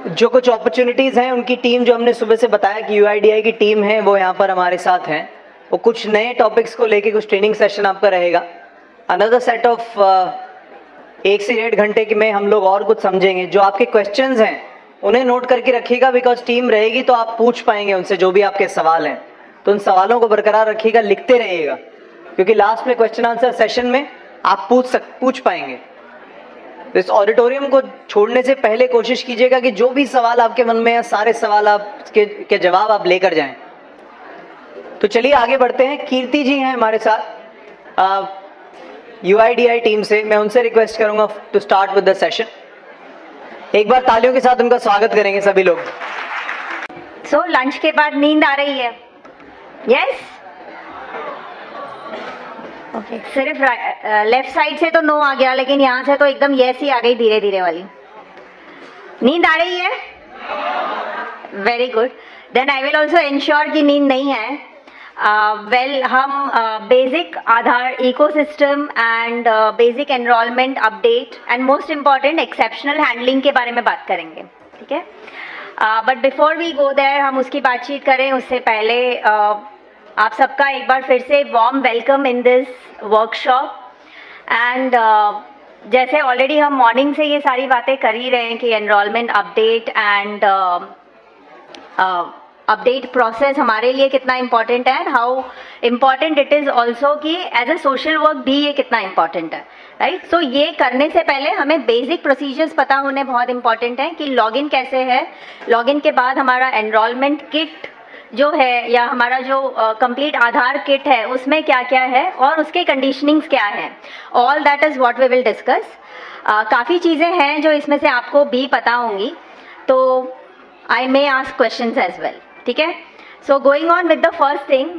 जो कुछ अपॉर्चुनिटीज़ हैं उनकी टीम, जो हमने सुबह से बताया कि यूआईडीआई की टीम है वो यहाँ पर हमारे साथ हैं। वो कुछ नए टॉपिक्स को लेके कुछ ट्रेनिंग सेशन आपका रहेगा। अनदर सेट ऑफ 1 से 1.5 घंटे में हम लोग और कुछ समझेंगे। जो आपके क्वेश्चंस हैं उन्हें नोट करके रखिएगा, बिकॉज टीम रहेगी तो आप पूछ पाएंगे उनसे जो भी आपके सवाल हैं। तो उन सवालों को बरकरार रखिएगा, लिखते रहिएगा, क्योंकि लास्ट में क्वेश्चन आंसर सेशन में आप पूछ पाएंगे। तो इस ऑडिटोरियम को छोड़ने से पहले कोशिश कीजिएगा कि जो भी सवाल आपके मन में है सारे सवाल के जवाब आप लेकर जाएं। तो चलिए आगे बढ़ते हैं। कीर्ति जी हैं हमारे साथ यूआईडीआई टीम से। मैं उनसे रिक्वेस्ट करूंगा to start with the session. एक बार तालियों के साथ उनका स्वागत करेंगे सभी लोग। सो लंच के बाद नींद आ रही है? Yes, okay. सिर्फ लेफ्ट साइड से तो नो आ गया, लेकिन यहाँ से तो एकदम यस ही आ गई, धीरे धीरे वाली। नींद आ रही है? Very good. Then I will also ensure कि नींद नहीं है। हम basic Aadhaar ecosystem and basic enrolment update and most important exceptional handling के बारे में बात करेंगे, ठीक है? But before we go there, हम उसकी बातचीत करें उससे पहले आप सबका एक बार फिर से warm welcome in this workshop. And जैसे ऑलरेडी हम मॉर्निंग से ये सारी बातें कर ही रहे हैं कि enrolment update and update process हमारे लिए कितना इम्पॉर्टेंट है, how important it is also कि एज अ सोशल वर्क भी ये कितना इम्पॉर्टेंट है, राइट? सो ये करने से पहले हमें बेसिक प्रोसीजर्स पता होने बहुत इम्पॉर्टेंट है कि लॉगिन कैसे है, लॉगिन के बाद हमारा एनरोलमेंट किट जो है या हमारा जो कंप्लीट आधार किट है उसमें क्या क्या है और उसके कंडीशनिंग्स क्या है। All that is what we will discuss. काफ़ी चीज़ें हैं जो इसमें से आपको भी पता होंगी, तो I may ask questions as well, ठीक है? So going on with the first thing,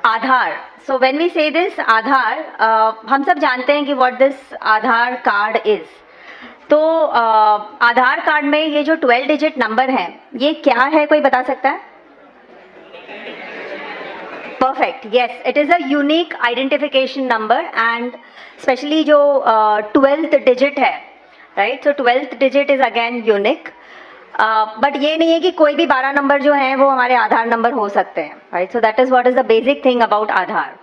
Aadhaar. So when we say this Aadhaar, हम सब जानते हैं कि what this Aadhaar card is. तो आधार कार्ड में ये जो 12 डिजिट नंबर है ये क्या है, कोई बता सकता है? Perfect, yes, it is a unique identification number and specially जो 12th डिजिट है, right? So 12th digit is again unique. But ये नहीं है कि कोई भी 12 नंबर जो हैं वो हमारे आधार नंबर हो सकते हैं, right? So that is what is the basic thing about Aadhaar.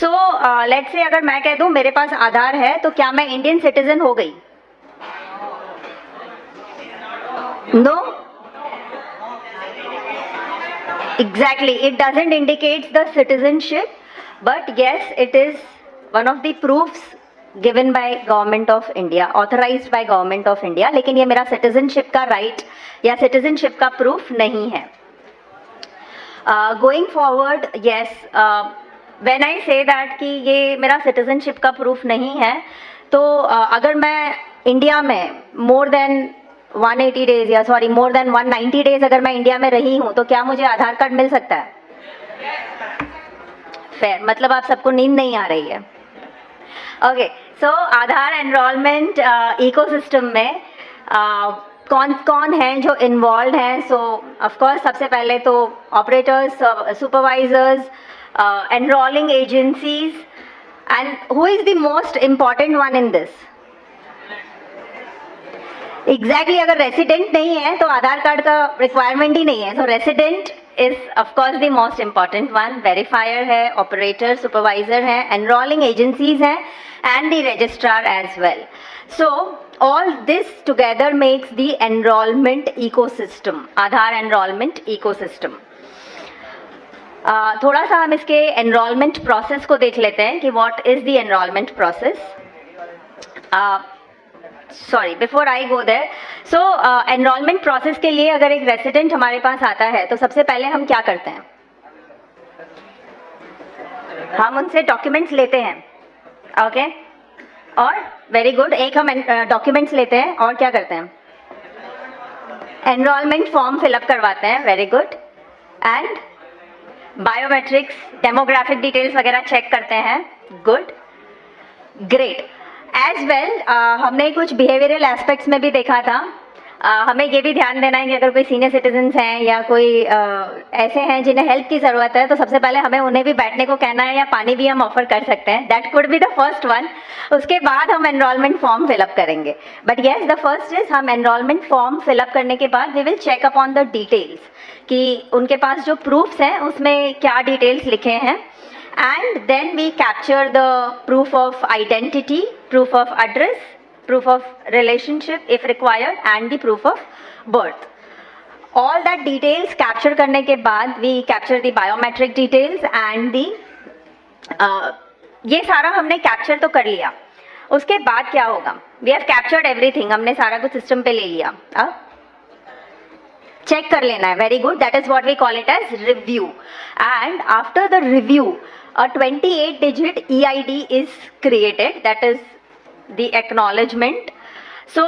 So let's say अगर मैं कह दूँ मेरे पास आधार है तो क्या मैं इंडियन सिटीजन हो गई? No, exactly, it doesn't indicate the citizenship, but yes, it is one of the proofs given by government of India, authorized by government of India, लेकिन ये मेरा citizenship का right या citizenship का proof नहीं है। Going forward, yes, when I say that कि ये मेरा citizenship का proof नहीं है, तो अगर मैं इंडिया में more than 180 डेज या सॉरी मोर देन 190 डेज अगर मैं इंडिया में रही हूँ तो क्या मुझे आधार कार्ड मिल सकता है? फेयर, मतलब आप सबको नींद नहीं आ रही है। ओके, सो आधार एनरोलमेंट इकोसिस्टम में कौन कौन हैं जो इन्वॉल्व हैं? सो ऑफ कोर्स सबसे पहले तो operators, supervisors, enrolling agencies, and who is the most important one in this? Exactly, अगर रेसिडेंट नहीं है तो आधार कार्ड का रिक्वायरमेंट ही नहीं है। So resident is of course the most important one. Verifier है, ऑपरेटर, सुपरवाइजर है, एनरोलिंग एजेंसीज हैं and the registrar as well. So all this together makes the enrolment ecosystem, Aadhaar enrolment ecosystem. थोड़ा सा हम इसके एनरोलमेंट प्रोसेस को देख लेते हैं कि what is the enrolment process. Sorry, before I go there, so enrolment process के लिए अगर एक रेसिडेंट हमारे पास आता है तो सबसे पहले हम क्या करते हैं? हम उनसे डॉक्यूमेंट्स लेते हैं, ओके? और वेरी गुड, एक हम डॉक्यूमेंट्स लेते हैं और क्या करते हैं? एनरोलमेंट फॉर्म फिलअप करवाते हैं, very good. And biometrics, demographic details वगैरह चेक करते हैं, गुड, ग्रेट। एज वेल हमने कुछ बिहेवियरल एस्पेक्ट्स में भी देखा था। हमें ये भी ध्यान देना है कि अगर कोई सीनियर सिटीजन्स हैं या कोई ऐसे हैं जिन्हें हेल्प की ज़रूरत है, तो सबसे पहले हमें उन्हें भी बैठने को कहना है या पानी भी हम ऑफर कर सकते हैं. That could be the first one. उसके बाद हम एनरोलमेंट फॉर्म फिलअप करेंगे. But yes, the first is हम एनरोलमेंट फॉर्म फिलअप करने के बाद we will check upon the details कि उनके पास जो प्रूफ्स हैं उसमें क्या डिटेल्स लिखे हैं. And then we capture the proof of identity, proof of address, proof of relationship if required, and the proof of birth. All that details capture करने के बाद we capture the biometric details and the ये सारा हमने capture तो कर लिया. उसके बाद क्या होगा? We have captured everything. हमने सारा कुछ system पे ले लिया. चेक कर लेना है. Very good. That is what we call it as review. And after the review a 28 digit EID is created, that is the acknowledgement. So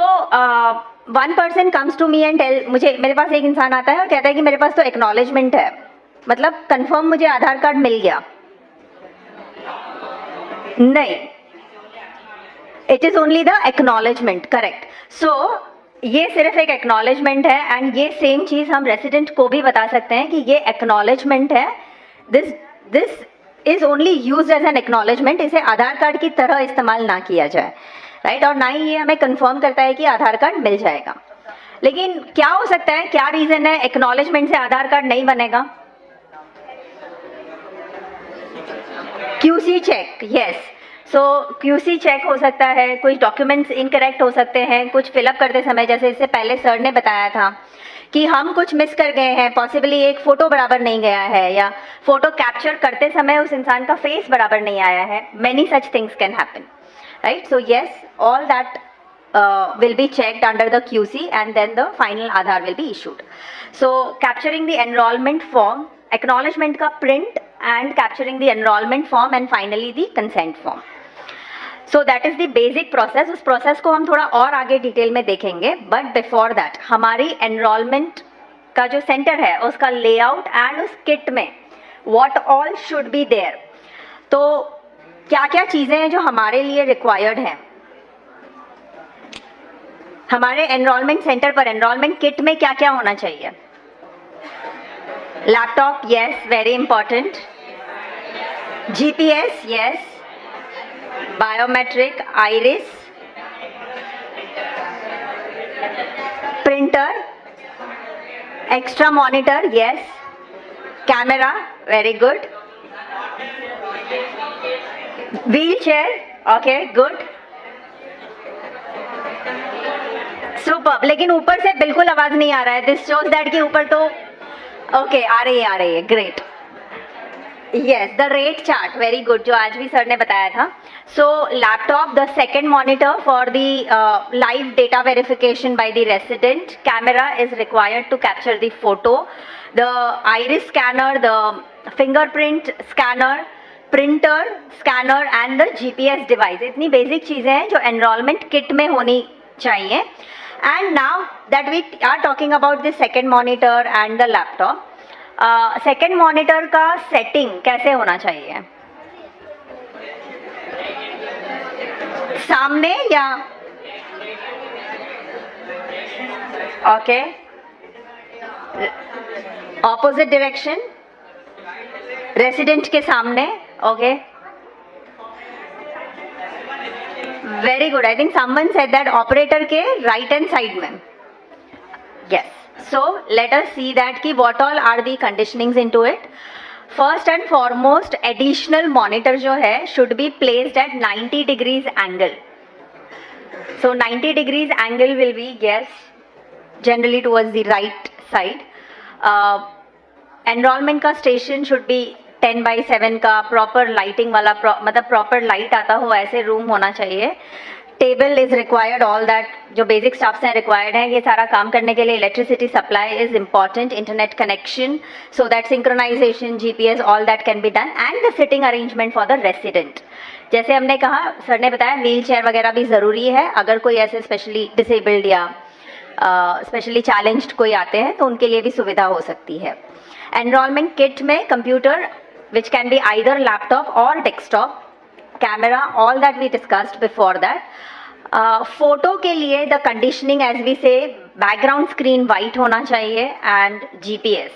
one person comes to me and tell, मेरे पास एक इंसान आता है और कहता है कि मेरे पास तो acknowledgement है, मतलब कंफर्म मुझे आधार कार्ड मिल गया. नहीं, it is only the acknowledgement, correct. So ये सिर्फ एक एक्नॉलेजमेंट है एंड ये सेम चीज़ हम रेसिडेंट को भी बता सकते हैं कि ये एक्नॉलेजमेंट है. This is only use as an acknowledgement. इसे आधार कार्ड की तरह इस्तेमाल ना किया जाए, राइट. और ना ही ये हमें कंफर्म करता है कि आधार कार्ड मिल जाएगा. लेकिन क्या हो सकता है, क्या रीजन है एक्नॉलेजमेंट से आधार कार्ड नहीं बनेगा? QC check. Yes, so QC check हो सकता है, कुछ डॉक्यूमेंट्स इनकरेक्ट हो सकते हैं कुछ फिलअप करते समय, जैसे इससे पहले सर ने बताया था कि हम कुछ मिस कर गए हैं, पॉसिबली एक फ़ोटो बराबर नहीं गया है या फ़ोटो कैप्चर करते समय उस इंसान का फेस बराबर नहीं आया है. Many such things can happen, right. So yes, all that will be checked under the QC and then the final Aadhaar will be issued. So capturing the enrollment form, acknowledgement का print and capturing the enrollment form and finally the consent form. So that is the basic process. उस process को हम थोड़ा और आगे detail में देखेंगे. But before that हमारी enrollment का जो सेंटर है उसका layout and उस kit में what all should be there. तो क्या क्या चीज़ें हैं जो हमारे लिए required हैं? हमारे एनरोलमेंट सेंटर पर एनरोलमेंट किट में क्या क्या होना चाहिए? Laptop, yes, very important. GPS, yes. Biometric, iris, printer, extra monitor, yes. Camera, very good. Wheel chair, okay, good, super. लेकिन ऊपर से बिल्कुल आवाज नहीं आ रहा है. दिस शोज दैट कि ऊपर तो ओके आ रही है. Great. Yes, the rate chart, very good, जो आज भी सर ने बताया था. So laptop, the second monitor for the live data verification by the resident. Camera is required to capture the photo. The iris scanner, the fingerprint scanner, printer scanner and the GPS device. इतनी basic चीजें हैं जो enrolment kit में होनी चाहिए. And now that we are talking about the second monitor and the laptop, second monitor का setting कैसे होना चाहिए? सामने या ओके, ऑपोजिट डायरेक्शन, रेसिडेंट के सामने, okay. Very good. I think someone said that operator के राइट हैंड साइड में. Yes, so let us see that कि what all are the conditionings into it. First and foremost additional monitor जो है should be placed at 90 degrees angle. So 90 degrees angle will be, yes, generally towards the right side. Enrolment का station should be 10/7 का proper lighting वाला, मतलब proper light आता हो ऐसे room होना चाहिए. Table is required, all that जो बेसिक स्टाफ्स हैं रिक्वायर्ड हैं. ये सारा काम करने के लिए electricity supply is important. Internet connection so that synchronisation, GPS, all that can be done. And the sitting arrangement for the resident. जैसे हमने कहा, सर ने बताया व्हील चेयर वगैरह भी ज़रूरी है. अगर कोई ऐसे स्पेशली डिसेबल्ड या स्पेशली चैलेंज्ड कोई आते हैं तो उनके लिए भी सुविधा हो सकती है. एनरोलमेंट किट में computer which can be either laptop or desktop, camera, all that we discussed before that. Photo के लिए the conditioning as we say background screen white होना चाहिए and GPS.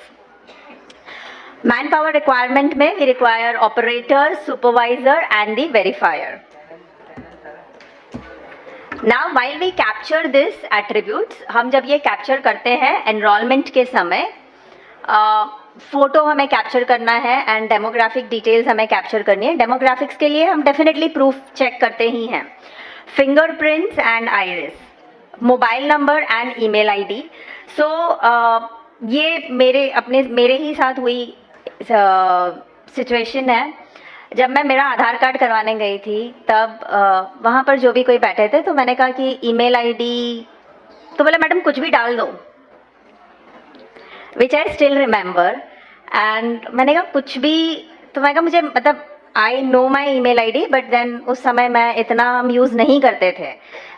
Manpower requirement में we require operator, supervisor and the verifier. Now while we capture this attributes, हम जब ये capture करते हैं एनरोलमेंट के समय, फोटो हमें कैप्चर करना है एंड डेमोग्राफिक डिटेल्स हमें कैप्चर करनी है. डेमोग्राफिक्स के लिए हम डेफिनेटली प्रूफ चेक करते ही हैं. Fingerprints and iris, mobile number and email ID. So ये मेरे ही साथ हुई सिचुएशन है. जब मैं मेरा आधार कार्ड करवाने गई थी तब वहाँ पर जो भी कोई बैठे थे तो मैंने कहा कि ईमेल आईडी, तो बोले मैडम कुछ भी डाल दो, which I still remember. And मैंने कहा कुछ भी, तो मैंने कहा मुझे मतलब I know my email ID, but then उस समय मैं इतना हम यूज़ नहीं करते थे,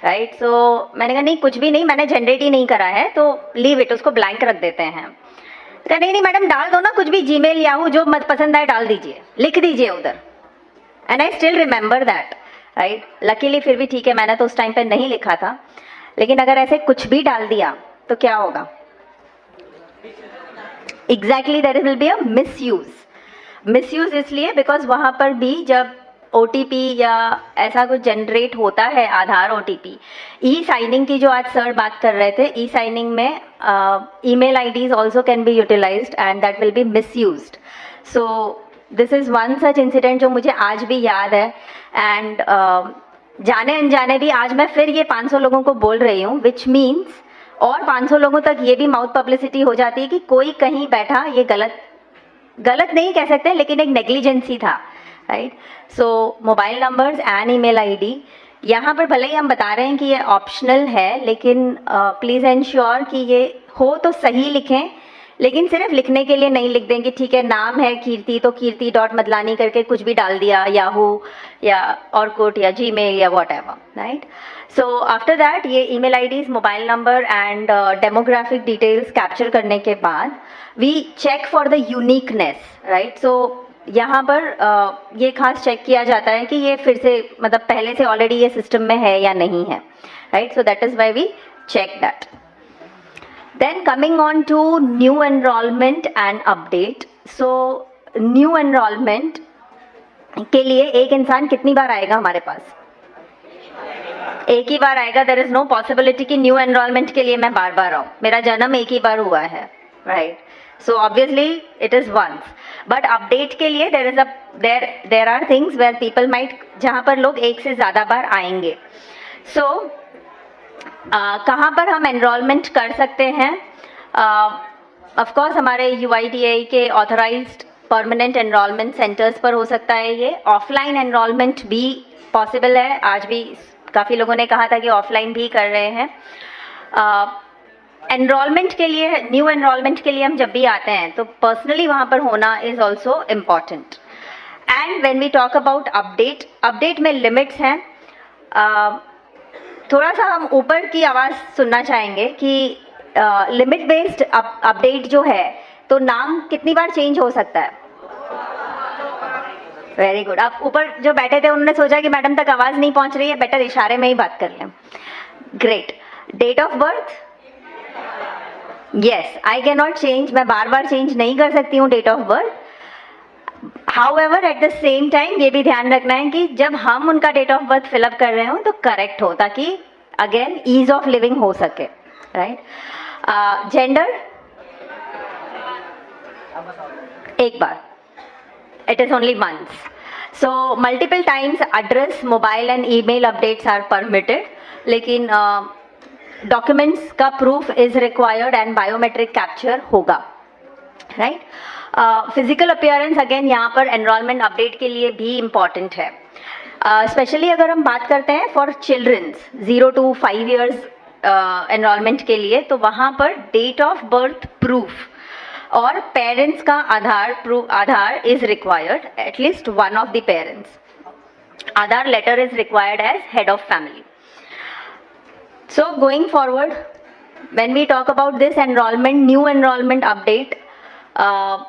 राइट. सो मैंने कहा नहीं कुछ भी नहीं, मैंने जनरेट ही नहीं करा है तो लीव इट, उसको ब्लैंक रख देते हैं. कहा नहीं मैडम डाल दो ना कुछ भी, जीमेल याहू जो मत पसंद आए डाल दीजिए, लिख दीजिए उधर. And I still remember that, right. Luckily फिर भी ठीक है, मैंने तो उस टाइम पे नहीं लिखा था. लेकिन अगर ऐसे कुछ भी डाल दिया तो क्या होगा? Exactly there will be a misuse. इसलिए बिकॉज वहाँ पर भी जब OTP या ऐसा कुछ जनरेट होता है, आधार OTP, ई साइनिंग की जो आज सर बात कर रहे थे, ई साइनिंग में email IDs also can be utilised and that will be misused. So this is one such incident जो मुझे आज भी याद है. एंड जाने अनजाने भी आज मैं फिर ये 500 लोगों को बोल रही हूँ, विच मीन्स और 500 लोगों तक ये भी माउथ पब्लिसिटी हो जाती है कि कोई कहीं बैठा, ये गलत नहीं कह सकते लेकिन एक नेग्लिजेंसी था, right. So mobile numbers and email ID, यहाँ पर भले ही हम बता रहे हैं कि ये ऑप्शनल है, लेकिन प्लीज़ एंश्योर कि ये हो तो सही लिखें. लेकिन सिर्फ लिखने के लिए नहीं लिख देंगे, ठीक है नाम है कीर्ति तो कीर्ति डॉट मदलानी करके कुछ भी डाल दिया, याहू या ऑर्कुट या जीमेल या whatever, right. So after that ये email IDs, mobile number and demographic details capture करने के बाद we check for the uniqueness, right. So यहाँ पर ये खास चेक किया जाता है कि ये फिर से मतलब पहले से ऑलरेडी ये सिस्टम में है या नहीं है, right. So that is why we check that. Then coming on to new enrollment and update. So new enrollment के लिए एक इंसान कितनी बार आएगा हमारे पास? एक ही बार आएगा. There is no possibility कि new enrollment के लिए मैं बार बार आऊँ. मेरा जन्म एक ही बार हुआ है, right? So obviously it is once. But update के लिए there are things where people might, जहाँ पर लोग एक से ज़्यादा बार आएंगे. So कहाँ पर हम एनरोलमेंट कर सकते हैं? ऑफ कोर्स हमारे UIDAI के ऑथराइज्ड परमानेंट एनरोलमेंट सेंटर्स पर हो सकता है. ये ऑफलाइन एनरोलमेंट भी पॉसिबल है. आज भी काफ़ी लोगों ने कहा था कि ऑफलाइन भी कर रहे हैं. एनरोलमेंट के लिए, न्यू एनरोलमेंट के लिए हम जब भी आते हैं तो पर्सनली वहाँ पर होना is also important. And when we talk about update में लिमिट्स हैं. थोड़ा सा हम ऊपर की आवाज़ सुनना चाहेंगे कि लिमिट बेस्ड अपडेट जो है तो नाम कितनी बार चेंज हो सकता है? Very good. आप ऊपर जो बैठे थे उन्होंने सोचा कि मैडम तक आवाज़ नहीं पहुंच रही है, बेटर इशारे में ही बात कर लें. Great. Date of birth, yes I can not change, मैं बार बार चेंज नहीं कर सकती हूँ date of birth. However at the same time ये भी ध्यान रखना है कि जब हम उनका डेट ऑफ बर्थ फिलअप कर रहे हो तो करेक्ट हो, ताकि अगेन ईज ऑफ लिविंग हो सके, राइट. जेंडर एक बार, it is only once. So multiple times address, mobile and email updates are permitted, लेकिन डॉक्यूमेंट्स का proof is required and biometric capture होगा, राइट. फिजिकल अपीयरेंस अगेन यहाँ पर enrolment update के लिए भी इम्पॉर्टेंट है. स्पेशली अगर हम बात करते हैं for childrens 0 to 5 years enrolment के लिए, तो वहाँ पर डेट ऑफ बर्थ प्रूफ और पेरेंट्स का Aadhaar is required, at least one of the parents. Aadhaar letter is required as head of family. So going forward, when we talk about this enrollment, new enrollment update,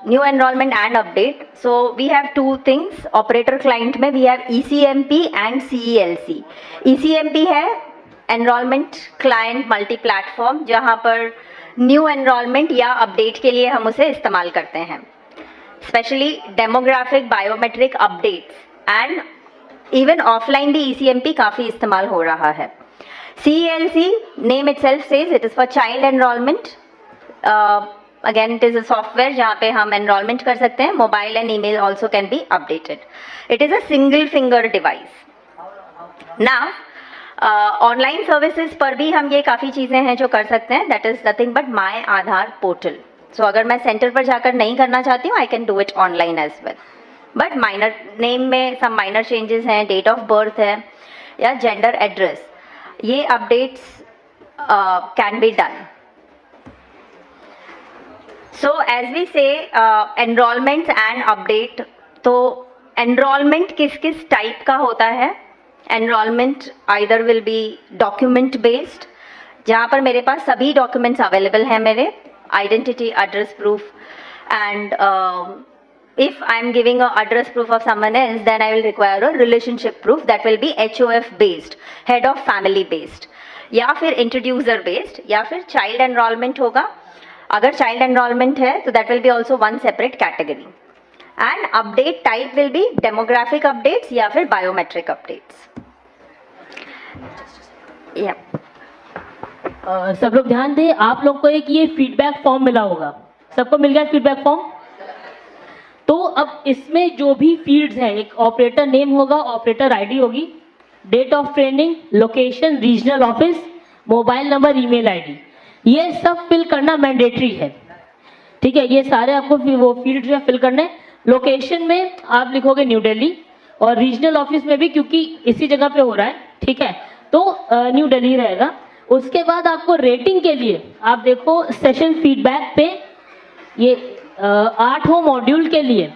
new enrollment and update, so we have two things. operator client में we have ECMP and CELC. ECMP है enrolment client multi platform, जहाँ पर new enrolment या update के लिए हम उसे इस्तेमाल करते हैं, specially demographic biometric updates and even offline भी ECMP काफ़ी इस्तेमाल हो रहा है। CELC name itself says it is for child enrollment. Again it is a software जहाँ पे हम enrollment कर सकते हैं. Mobile and email also can be updated. It is a single finger device. Now online services पर भी हम ये काफ़ी चीज़ें हैं जो कर सकते हैं. That is nothing but my Aadhaar portal. So अगर मैं सेंटर पर जाकर नहीं करना चाहती हूँ, I can do it online as well. But minor name में सम माइनर चेंजेस हैं, डेट ऑफ बर्थ है या जेंडर एड्रेस, ये updates can be done. So as we say enrolment and update. तो एनरोलमेंट किस किस टाइप का होता है? Enrolment either will be document based, जहाँ पर मेरे पास सभी डॉक्यूमेंट्स अवेलेबल हैं, मेरे identity, address proof, and if I am giving a address proof of someone else, then I will require a relationship proof that will be HOF based, head of family based, या फिर introducer based, या फिर child enrollment होगा. अगर child enrollment है तो that will be also one separate category. And update type will be demographic updates या फिर biometric updates. Yeah. सब लोग ध्यान दें, आप लोग को एक ये फीडबैक फॉर्म मिला होगा. सबको मिल गया फीडबैक फॉर्म? तो अब इसमें जो भी फील्ड्स हैं, एक ऑपरेटर नेम होगा, ऑपरेटर आईडी होगी, date of training, location, regional office, mobile number, email ID, ये सब फिल करना मैंडेटरी है. ठीक है, ये सारे आपको वो फील्ड जो है फिल करने. लोकेशन में आप लिखोगे न्यू दिल्ली, और रीजनल ऑफिस में भी क्योंकि इसी जगह पे हो रहा है, ठीक है, तो न्यू दिल्ली रहेगा. उसके बाद आपको रेटिंग के लिए आप देखो सेशन फीडबैक पे ये 8 मॉड्यूल के लिए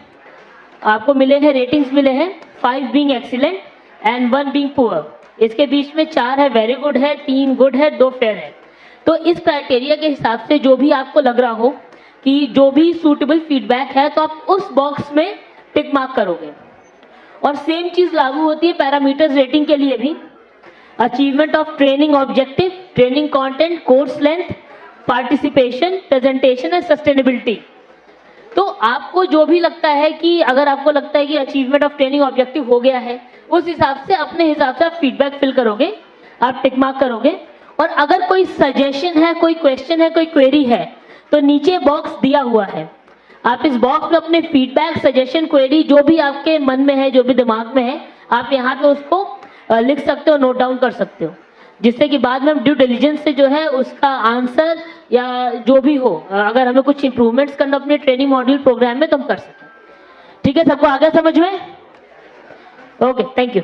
आपको मिले हैं रेटिंग्स मिले हैं 5 being excellent and 1 being poor. इसके बीच में 4 है वेरी गुड है, 3 गुड है, 2 फेयर है. तो इस क्राइटेरिया के हिसाब से जो भी आपको लग रहा हो कि जो भी सूटेबल फीडबैक है, तो आप उस बॉक्स में टिक मार्क करोगे. और सेम चीज़ लागू होती है पैरामीटर्स रेटिंग के लिए भी. Achievement of training objective, training content, course length, participation, presentation and sustainability. तो आपको जो भी लगता है कि अगर आपको लगता है कि अचीवमेंट ऑफ ट्रेनिंग ऑब्जेक्टिव हो गया है, उस हिसाब से अपने हिसाब से आप फीडबैक फिल करोगे, आप टिक मार्क करोगे. और अगर कोई सजेशन है, कोई क्वेश्चन है, कोई क्वेरी है, तो नीचे बॉक्स दिया हुआ है. आप इस बॉक्स में अपने फीडबैक, सजेशन, क्वेरी जो भी आपके मन में है, जो भी दिमाग में है, आप यहाँ पे उसको लिख सकते हो, नोट डाउन कर सकते हो, जिससे कि बाद में हम ड्यू डिलिजेंस से जो है उसका आंसर या जो भी हो, अगर हमें कुछ इंप्रूवमेंट्स करना अपने ट्रेनिंग मॉड्यूल प्रोग्राम में, तो हम कर सकें. ठीक है, सबको आ गया समझ में? Okay, thank you.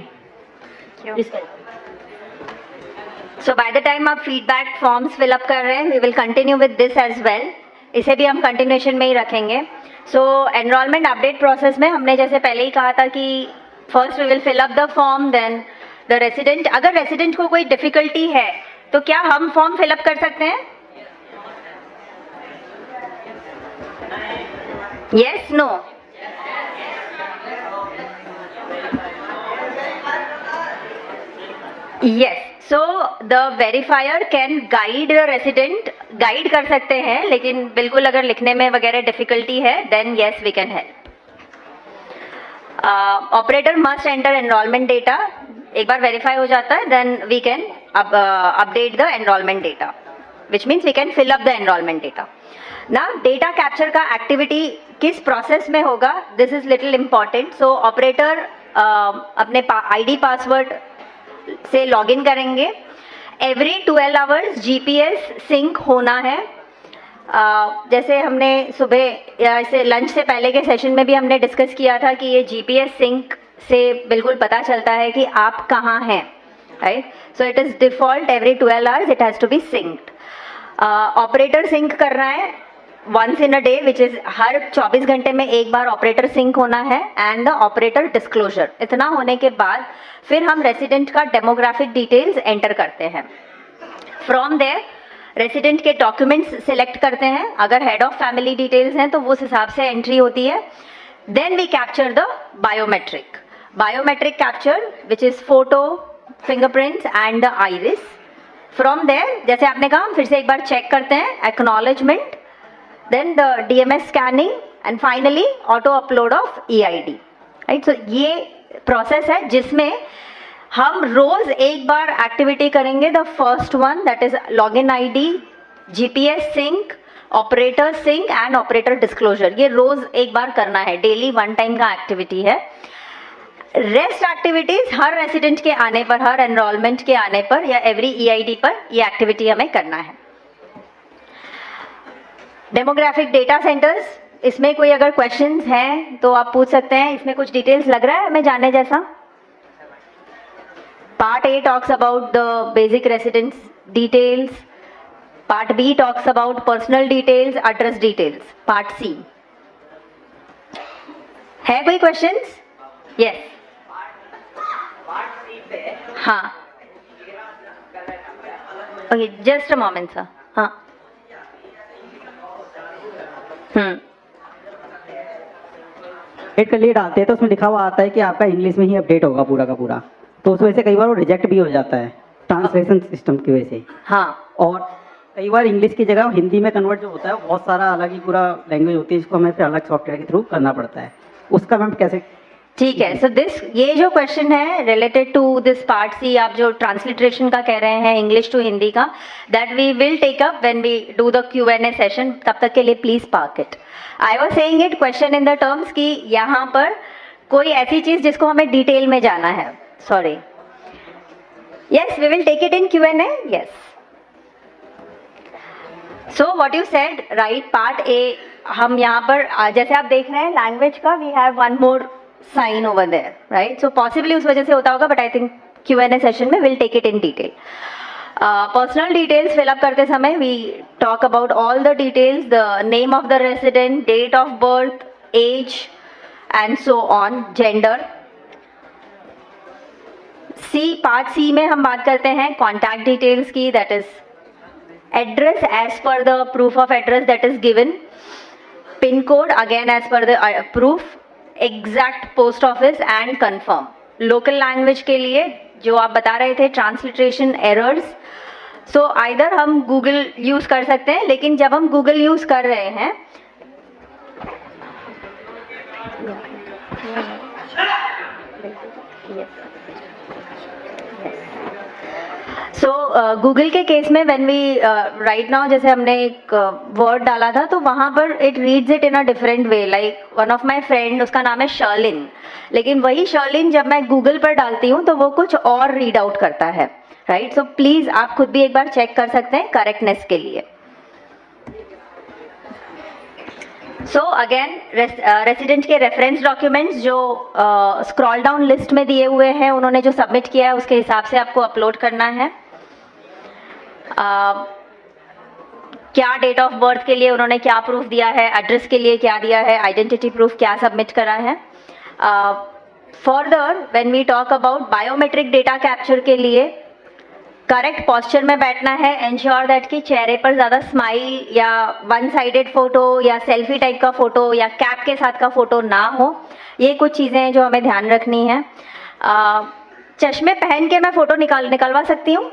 So by the time आप फीडबैक फॉर्म्स फिलअप कर रहे हैं, we will continue with this as well. इसे भी हम कंटिन्यूएशन में ही रखेंगे. सो एनरोलमेंट अपडेट प्रोसेस में हमने जैसे पहले ही कहा था कि first we will fill up the form, then the resident. अगर रेसिडेंट को कोई डिफिकल्टी है तो क्या हम फॉर्म फिलअप कर सकते हैं? Yes, no? Yes. So the verifier can guide the resident. Guide कर सकते हैं, लेकिन बिल्कुल अगर लिखने में वगैरह डिफिकल्टी है, then yes we can help. Operator must enter enrolment data. एक बार वेरीफाई हो जाता है, then we can update the enrolment data, which means we can fill up the enrolment data. ना डेटा कैप्चर का एक्टिविटी किस process में होगा, this is little important. So operator अपने आईडी पासवर्ड से लॉगिन करेंगे. एवरी 12 आवर्स जीपीएस सिंक होना है. जैसे हमने सुबह या ऐसे लंच से पहले के सेशन में भी हमने डिस्कस किया था कि ये जीपीएस सिंक से बिल्कुल पता चलता है कि आप कहाँ हैं, right? So it is default every 12 hours it has to be synced. Operator sync कर रहा है once in a day, which is हर 24 घंटे में एक बार ऑपरेटर सिंक होना है. And the operator disclosure. इतना होने के बाद फिर हम रेसिडेंट का डेमोग्राफिक डिटेल्स एंटर करते हैं. फ्रॉम देयर रेसिडेंट के डॉक्यूमेंट्स सिलेक्ट करते हैं. अगर हेड ऑफ फैमिली डिटेल्स हैं तो उस हिसाब से एंट्री होती है. Then we capture the biometric capture, which is photo, fingerprints and the iris. From there जैसे आपने कहा हम फिर से एक बार चेक करते हैं, acknowledgement, then the DMS scanning and finally auto upload of EID, right. So ये प्रोसेस है जिसमें हम रोज एक बार एक्टिविटी करेंगे। The first one that is login ID, GPS sync, operator sync and operator disclosure. ये रोज एक बार करना है, डेली 1 टाइम का एक्टिविटी है। रेस्ट एक्टिविटीज हर रेसिडेंट के आने पर, हर एनरोलमेंट के आने पर या एवरी EID पर ये एक्टिविटी हमें करना है। डेमोग्राफिक डेटा सेंटर्स, इसमें कोई अगर क्वेश्चंस हैं तो आप पूछ सकते हैं। इसमें कुछ डिटेल्स लग रहा है हमें जानने जैसा? Part A talks about the basic residence details, part B talks about personal details, address details, part C है कोई क्वेश्चंस? यस, हाँ, okay, just a moment sir. हाँ, अपडेट के लिए डालते हैं तो उसमें लिखा हुआ आता है कि आपका इंग्लिश में ही अपडेट होगा पूरा का पूरा, तो उस वजह से कई बार वो रिजेक्ट भी हो जाता है ट्रांसलेशन सिस्टम की वजह से। हाँ, और कई बार इंग्लिश की जगह हिंदी में कन्वर्ट जो होता है बहुत सारा अलग ही पूरा लैंग्वेज होती है, इसको हमें फिर अलग सॉफ्टवेयर के थ्रू करना पड़ता है, उसका मैम कैसे? ठीक है। सो दिस, ये जो क्वेश्चन है related to this part C, आप जो ट्रांसलिट्रेशन का कह रहे हैं इंग्लिश टू हिंदी का, that we will take up when we do the Q&A session. तब तक के लिए please park it. I was saying it question in the terms कि यहाँ पर कोई ऐसी चीज जिसको हमें डिटेल में जाना है, sorry, yes, we will take it in Q&A, yes. So what you said, right, part A हम यहाँ पर जैसे आप देख रहे हैं लैंग्वेज का, we have one more sign over there, right. So possibly उस वजह से होता होगा, but I think Q&A session में will take it in detail. Personal details fill up करते समय we talk about all the details, the name of the resident, date of birth, age and so on, gender. C, part C में हम बात करते हैं contact details की, that is address as per the proof of address that is given, pin code again as per the proof, exact post office and confirm. Local language के लिए जो आप बता रहे थे ट्रांसलिट्रेशन एरर्स, सो आइदर हम Google use कर सकते हैं, लेकिन जब हम गूगल यूज कर रहे हैं सो गूगल के केस में व्हेन वी राइट नाउ, जैसे हमने एक वर्ड डाला था तो वहाँ पर it reads it in a different way, like one of my friend, उसका नाम है शर्लिन, लेकिन वही शर्लिन जब मैं गूगल पर डालती हूँ तो वो कुछ और रीड आउट करता है, राइट। सो प्लीज आप खुद भी एक बार चेक कर सकते हैं करेक्टनेस के लिए। सो अगेन रेसिडेंट के रेफरेंस डॉक्यूमेंट्स जो स्क्रॉल डाउन लिस्ट में दिए हुए हैं, उन्होंने जो सबमिट किया है उसके हिसाब से आपको अपलोड करना है। क्या डेट ऑफ बर्थ के लिए उन्होंने क्या प्रूफ दिया है, एड्रेस के लिए क्या दिया है, आइडेंटिटी प्रूफ क्या सबमिट करा है। Further when we talk about biometric data capture के लिए करेक्ट पोस्चर में बैठना है, एंश्योर दैट कि चेहरे पर ज़्यादा स्माइल या वन साइडेड फोटो या सेल्फी टाइप का फोटो या कैप के साथ का फोटो ना हो। ये कुछ चीज़ें हैं जो हमें ध्यान रखनी है। चश्मे पहन के मैं फोटो निकलवा सकती हूँ,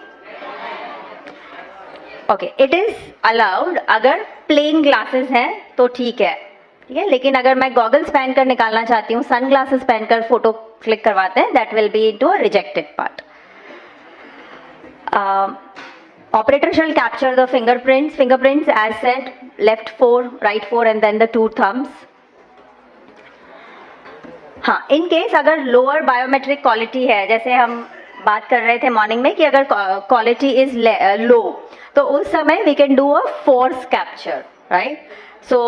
ओके, इट इज अलाउड। अगर प्लेन ग्लासेस हैं तो ठीक है, ठीक है, लेकिन अगर मैं गॉगल्स पहनकर निकालना चाहती हूँ, सन ग्लासेस पहनकर फोटो क्लिक करवाते हैं, that will B into a rejected part. Operator shall capture the fingerprints as said, left 4, right 4 and then the 2 thumbs. हाँ, इन केस अगर लोअर बायोमेट्रिक क्वालिटी है, जैसे हम बात कर रहे थे मॉर्निंग में कि अगर क्वालिटी इज लो, तो उस समय we can do a force capture, right. So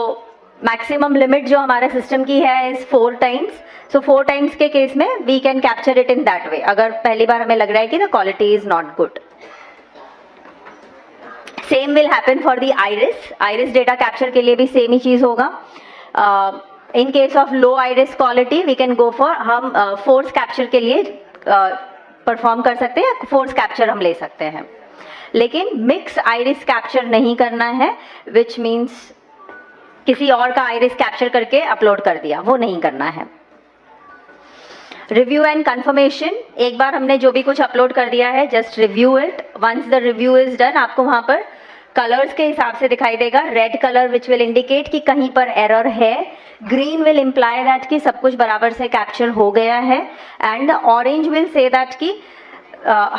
maximum limit जो हमारे सिस्टम की है इज 4 टाइम्स। सो 4 टाइम्स के केस में we can capture it in that way, अगर पहली बार हमें लग रहा है कि the quality is not good. Same will happen for the iris data capture के लिए भी सेम ही चीज होगा। In case of low iris quality we can go for, हम फोर्स कैप्चर के लिए परफॉर्म कर सकते हैं, फोर्स कैप्चर हम ले सकते हैं, लेकिन मिक्स आइरिस कैप्चर नहीं करना है, विच मीन्स किसी और का आइरिस कैप्चर करके अपलोड कर दिया, वो नहीं करना है। रिव्यू एंड कंफर्मेशन, एक बार हमने जो भी कुछ अपलोड कर दिया है just review it. Once the review is done, आपको वहाँ पर कलर्स के हिसाब से दिखाई देगा. Red colour which will indicate कि कहीं पर एरर है, ग्रीन विल इम्प्लाई दैट कि सब कुछ बराबर से कैप्चर हो गया है, and orange will say that कि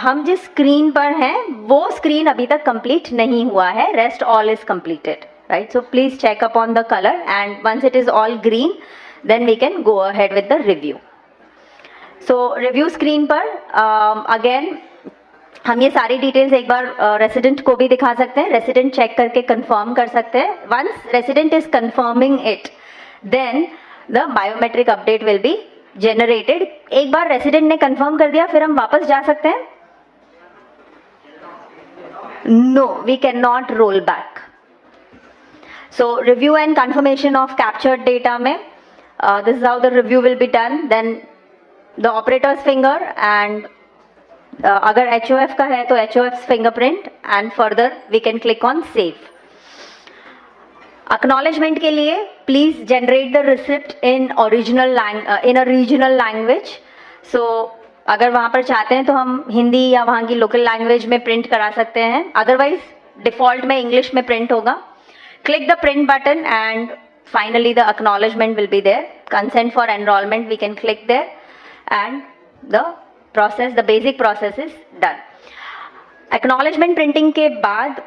हम जिस स्क्रीन पर हैं वो स्क्रीन अभी तक कंप्लीट नहीं हुआ है, rest all is completed, right. So please check upon the colour and once it is all green then we can go ahead with the review. So review screen पर again हम ये सारी details एक बार resident को भी दिखा सकते हैं. रेसिडेंट चेक करके कंफर्म कर सकते हैं. Once resident is confirming it then the biometric update will be generated. एक बार रेसिडेंट ने कंफर्म कर दिया फिर हम वापस जा सकते हैं? No, we can not roll back. So review and confirmation of captured data में this is how the review will be done. Then the operators finger and अगर HOF का है तो HOF's fingerprint and further we can click on save. Acknowledgement के लिए please generate the receipt in a regional language. So अगर वहाँ पर चाहते हैं तो हम हिंदी या वहाँ की लोकल लैंग्वेज में प्रिंट करा सकते हैं, अदरवाइज डिफॉल्ट में इंग्लिश में प्रिंट होगा. Click the print button and finally the acknowledgement will be there. Consent for enrolment we can click there and the process, the basic process is done. Acknowledgement printing के बाद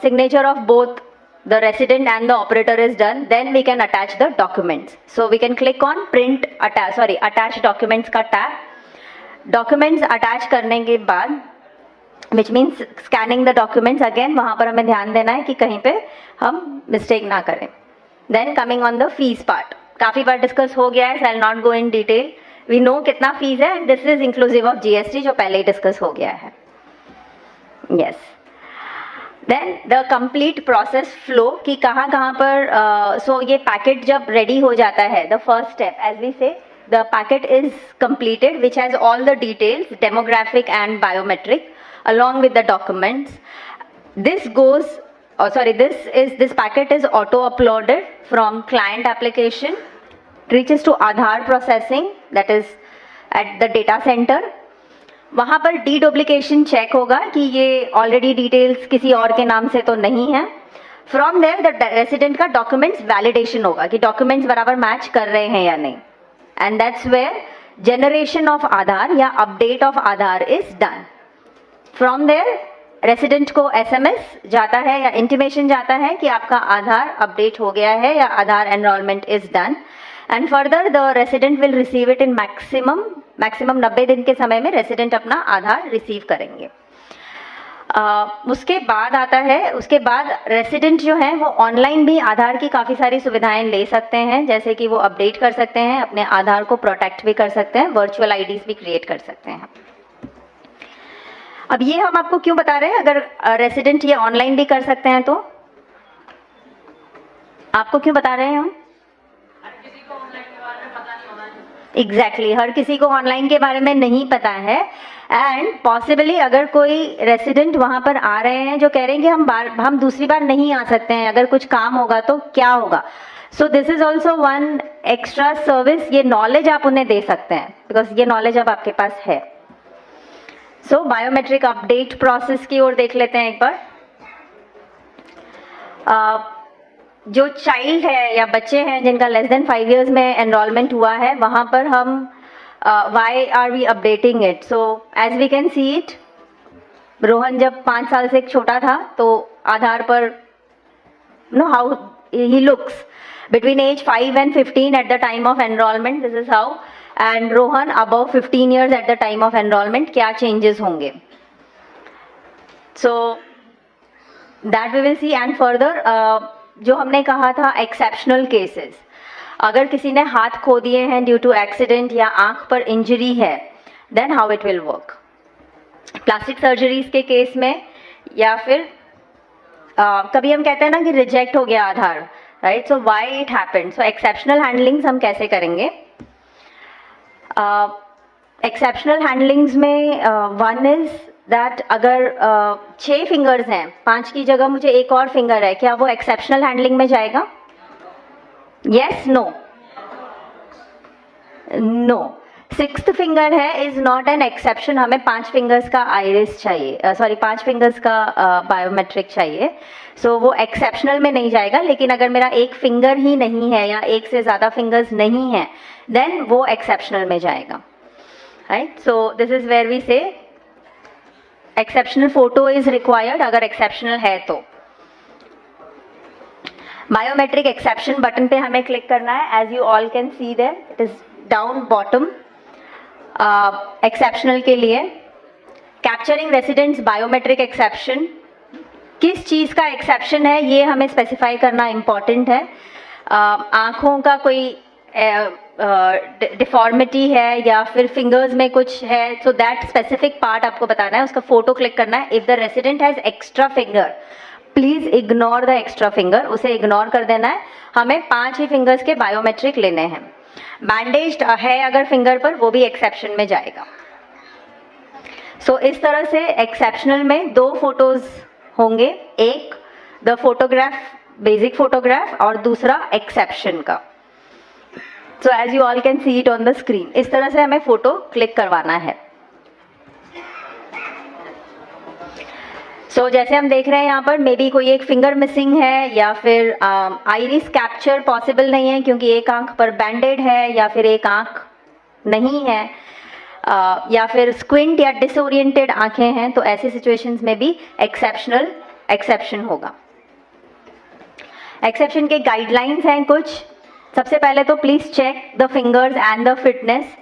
signature of both the resident and the operator is done. Then we can attach the documents. So we can click on print attach documents का tab. Documents attach करने के बाद which means scanning the documents again, वहाँ पर हमें ध्यान देना है कि कहीं पे हम mistake ना करें. Then coming on the fees part, काफ़ी बार डिस्कस हो गया है, so I'll not go in detail. We know कितना फीस है, this is inclusive of GST जो पहले ही डिस्कस हो गया है. Yes. Then the complete process flow कि कहाँ कहाँ पर सो ये पैकेट जब रेडी हो जाता है, the first step as we say the packet is completed which has all the details demographic and biometric along with the documents. This goes this packet is auto uploaded from client application, reaches to Aadhaar processing, that is at the data center. वहाँ पर डीडुप्लीकेशन check होगा कि ये already details किसी और के नाम से तो नहीं है. फ्रॉम देयर द रेसिडेंट का डॉक्यूमेंट्स वैलिडेशन होगा कि डॉक्यूमेंट्स बराबर मैच कर रहे हैं या नहीं, and that's where generation of Aadhaar या update of Aadhaar is done. From there resident को SMS जाता है या इंटीमेशन जाता है कि आपका आधार अपडेट हो गया है या Aadhaar enrolment is done, and further the resident will receive it in maximum 90 दिन के समय में रेसिडेंट अपना आधार रिसीव करेंगे. उसके बाद आता है, उसके बाद रेसिडेंट जो है वो ऑनलाइन भी आधार की काफ़ी सारी सुविधाएं ले सकते हैं, जैसे कि वो अपडेट कर सकते हैं, अपने आधार को प्रोटेक्ट भी कर सकते हैं, वर्चुअल IDs भी क्रिएट कर सकते हैं. अब ये हम आपको क्यों बता रहे हैं, अगर रेसिडेंट ये ऑनलाइन भी कर सकते हैं तो आपको क्यों बता रहे हैं हम? एग्जैक्टली, हर किसी को ऑनलाइन के बारे में नहीं पता है, एंड पॉसिबली अगर कोई रेसिडेंट वहां पर आ रहे हैं जो कह रहे हैं कि हम दूसरी बार नहीं आ सकते हैं, अगर कुछ काम होगा तो क्या होगा. सो this is also one extra service, ये नॉलेज आप उन्हें दे सकते हैं बिकॉज ये नॉलेज अब आपके पास है. सो बायोमेट्रिक अपडेट प्रोसेस की ओर देख लेते हैं एक बार. जो चाइल्ड है या बच्चे हैं जिनका लेस देन 5 years में एनरोलमेंट हुआ है, वहाँ पर हम why are we updating it. So as we can see it, Rohan जब 5 साल से छोटा था तो आधार पर know how he looks between age 5 and 15 at the time of enrolment, this is how, and Rohan above 15 years at the time of enrolment क्या changes होंगे. So that we will see. And further जो हमने कहा था exceptional cases, अगर किसी ने हाथ खो दिए हैं ड्यू टू एक्सीडेंट या आंख पर इंजरी है, then how it will work. Plastic surgeries के केस में, या फिर कभी हम कहते हैं ना कि रिजेक्ट हो गया Aadhaar, right, so why it happened. So exceptional handlings हम कैसे करेंगे. एक्सेप्शनल हैंडलिंग्स में वन इज दैट अगर 6 फिंगर्स हैं, 5 की जगह मुझे एक और फिंगर है, क्या वो एक्सेप्शनल हैंडलिंग में जाएगा? Yes, no, no. Sixth finger है इज नॉट एन एक्सेप्शन, हमें 5 फिंगर्स का आइरिस चाहिए, सॉरी 5 फिंगर्स का बायोमेट्रिक चाहिए, सो वो एक्सेप्शनल में नहीं जाएगा। लेकिन अगर मेरा एक फिंगर ही नहीं है या एक से ज़्यादा फिंगर्स नहीं है देन वो एक्सेप्शनल में जाएगा, right. So this is where we say exceptional photo is required, अगर एक्सेप्शनल है तो। बायोमेट्रिक एक्सेप्शन बटन पे हमें क्लिक करना है, as you all can see there it is down bottom. Exceptional के लिए कैप्चरिंग रेसिडेंट्स बायोमेट्रिक एक्सेप्शन, किस चीज़ का एक्सेप्शन है ये हमें स्पेसिफाई करना इम्पॉर्टेंट है। आँखों का कोई डिफॉर्मिटी है या फिर फिंगर्स में कुछ है, सो दैट स्पेसिफिक पार्ट आपको बताना है, उसका फोटो क्लिक करना है। If the resident has extra finger please ignore the extra finger, उसे इग्नोर कर देना है। हमें 5 ही फिंगर्स के बायोमेट्रिक लेने हैं। बैंडेज्ड है अगर फिंगर पर, वो भी एक्सेप्शन में जाएगा। सो इस तरह से एक्सेप्शनल में 2 फोटोज होंगे, एक द फोटोग्राफ बेसिक फोटोग्राफ और दूसरा एक्सेप्शन का। So as you all can see it on the screen, इस तरह से हमें फोटो क्लिक करवाना है। सो जैसे हम देख रहे हैं यहाँ पर मे बी कोई एक फिंगर मिसिंग है या फिर आइरिस कैप्चर पॉसिबल नहीं है क्योंकि एक आंख पर बैंडेड है या फिर एक आंख नहीं है, या फिर स्क्विंट या डिसओरिएंटेड आंखें हैं, तो ऐसी सिचुएशंस में भी एक्सेप्शन होगा। एक्सेप्शन के गाइडलाइंस हैं कुछ। सबसे पहले तो please check the fingers and the fitness,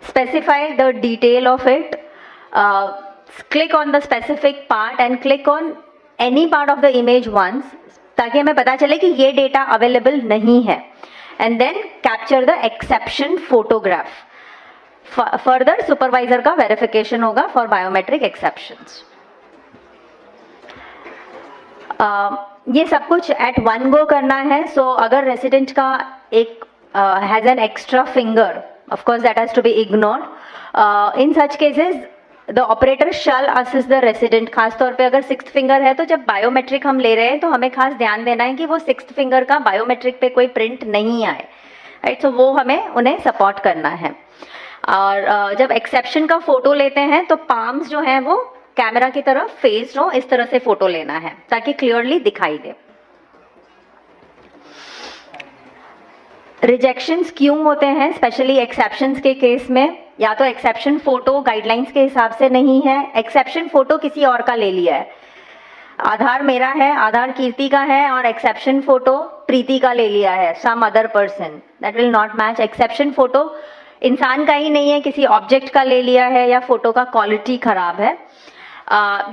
specify the detail of it, click on the specific part and click on any part of the image once, ताकि हमें पता चले कि ये डेटा अवेलेबल नहीं है, and then capture the exception photograph. Further supervisor का verification होगा फॉर बायोमेट्रिक एक्सेप्शंस। ये सब कुछ एट वन गो करना है। सो अगर रेसिडेंट का एक has an extra finger, of course that has to be ignored. In such cases the operator shall assist the resident. खासतौर पे अगर 6th फिंगर है तो जब बायोमेट्रिक हम ले रहे हैं तो हमें खास ध्यान देना है कि वो 6th फिंगर का बायोमेट्रिक पे कोई प्रिंट नहीं आए, राइट। सो वो हमें उन्हें सपोर्ट करना है। और जब एक्सेप्शन का फोटो लेते हैं तो पाम्स जो हैं वो कैमरा की तरफ फेस्ड हो, इस तरह से फोटो लेना है ताकि क्लियरली दिखाई दे। रिजेक्शंस क्यों होते हैं स्पेशली एक्सेप्शंस के केस में? या तो एक्सेप्शन फोटो गाइडलाइंस के हिसाब से नहीं है, एक्सेप्शन फोटो किसी और का ले लिया है। आधार मेरा है, आधार कीर्ति का है और एक्सेप्शन फोटो प्रीति का ले लिया है, some other person, that will not match. Exception photo इंसान का ही नहीं है, किसी ऑब्जेक्ट का ले लिया है या फोटो का क्वालिटी खराब है,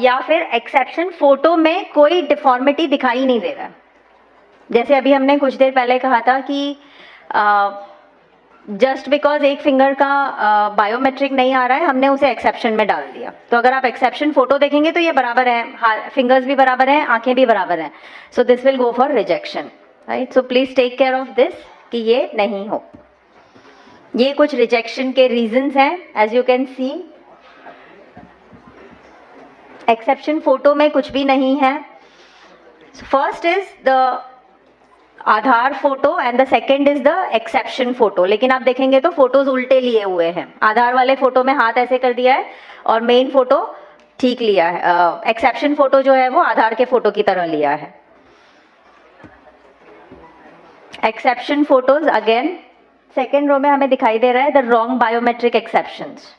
या फिर एक्सेप्शन फोटो में कोई डिफॉर्मिटी दिखाई नहीं दे रहा है। जैसे अभी हमने कुछ देर पहले कहा था कि जस्ट बिकॉज एक फिंगर का बायोमेट्रिक नहीं आ रहा है हमने उसे एक्सेप्शन में डाल दिया। तो अगर आप एक्सेप्शन फोटो देखेंगे तो ये बराबर है, फिंगर्स भी बराबर हैं, आंखें भी बराबर हैं, so this will go for rejection, right. So please take care of this कि ये नहीं हो। ये कुछ रिजेक्शन के रीजंस हैं, as you can see. Exception photo में कुछ भी नहीं है। First is the Aadhaar photo and the second is the exception photo. लेकिन आप देखेंगे तो फोटोज उल्टे लिए हुए हैं। आधार वाले फोटो में हाथ ऐसे कर दिया है और मेन फोटो ठीक लिया है, एक्सेप्शन फोटो जो है वो आधार के फोटो की तरह लिया है। Exception photos again second row में हमें दिखाई दे रहा है द रॉन्ग बायोमेट्रिक एक्सेप्शंस।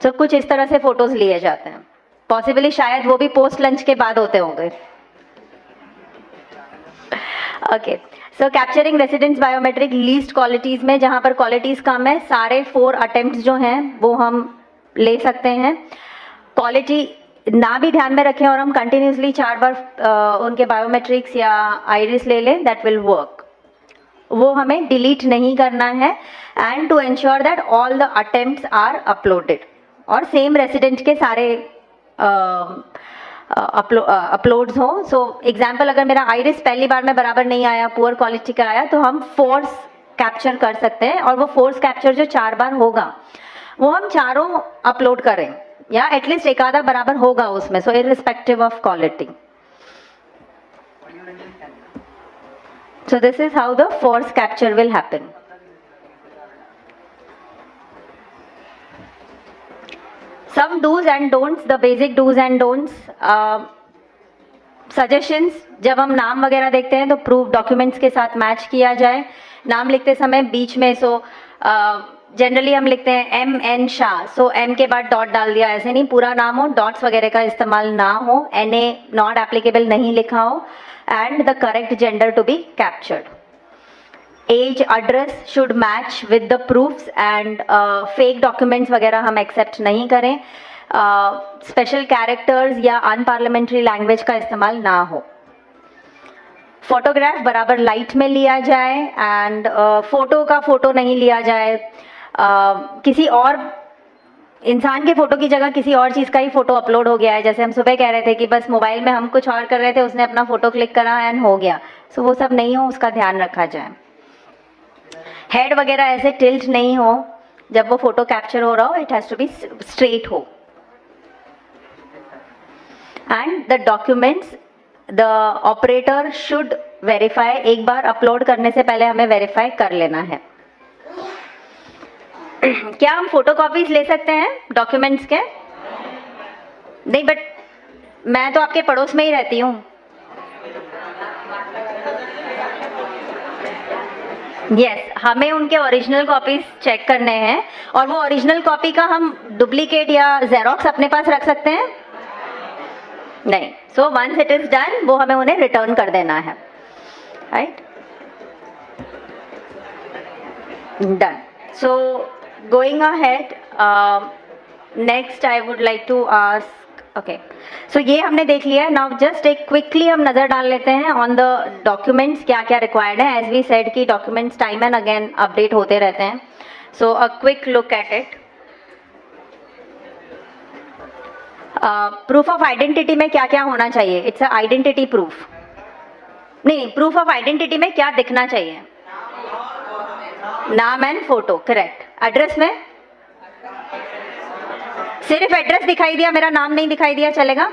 तो कुछ इस तरह से फोटोज लिए जाते हैं, पॉसिबली शायद वो भी पोस्ट लंच के बाद होते होंगे। Okay, so capturing residents biometric least qualities में, जहां पर क्वालिटीज कम है, सारे 4 अटेम्प्ट्स जो हैं वो हम ले सकते हैं। क्वालिटी ना भी ध्यान में रखें और हम कंटिन्यूसली 4 बार उनके बायोमेट्रिक्स या आइरिस ले लें, दैट विल वर्क। वो हमें डिलीट नहीं करना है and to ensure that all the attempts are uploaded, और सेम रेसिडेंट के सारे अपलोड्स हों। सो एग्जाम्पल, अगर मेरा आइरिस पहली बार में बराबर नहीं आया, पुअर क्वालिटी का आया, तो हम फोर्स कैप्चर कर सकते हैं और वो फोर्स कैप्चर जो 4 बार होगा वो हम चारों अपलोड करें या एटलीस्ट एक आधा बराबर होगा उसमें, so irrespective of quality. So this is how the force capture will happen. some do's and don'ts, the basic do's and don'ts. Suggestions, जब हम नाम वगैरह देखते हैं तो प्रूफ डॉक्यूमेंट्स के साथ मैच किया जाए. नाम लिखते समय बीच में जनरली हम लिखते हैं MN शाह, सो M के बाद डॉट डाल दिया, ऐसे नहीं, पूरा नाम हो, डॉट्स वगैरह का इस्तेमाल ना हो, NA नॉट एप्लीकेबल नहीं लिखा हो, and the correct gender to be captured. Age, address should match with the proofs, and fake documents वगैरह हम एक्सेप्ट नहीं करें. स्पेशल कैरेक्टर्स या अनपार्लियामेंट्री लैंग्वेज का इस्तेमाल ना हो. फोटोग्राफ बराबर लाइट में लिया जाए, एंड फोटो का फोटो नहीं लिया जाए. किसी और इंसान के फोटो की जगह किसी और चीज़ का ही फोटो अपलोड हो गया है, जैसे हम सुबह कह रहे थे कि बस मोबाइल में हम कुछ और कर रहे थे, उसने अपना फोटो क्लिक करा एंड हो गया. सो वो सब नहीं हो, उसका ध्यान रखा जाए. हेड वगैरह ऐसे टिल्ट नहीं हो जब वो फोटो कैप्चर हो रहा हो, it has to be straight हो. And the documents the operator should verify. एक बार अपलोड करने से पहले हमें वेरीफाई कर लेना है. क्या हम फोटोकॉपीज ले सकते हैं डॉक्यूमेंट्स के? नहीं, बट मैं तो आपके पड़ोस में ही रहती हूँ. यस, हमें उनके ओरिजिनल कॉपीज चेक करने हैं, और वो ओरिजिनल कॉपी का हम डुप्लीकेट या जेरोक्स अपने पास रख सकते हैं? नहीं. So once it is done, वो हमें उन्हें रिटर्न कर देना है. Right, done. So going ahead, next I would like to ask, okay, so ये हमने देख लिया है. now just एक quickly हम नज़र डाल लेते हैं on the documents, क्या क्या required है. as we said कि documents time and again update होते रहते हैं, so a quick look at it. proof of identity में क्या क्या होना चाहिए? it's a identity proof. नहीं, proof of identity में क्या दिखना चाहिए? नाम एंड फोटो, करेक्ट. एड्रेस में सिर्फ एड्रेस दिखाई दिया, मेरा नाम नहीं दिखाई दिया, चलेगा?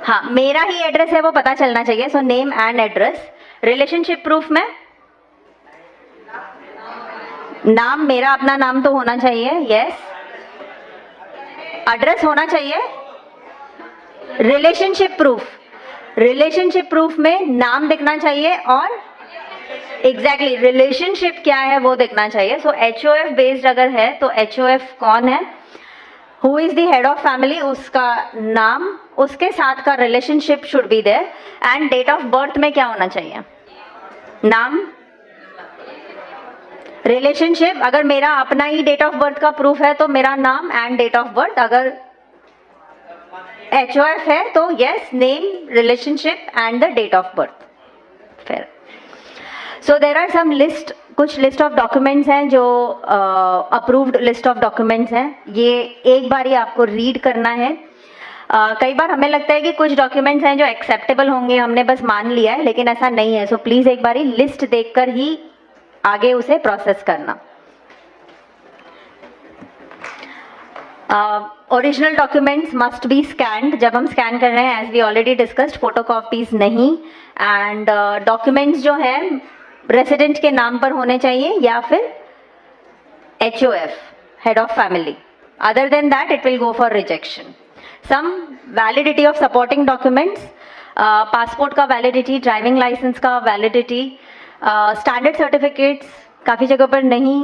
हाँ, मेरा ही एड्रेस है वो पता चलना चाहिए. So name and address. Relationship proof में नाम, मेरा अपना नाम तो होना चाहिए. यस. एड्रेस होना चाहिए. रिलेशनशिप प्रूफ, रिलेशनशिप प्रूफ में नाम दिखना चाहिए और एग्जैक्टली रिलेशनशिप क्या है वो देखना चाहिए. सो HOF बेस्ड अगर है तो HOF कौन है, who is the head of family, उसका नाम, उसके साथ का relationship should be there. And date of birth में क्या होना चाहिए? नाम, रिलेशनशिप. अगर मेरा अपना ही डेट ऑफ बर्थ का प्रूफ है तो मेरा नाम एंड डेट ऑफ बर्थ. अगर HOF है तो yes, name, relationship and the date of birth. फिर so there are some list, कुछ लिस्ट ऑफ डॉक्यूमेंट्स हैं जो अप्रूव्ड लिस्ट ऑफ डॉक्यूमेंट्स हैं. ये एक बार ही आपको रीड करना है. कई बार हमें लगता है कि कुछ डॉक्यूमेंट्स हैं जो एक्सेप्टेबल होंगे, हमने बस मान लिया है, लेकिन ऐसा नहीं है. सो प्लीज़ एक बार ही लिस्ट देखकर ही आगे उसे प्रोसेस करना. Original documents must be scanned. जब हम स्कैन कर रहे हैं, as we already discussed, photocopies नहीं. एंड डॉक्यूमेंट्स जो हैं रेसिडेंट के नाम पर होने चाहिए या फिर HOF, head of family. Other than that it will go for rejection. Some validity of supporting documents, passport का वैलिडिटी, ड्राइविंग लाइसेंस का वैलिडिटी, स्टैंडर्ड सर्टिफिकेट्स काफ़ी जगह पर नहीं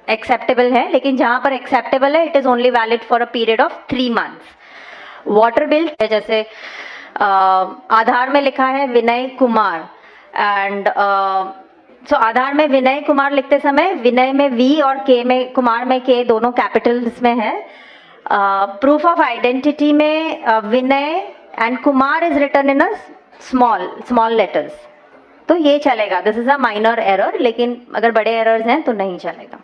एक्सेप्टेबल है, लेकिन जहाँ पर एक्सेप्टेबल है it is only valid for a period of 3 months. Water bill, जैसे आधार में लिखा है विनय कुमार, एंड सो आधार में विनय कुमार लिखते समय विनय में V और K में, कुमार में K, दोनों कैपिटल्स में है. प्रूफ ऑफ आइडेंटिटी में Vinay and Kumar is written in a small letters, तो ये चलेगा. This is a minor error, लेकिन अगर बड़े एरर्स हैं तो नहीं चलेगा.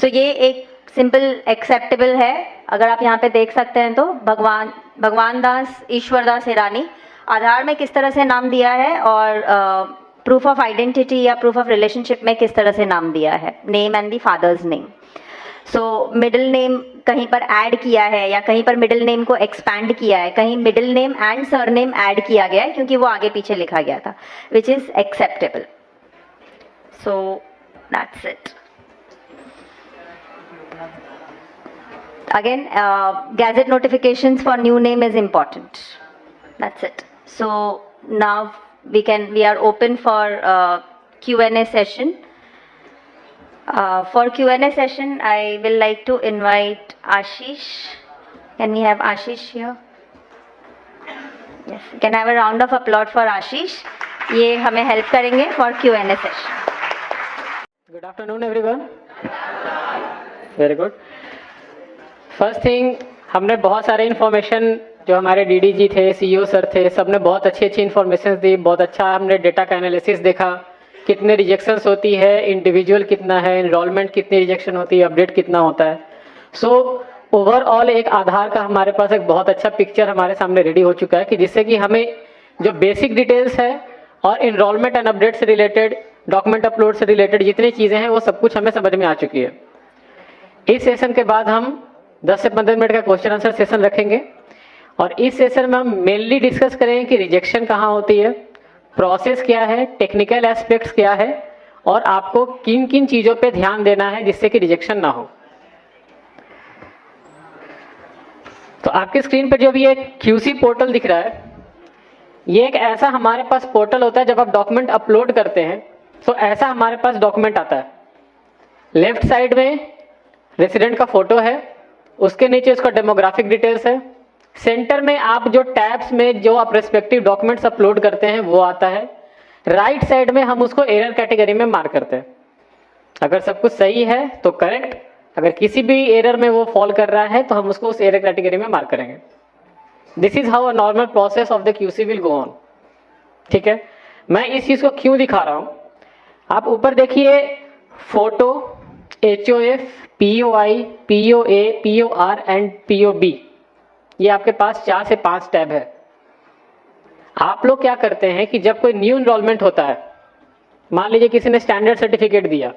सो ये एक सिंपल एक्सेप्टेबल है. अगर आप यहाँ पे देख सकते हैं तो भगवान दास ईश्वर दास ईरानी, आधार में किस तरह से नाम दिया है और प्रूफ ऑफ आइडेंटिटी या प्रूफ ऑफ रिलेशनशिप में किस तरह से नाम दिया है, name and the father's name. So middle name कहीं पर ऐड किया है या कहीं पर मिडिल नेम को एक्सपैंड किया है, कहीं middle name and surname add किया गया है क्योंकि वो आगे पीछे लिखा गया था, which is acceptable. So that's it. Again, gazette notifications for new name is important. That's it. So now we are open for Q&A session. For Q&A session, I will like to invite Ashish. Can we have Ashish here? Yes. Can I have a round of applause for Ashish? ये हमें help करेंगे for Q&A session. Good afternoon everyone. Very good. First thing, हमने बहुत सारे information जो हमारे DD जी थे, CEO sir थे, सबने बहुत अच्छी इन्फॉर्मेशन दी. बहुत अच्छा हमने डेटा का एनालिसिस देखा, कितने रिजेक्शंस होती है, इंडिविजुअल कितना है, इनरोलमेंट कितनी रिजेक्शन होती है, अपडेट कितना होता है. सो ओवरऑल एक आधार का हमारे पास एक बहुत अच्छा पिक्चर हमारे सामने रेडी हो चुका है कि जिससे कि हमें जो बेसिक डिटेल्स है और इनरोलमेंट एंड अपडेट से रिलेटेड, डॉक्यूमेंट अपलोड से रिलेटेड जितनी चीज़ें हैं वो सब कुछ हमें समझ में आ चुकी है. इस सेशन के बाद हम 10 से 15 मिनट का क्वेश्चन आंसर सेशन रखेंगे और इस सेशन में हम मेनली डिस्कस करेंगे कि रिजेक्शन कहाँ होती है, प्रोसेस क्या है, टेक्निकल एस्पेक्ट्स क्या है और आपको किन किन चीज़ों पे ध्यान देना है जिससे कि रिजेक्शन ना हो. तो आपकी स्क्रीन पर जो भी एक QC पोर्टल दिख रहा है, ये एक ऐसा हमारे पास पोर्टल होता है जब आप डॉक्यूमेंट अपलोड करते हैं तो ऐसा हमारे पास डॉक्यूमेंट आता है. लेफ्ट साइड में रेसिडेंट का फोटो है, उसके नीचे उसका डेमोग्राफिक डिटेल्स है, सेंटर में आप जो टैब्स में जो आप रेस्पेक्टिव डॉक्यूमेंट्स अपलोड करते हैं वो आता है, राइट साइड में हम उसको एरर कैटेगरी में मार्क करते हैं. अगर सब कुछ सही है तो करेक्ट, अगर किसी भी एरर में वो फॉल कर रहा है तो हम उसको उस एरर कैटेगरी में मार्क करेंगे. This is how a normal process of the QC will go on. ठीक है, मैं इस चीज को क्यों दिखा रहा हूं, आप ऊपर देखिए photo, HOF, POI, POA, POR and POB, ये आपके पास 4 से 5 टैब है. आप लोग क्या करते हैं कि जब कोई न्यू इनरोलमेंट होता है, मान लीजिए किसी ने स्टैंडर्ड सर्टिफिकेट दिया,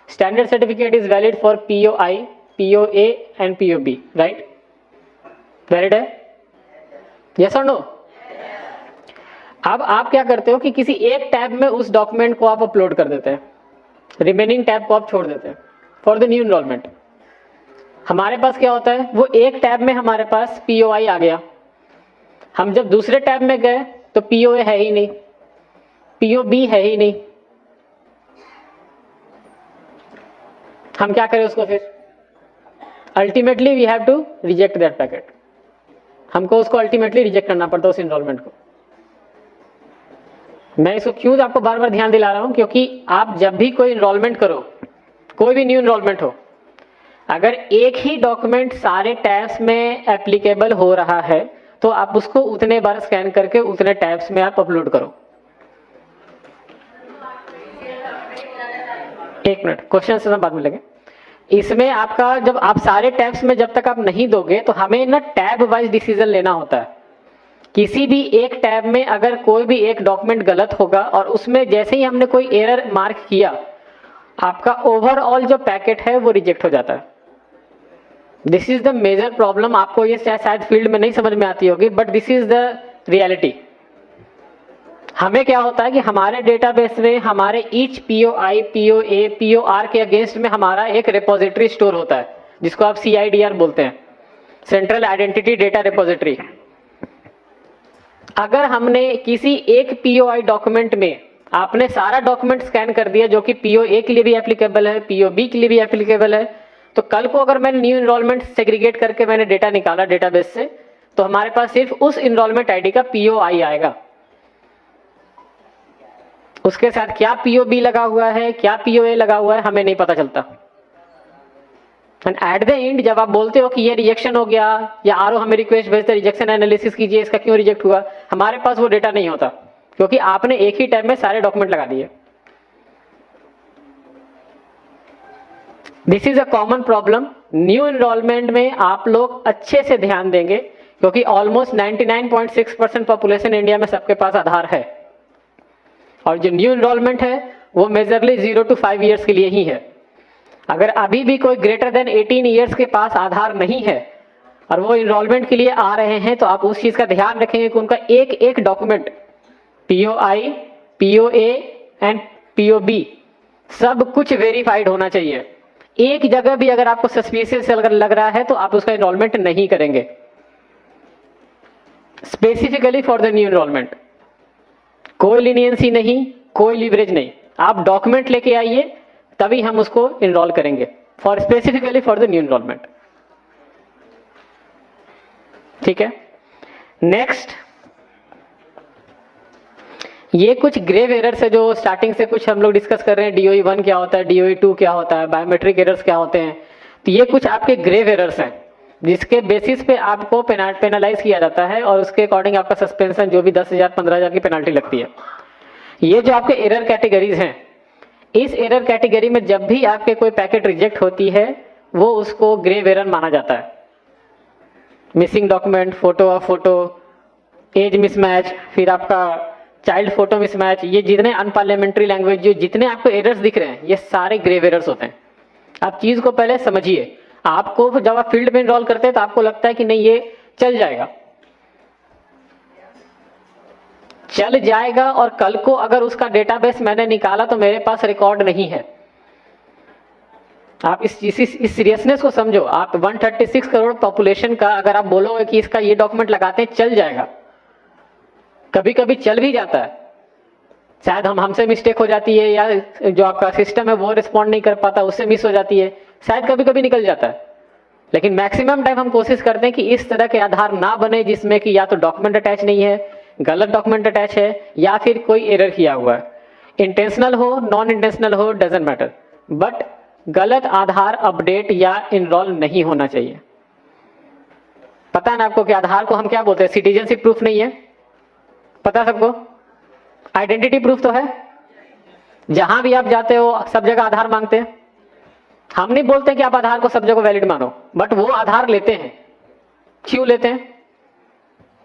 standard certificate is valid for POI, POA and POB, right? Valid है? यस और नो? अब आप क्या करते हो कि किसी एक टैब में उस डॉक्यूमेंट को आप अपलोड कर देते हैं, रिमेनिंग टैब को आप छोड़ देते हैं फॉर द न्यू इनरोलमेंट. हमारे पास क्या होता है, वो एक टैब में हमारे पास POI आ गया, हम जब दूसरे टैब में गए तो POA है ही नहीं, POB है ही नहीं. हम क्या करें उसको फिर? Ultimately we have to reject that packet. हमको उसको अल्टीमेटली रिजेक्ट करना पड़ता है उस इनरोलमेंट को. मैं इसको क्यों आपको बार बार ध्यान दिला रहा हूं, क्योंकि आप जब भी कोई इनरोलमेंट करो, कोई भी न्यू इनरोलमेंट हो, अगर एक ही डॉक्यूमेंट सारे टैब्स में एप्लीकेबल हो रहा है तो आप उसको उतने बार स्कैन करके उतने टैब्स में आप अपलोड करो. एक मिनट, क्वेश्चन से बाद में लगे. इसमें आपका जब आप सारे टैब्स में जब तक आप नहीं दोगे तो हमें ना टैब वाइज डिसीजन लेना होता है. किसी भी एक टैब में अगर कोई भी एक डॉक्यूमेंट गलत होगा और उसमें जैसे ही हमने कोई एरर मार्क किया, आपका ओवरऑल जो पैकेट है वो रिजेक्ट हो जाता है. This is the major problem. आपको ये शायद फील्ड में नहीं समझ में आती होगी, but this is the reality. हमें क्या होता है कि हमारे डेटाबेस में हमारे ईच POI, POA, POR के अगेंस्ट में हमारा एक रिपोजिटरी स्टोर होता है जिसको आप CIDR बोलते हैं, सेंट्रल आइडेंटिटी डेटा रिपोजिटरी. अगर हमने किसी एक POI डॉक्यूमेंट में आपने सारा डॉक्यूमेंट स्कैन कर दिया जो कि POA के लिए भी एप्लीकेबल है, POB के लिए भी एप्लीकेबल है, तो कल को अगर मैंने न्यू इनरोलमेंट सेग्रीगेट करके मैंने डेटा निकाला डेटाबेस से, तो हमारे पास सिर्फ उस इनरोलमेंट आईडी का POI आएगा. उसके साथ क्या POB लगा हुआ है, क्या POA लगा हुआ है, हमें नहीं पता चलता. एंड एट द एंड जब आप बोलते हो कि ये रिजेक्शन हो गया या RO हमें रिक्वेस्ट भेजते, रिजेक्शन एनालिसिस कीजिए, इसका क्यों रिजेक्ट हुआ, हमारे पास वो डेटा नहीं होता क्योंकि आपने एक ही टाइम में सारे डॉक्यूमेंट लगा दिए. This is a common problem. New enrolment में आप लोग अच्छे से ध्यान देंगे क्योंकि ऑलमोस्ट 99.6% पॉपुलेशन इंडिया में सबके पास आधार है और जो न्यू इनरोलमेंट है वो मेजरली 0 to 5 ईयर्स के लिए ही है. अगर अभी भी कोई ग्रेटर देन 18 ईयर्स के पास आधार नहीं है और वो इनरोलमेंट के लिए आ रहे हैं तो आप उस चीज का ध्यान रखेंगे कि उनका एक एक document POI, POA and POB सब कुछ वेरीफाइड होना चाहिए. एक जगह भी अगर आपको सस्पिशियस अगर लग रहा है तो आप उसका एनरोलमेंट नहीं करेंगे, specifically for the new enrolment. कोई लीनियंसी नहीं, कोई लीवरेज नहीं, आप डॉक्यूमेंट लेके आइए तभी हम उसको इनरोल करेंगे, for specifically for the new enrolment. ठीक है, नेक्स्ट, ये कुछ ग्रेव एरर्स है जो स्टार्टिंग से कुछ हम लोग डिस्कस कर रहे हैं। DOE 1 क्या होता है, DOE 2 क्या होता है, बायोमेट्रिक एरर्स क्या होते हैं। तो ये कुछ आपके ग्रेव एरर्स हैं जिसके बेसिस पे आपको पेनलाइज किया जाता है और उसके अकॉर्डिंग आपका सस्पेंशन जो भी 10,000 15,000 की पेनल्टी लगती है। ये जो आपके एरर कैटेगरीज हैं, इस एरर कैटेगरी में जब भी आपके कोई पैकेट रिजेक्ट होती है वो उसको ग्रेव एरर माना जाता है। Missing document, photo of photo, age mismatch, फिर आपका चाइल्ड फोटो मिसमैच, ये जितने अनपार्लियामेंट्री लैंग्वेज जो जितने आपको एरर्स दिख रहे हैं ये सारे ग्रेव एरर्स होते हैं। आप चीज को पहले समझिए। आपको जब आप फील्ड में इनरोल करते हैं तो आपको लगता है कि नहीं ये चल जाएगा, चल जाएगा, और कल को अगर उसका डेटाबेस मैंने निकाला तो मेरे पास रिकॉर्ड नहीं है। आप इस सीरियसनेस को समझो। आप 136 करोड़ पॉपुलेशन का अगर आप बोलोगे कि इसका ये डॉक्यूमेंट लगाते हैं चल जाएगा, कभी कभी चल भी जाता है, शायद हमसे मिस्टेक हो जाती है या जो आपका सिस्टम है वो रिस्पॉन्ड नहीं कर पाता, उससे मिस हो जाती है, शायद कभी कभी निकल जाता है। लेकिन मैक्सिमम टाइम हम कोशिश करते हैं कि इस तरह के आधार ना बने जिसमें कि या तो डॉक्यूमेंट अटैच नहीं है, गलत डॉक्यूमेंट अटैच है, या फिर कोई एरर किया हुआ है। इंटेंशनल हो नॉन इंटेंशनल हो डजंट मैटर, बट गलत आधार अपडेट या इनरोल नहीं होना चाहिए। पता है ना आपको कि आधार को हम क्या बोलते हैं? सिटीजनशिप प्रूफ नहीं है, पता सबको? आइडेंटिटी प्रूफ तो है। जहां भी आप जाते हो सब जगह आधार मांगते हैं। हम नहीं बोलते कि आप आधार को सब जगह वैलिड मानो, बट वो आधार लेते हैं। क्यों लेते हैं?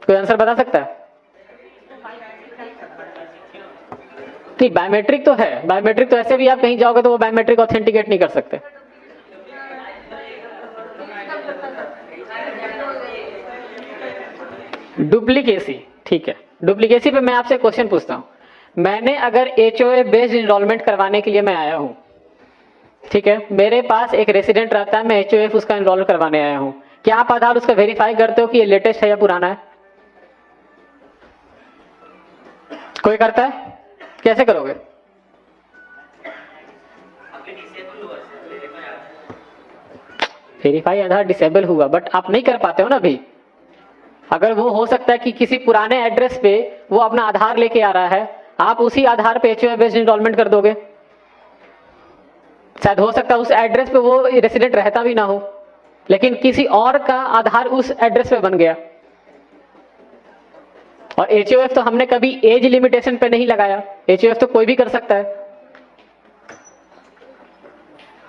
कोई आंसर बता सकता है? नहीं, बायोमेट्रिक तो है। बायोमेट्रिक तो ऐसे भी आप कहीं जाओगे तो वो बायोमेट्रिक ऑथेंटिकेट नहीं कर सकते। डुप्लीकेसी, ठीक है। डुप्लीकेसी पे मैं आपसे क्वेश्चन पूछता हूं। मैंने अगर HOA बेस्ड इनरोलमेंट करवाने के लिए मैं आया हूं, ठीक है, मेरे पास एक रेसिडेंट रहता है, मैं HOF उसका इनरोल करवाने आया हूं, क्या आप आधार उसका वेरीफाई करते हो कि ये लेटेस्ट है या पुराना है? कोई करता है? कैसे करोगे? वेरीफाई आधार डिसेबल हुआ, बट आप नहीं कर पाते हो ना अभी। अगर वो हो सकता है कि किसी पुराने एड्रेस पे वो अपना आधार लेके आ रहा है, आप उसी आधार पे HOA बेस्ड इनरोलमेंट कर दोगे। शायद हो सकता है उस एड्रेस पे वो रेसिडेंट रहता भी ना हो, लेकिन किसी और का आधार उस एड्रेस पे बन गया। और HOF तो हमने कभी एज लिमिटेशन पे नहीं लगाया, HOF तो कोई भी कर सकता है।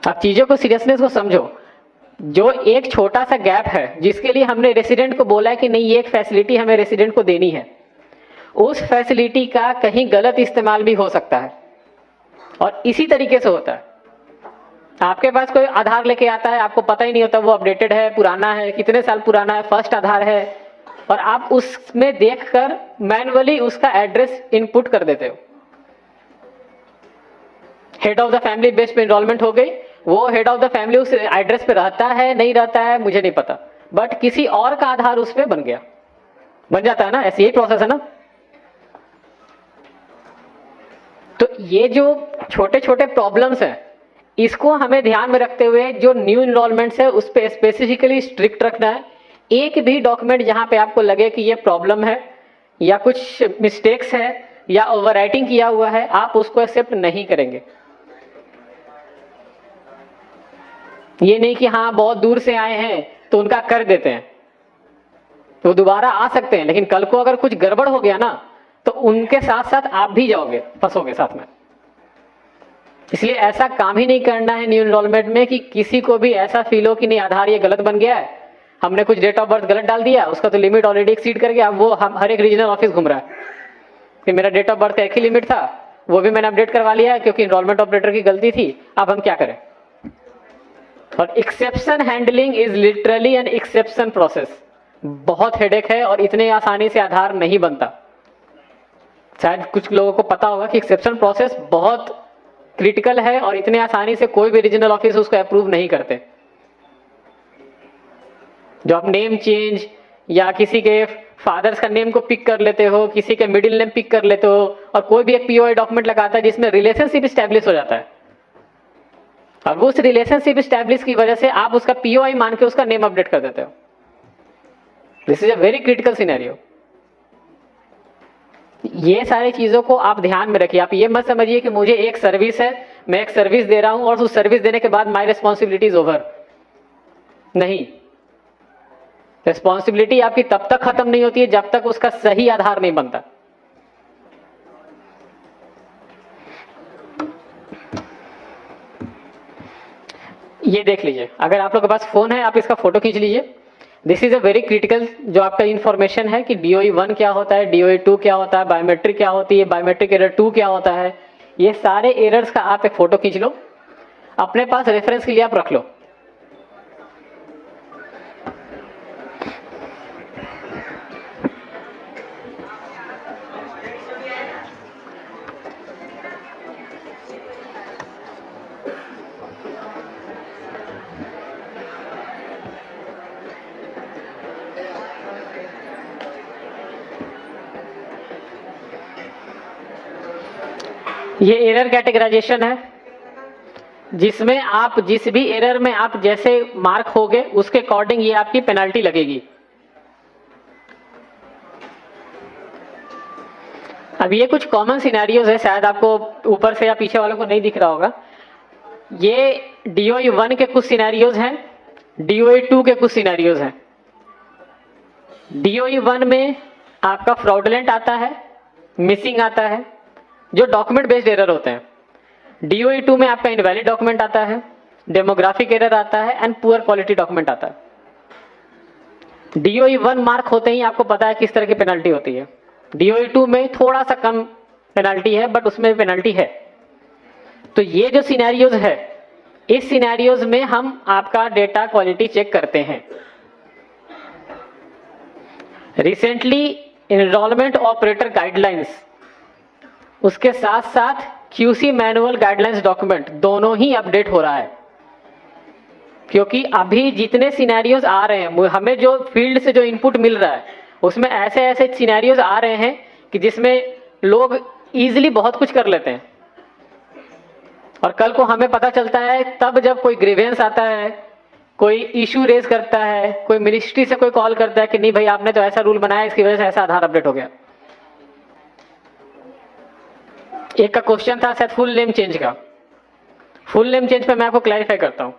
आप चीजों को सीरियसनेस को समझो। जो एक छोटा सा गैप है जिसके लिए हमने रेसिडेंट को बोला है कि नहीं ये एक फैसिलिटी हमें रेसिडेंट को देनी है, उस फैसिलिटी का कहीं गलत इस्तेमाल भी हो सकता है। और इसी तरीके से होता है। आपके पास कोई आधार लेके आता है, आपको पता ही नहीं होता वो अपडेटेड है, पुराना है, कितने साल पुराना है, फर्स्ट आधार है, और आप उसमें देखकर मैन्युअली उसका एड्रेस इनपुट कर देते हो। Head of the family based पे इनरोलमेंट हो गई, वो हेड ऑफ द फैमिली उस एड्रेस पे रहता है नहीं रहता है मुझे नहीं पता, बट किसी और का आधार उस पे बन गया, बन जाता है ना, ऐसी ही प्रोसेस है ना। तो ये जो छोटे छोटे प्रॉब्लम्स हैं इसको हमें ध्यान में रखते हुए जो न्यू इनरोलमेंट्स है उस पे स्पेसिफिकली स्ट्रिक्ट रखना है। एक भी डॉक्यूमेंट जहां पे आपको लगे कि ये प्रॉब्लम है या कुछ मिस्टेक्स है या ओवरराइटिंग किया हुआ है, आप उसको एक्सेप्ट नहीं करेंगे। ये नहीं कि हाँ बहुत दूर से आए हैं तो उनका कर देते हैं, वो दोबारा आ सकते हैं, लेकिन कल को अगर कुछ गड़बड़ हो गया ना तो उनके साथ साथ आप भी जाओगे, फंसोगे साथ में। इसलिए ऐसा काम ही नहीं करना है न्यू एनरोलमेंट में कि किसी को भी ऐसा फील हो कि नहीं आधार ये गलत बन गया है, हमने कुछ डेट ऑफ बर्थ गलत डाल दिया, उसका तो लिमिट ऑलरेडी एक्सीड कर गया, वो हम हर एक रीजनल ऑफिस घूम रहा है कि मेरा डेट ऑफ बर्थ का एक ही लिमिट था, वो भी मैंने अपडेट करवा लिया है क्योंकि एनरोलमेंट ऑपरेटर की गलती थी, अब हम क्या करें। और exception handling is literally an exception process. बहुत हेडेक है और इतने आसानी से आधार नहीं बनता। शायद कुछ लोगों को पता होगा कि एक्सेप्शन प्रोसेस बहुत क्रिटिकल है और इतने आसानी से कोई भी रीजनल ऑफिस उसको अप्रूव नहीं करते। जो आप नेम चेंज या किसी के फादर्स का नेम को पिक कर लेते हो, किसी के मिडिल नेम पिक कर लेते हो, और कोई भी एक पीओआई डॉक्यूमेंट लगाता है जिसमें रिलेशनशिप स्टैब्लिश हो जाता है, और उस रिलेशनशिप स्टैब्लिश की वजह से आप उसका पीओआई मान के उसका नेम अपडेट कर देते हो। This is a very critical scenario. ये सारी चीजों को आप ध्यान में रखिए। आप ये मत समझिए कि मुझे एक सर्विस है, मैं एक सर्विस दे रहा हूं और उस सर्विस देने के बाद माई रिस्पॉन्सिबिलिटी इज ओवर। नहीं, रिस्पॉन्सिबिलिटी आपकी तब तक खत्म नहीं होती है जब तक उसका सही आधार नहीं बनता। ये देख लीजिए, अगर आप लोग के पास फोन है आप इसका फोटो खींच लीजिए। This is a very critical जो आपका इंफॉर्मेशन है कि DOE 1 क्या होता है, DOE 2 क्या होता है, बायोमेट्रिक क्या होती है, बायोमेट्रिक एरर 2 क्या होता है। ये सारे एरर्स का आप एक फोटो खींच लो, अपने पास रेफरेंस के लिए आप रख लो। ये एरर कैटेगराइजेशन है जिसमें आप जिस भी एरर में आप जैसे मार्क होगे उसके अकॉर्डिंग ये आपकी पेनल्टी लगेगी। अब ये कुछ कॉमन सिनेरियोज है, शायद आपको ऊपर से या पीछे वालों को नहीं दिख रहा होगा। ये DOE 1 के कुछ सिनेरियोज हैं, DOE 2 के कुछ सिनेरियोज हैं। DOE 1 में आपका फ्रॉडलेंट आता है, मिसिंग आता है, जो डॉक्यूमेंट बेस्ड एरर होते हैं। DOE 2 में आपका इनवैलिड डॉक्यूमेंट आता है, डेमोग्राफिक एरर आता है एंड पुअर क्वालिटी डॉक्यूमेंट आता है। DOE 1 मार्क होते ही आपको पता है किस तरह की पेनल्टी होती है। DOE 2 में थोड़ा सा कम पेनल्टी है, बट उसमें पेनल्टी है। तो ये जो सिनेरियोज है, इस सिनेरियोज में हम आपका डेटा क्वालिटी चेक करते हैं। रिसेंटली एनरोलमेंट ऑपरेटर गाइडलाइंस, उसके साथ साथ QC मैनुअल गाइडलाइंस डॉक्यूमेंट दोनों ही अपडेट हो रहा है, क्योंकि अभी जितने सिनेरियोज आ रहे हैं, हमें जो फील्ड से जो इनपुट मिल रहा है उसमें ऐसे ऐसे सिनेरियोज आ रहे हैं कि जिसमें लोग इजीली बहुत कुछ कर लेते हैं, और कल को हमें पता चलता है तब जब कोई ग्रीवेंस आता है, कोई इशू रेज करता है, कोई मिनिस्ट्री से कोई कॉल करता है कि नहीं भाई आपने तो ऐसा रूल बनाया, इसकी वजह से ऐसा आधार अपडेट हो गया। एक का क्वेश्चन था शायद फुल नेम चेंज का। फुल नेम चेंज पे मैं आपको क्लैरिफाई करता हूं।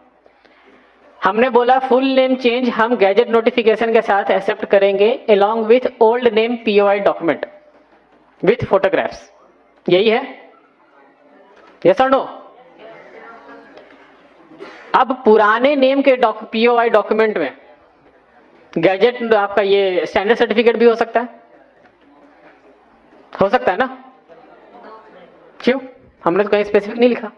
हमने बोला फुल नेम चेंज हम गैजेट नोटिफिकेशन के साथ एक्सेप्ट करेंगे along with old name POI document with photographs. यही है, यस और नो? अब पुराने नेम के POI डॉक्यूमेंट में गैजेट आपका ये स्टैंडर्ड सर्टिफिकेट भी हो सकता है ना? क्यों? हमने तो कहीं स्पेसिफिक नहीं लिखा।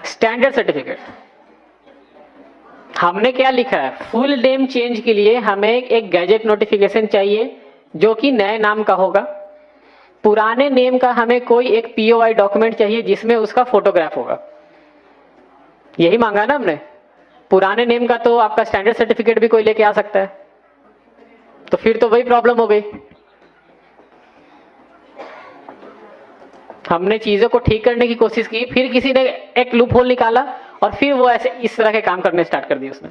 स्टैंडर्ड सर्टिफिकेट हमने क्या लिखा है? फुल नेम चेंज के लिए हमें एक गैजेट नोटिफिकेशन चाहिए जो कि नए नाम का होगा। पुराने नेम का हमें कोई एक POI डॉक्यूमेंट चाहिए जिसमें उसका फोटोग्राफ होगा। यही मांगा ना हमने। पुराने नेम का तो आपका स्टैंडर्ड सर्टिफिकेट भी कोई लेके आ सकता है, तो फिर तो वही प्रॉब्लम हो गई। हमने चीजों को ठीक करने की कोशिश की, फिर किसी ने एक लूप होल निकाला और फिर वो ऐसे इस तरह के काम करने स्टार्ट कर दिए उसने।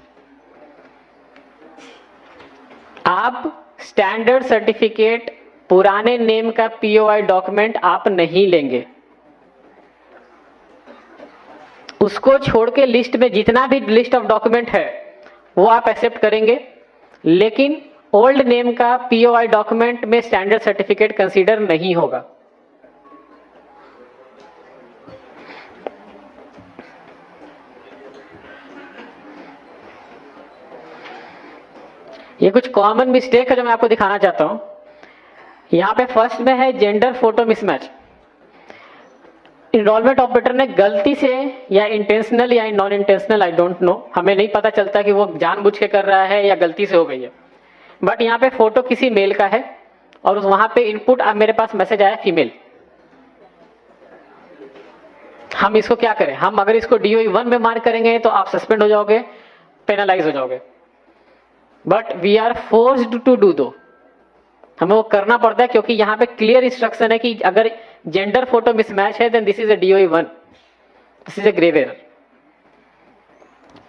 आप स्टैंडर्ड सर्टिफिकेट पुराने नेम का POI डॉक्यूमेंट आप नहीं लेंगे। उसको छोड़ के लिस्ट में जितना भी लिस्ट ऑफ डॉक्यूमेंट है वो आप एक्सेप्ट करेंगे, लेकिन ओल्ड नेम का POI डॉक्यूमेंट में स्टैंडर्ड सर्टिफिकेट कंसीडर नहीं होगा। ये कुछ कॉमन मिस्टेक है जो मैं आपको दिखाना चाहता हूं। यहां पे फर्स्ट में है gender photo mismatch. Enrolment operator ने गलती से या इंटेंशनल या non intentional, I don't know, हमें नहीं पता चलता कि वो जानबूझ के कर रहा है या गलती से हो गई है, बट यहाँ पे फोटो किसी मेल का है और वहां पे इनपुट मेरे पास मैसेज आया फीमेल। हम इसको क्या करें, हम अगर इसको DOE 1 में मार्क करेंगे तो आप सस्पेंड हो जाओगे, पेनलाइज हो जाओगे, but we are forced to do दो, हमें वो करना पड़ता है क्योंकि यहाँ पे क्लियर इंस्ट्रक्शन है कि अगर जेंडर फोटो मिसमैच है then this is a DOE 1, this is a grave error.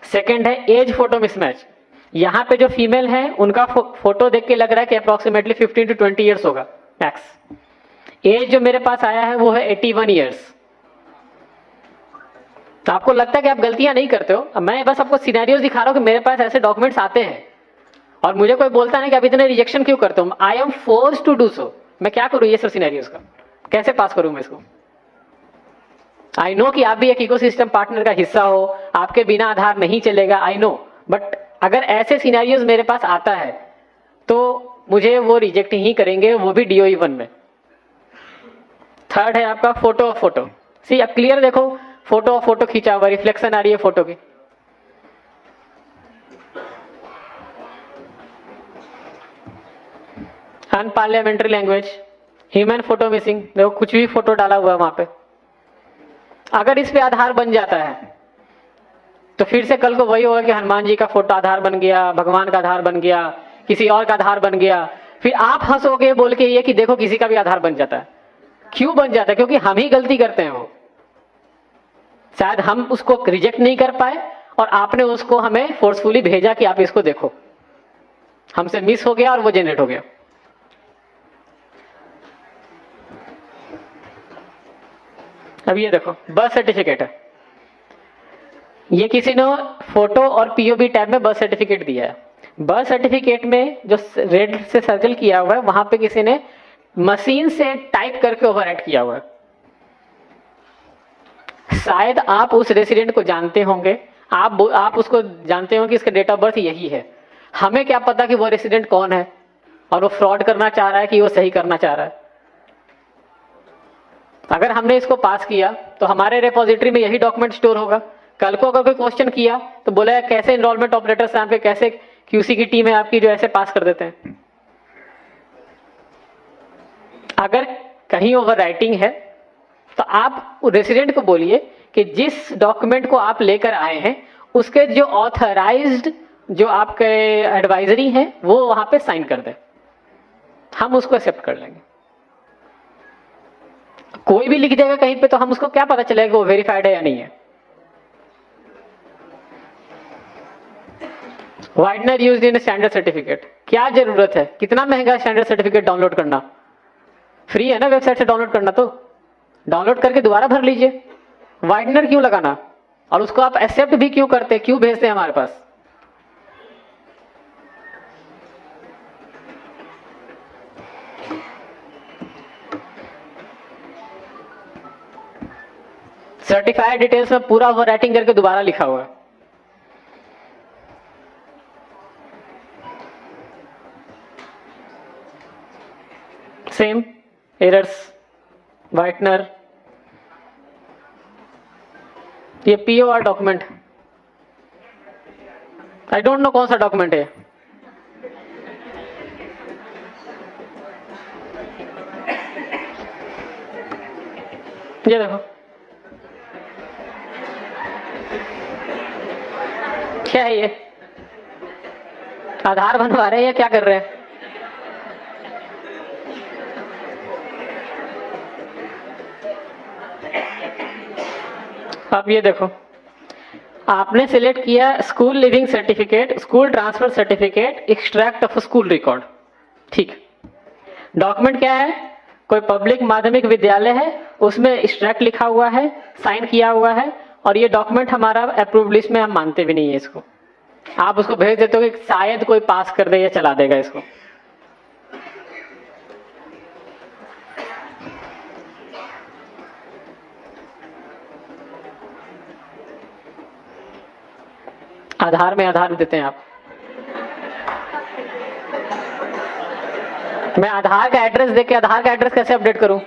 Second है एज फोटो मिसमैच, यहाँ पे जो फीमेल है उनका फोटो देख के लग रहा है कि अप्रोक्सीमेटली 15 to 20 ईयर्स होगा मैक्स, एज जो मेरे पास आया है वो है 81 ईयर्स। तो आपको लगता है कि आप गलतियां नहीं करते हो, अब मैं बस आपको सिनेरियोज दिखा रहा हूं कि मेरे पास ऐसे डॉक्यूमेंट्स आते हैं और मुझे कोई बोलता नहीं कि आप इतने रिजेक्शन क्यों करते हो, I am forced to do so. मैं क्या करूं ये सब सिनेरियोज का, कैसे पास करूं मैं इसको? आई नो कि आप भी एक इकोसिस्टम पार्टनर का हिस्सा हो, आपके बिना आधार नहीं चलेगा, आई नो, बट अगर ऐसे सिनेरियोज मेरे पास आता है तो मुझे वो रिजेक्ट ही करेंगे, वो भी DOE 1 में। थर्ड है आपका फोटो ऑफ फोटो, सी अब क्लियर देखो, फोटो ऑफ फोटो खींचा हुआ, रिफ्लेक्शन आ रही है फोटो की। Unparliamentary language, human photo missing, देखो कुछ भी फोटो डाला हुआ है वहां पे। अगर इस पे आधार बन जाता है तो फिर से कल को वही होगा कि हनुमान जी का फोटो आधार बन गया, भगवान का आधार बन गया, किसी और का आधार बन गया, फिर आप हंसोगे बोल के ये कि देखो किसी का भी आधार बन जाता है। क्यों बन जाता है? क्योंकि हम ही गलती करते हैं, वो शायद हम उसको रिजेक्ट नहीं कर पाए और आपने उसको हमें फोर्सफुली भेजा कि आप इसको देखो, हमसे मिस हो गया और वो जनरेट हो गया। अब ये देखो बर्थ सर्टिफिकेट है, ये किसी ने फोटो और POV टैब में बर्थ सर्टिफिकेट दिया है। बर्थ सर्टिफिकेट में जो रेड से सर्कल किया हुआ है वहां पे किसी ने मशीन से टाइप करके ओवरराइट किया हुआ है। शायद आप उस रेसिडेंट को जानते होंगे, आप उसको जानते हो कि इसका डेट ऑफ बर्थ यही है, हमें क्या पता कि वो रेसिडेंट कौन है और वो फ्रॉड करना चाह रहा है कि वो सही करना चाह रहा है। अगर हमने इसको पास किया तो हमारे रेपोजिटरी में यही डॉक्यूमेंट स्टोर होगा। कल को अगर कोई क्वेश्चन किया तो बोला कैसे एनरोलमेंट ऑपरेटर्स हैं आपके, कैसे QC की टीम है आपकी जो ऐसे पास कर देते हैं। अगर कहीं ओवरराइटिंग है तो आप रेसिडेंट को बोलिए कि जिस डॉक्यूमेंट को आप लेकर आए हैं उसके जो ऑथराइज्ड जो आपके एडवाइजरी हैं वो वहां पे साइन कर दें, हम उसको एक्सेप्ट कर लेंगे। कोई भी लिख देगा कहीं पे तो हम उसको क्या पता चलेगा वो वेरीफाइड है या नहीं है। वाइडनर यूज्ड इन स्टैंडर्ड सर्टिफिकेट, क्या जरूरत है, कितना महंगा स्टैंडर्ड सर्टिफिकेट डाउनलोड करना, फ्री है ना वेबसाइट से डाउनलोड करना, तो डाउनलोड करके दोबारा भर लीजिए। वाइडनर क्यों लगाना, और उसको आप एक्सेप्ट भी क्यों करते, क्यों भेजते हैं हमारे पास? सर्टिफाइड डिटेल्स में पूरा ओवरराइटिंग करके दोबारा लिखा हुआ है। सेम एरर्स, वाइटनर, ये POR document, I don't no कौन सा डॉक्यूमेंट है। ये देखो क्या है, ये आधार बनवा रहे हैं या क्या कर रहे हैं? अब ये देखो आपने सिलेक्ट किया school leaving certificate, school transfer certificate, extract of school record, ठीक। डॉक्यूमेंट क्या है, कोई पब्लिक माध्यमिक विद्यालय है, उसमें एक्सट्रैक्ट लिखा हुआ है, साइन किया हुआ है, और ये डॉक्यूमेंट हमारा अप्रूव्ड लिस्ट में हम मानते भी नहीं है इसको। आप उसको भेज देते हो कि शायद कोई पास कर दे या चला देगा इसको। आधार में आधार देते हैं आप, मैं आधार का एड्रेस देके आधार का एड्रेस कैसे अपडेट करूं?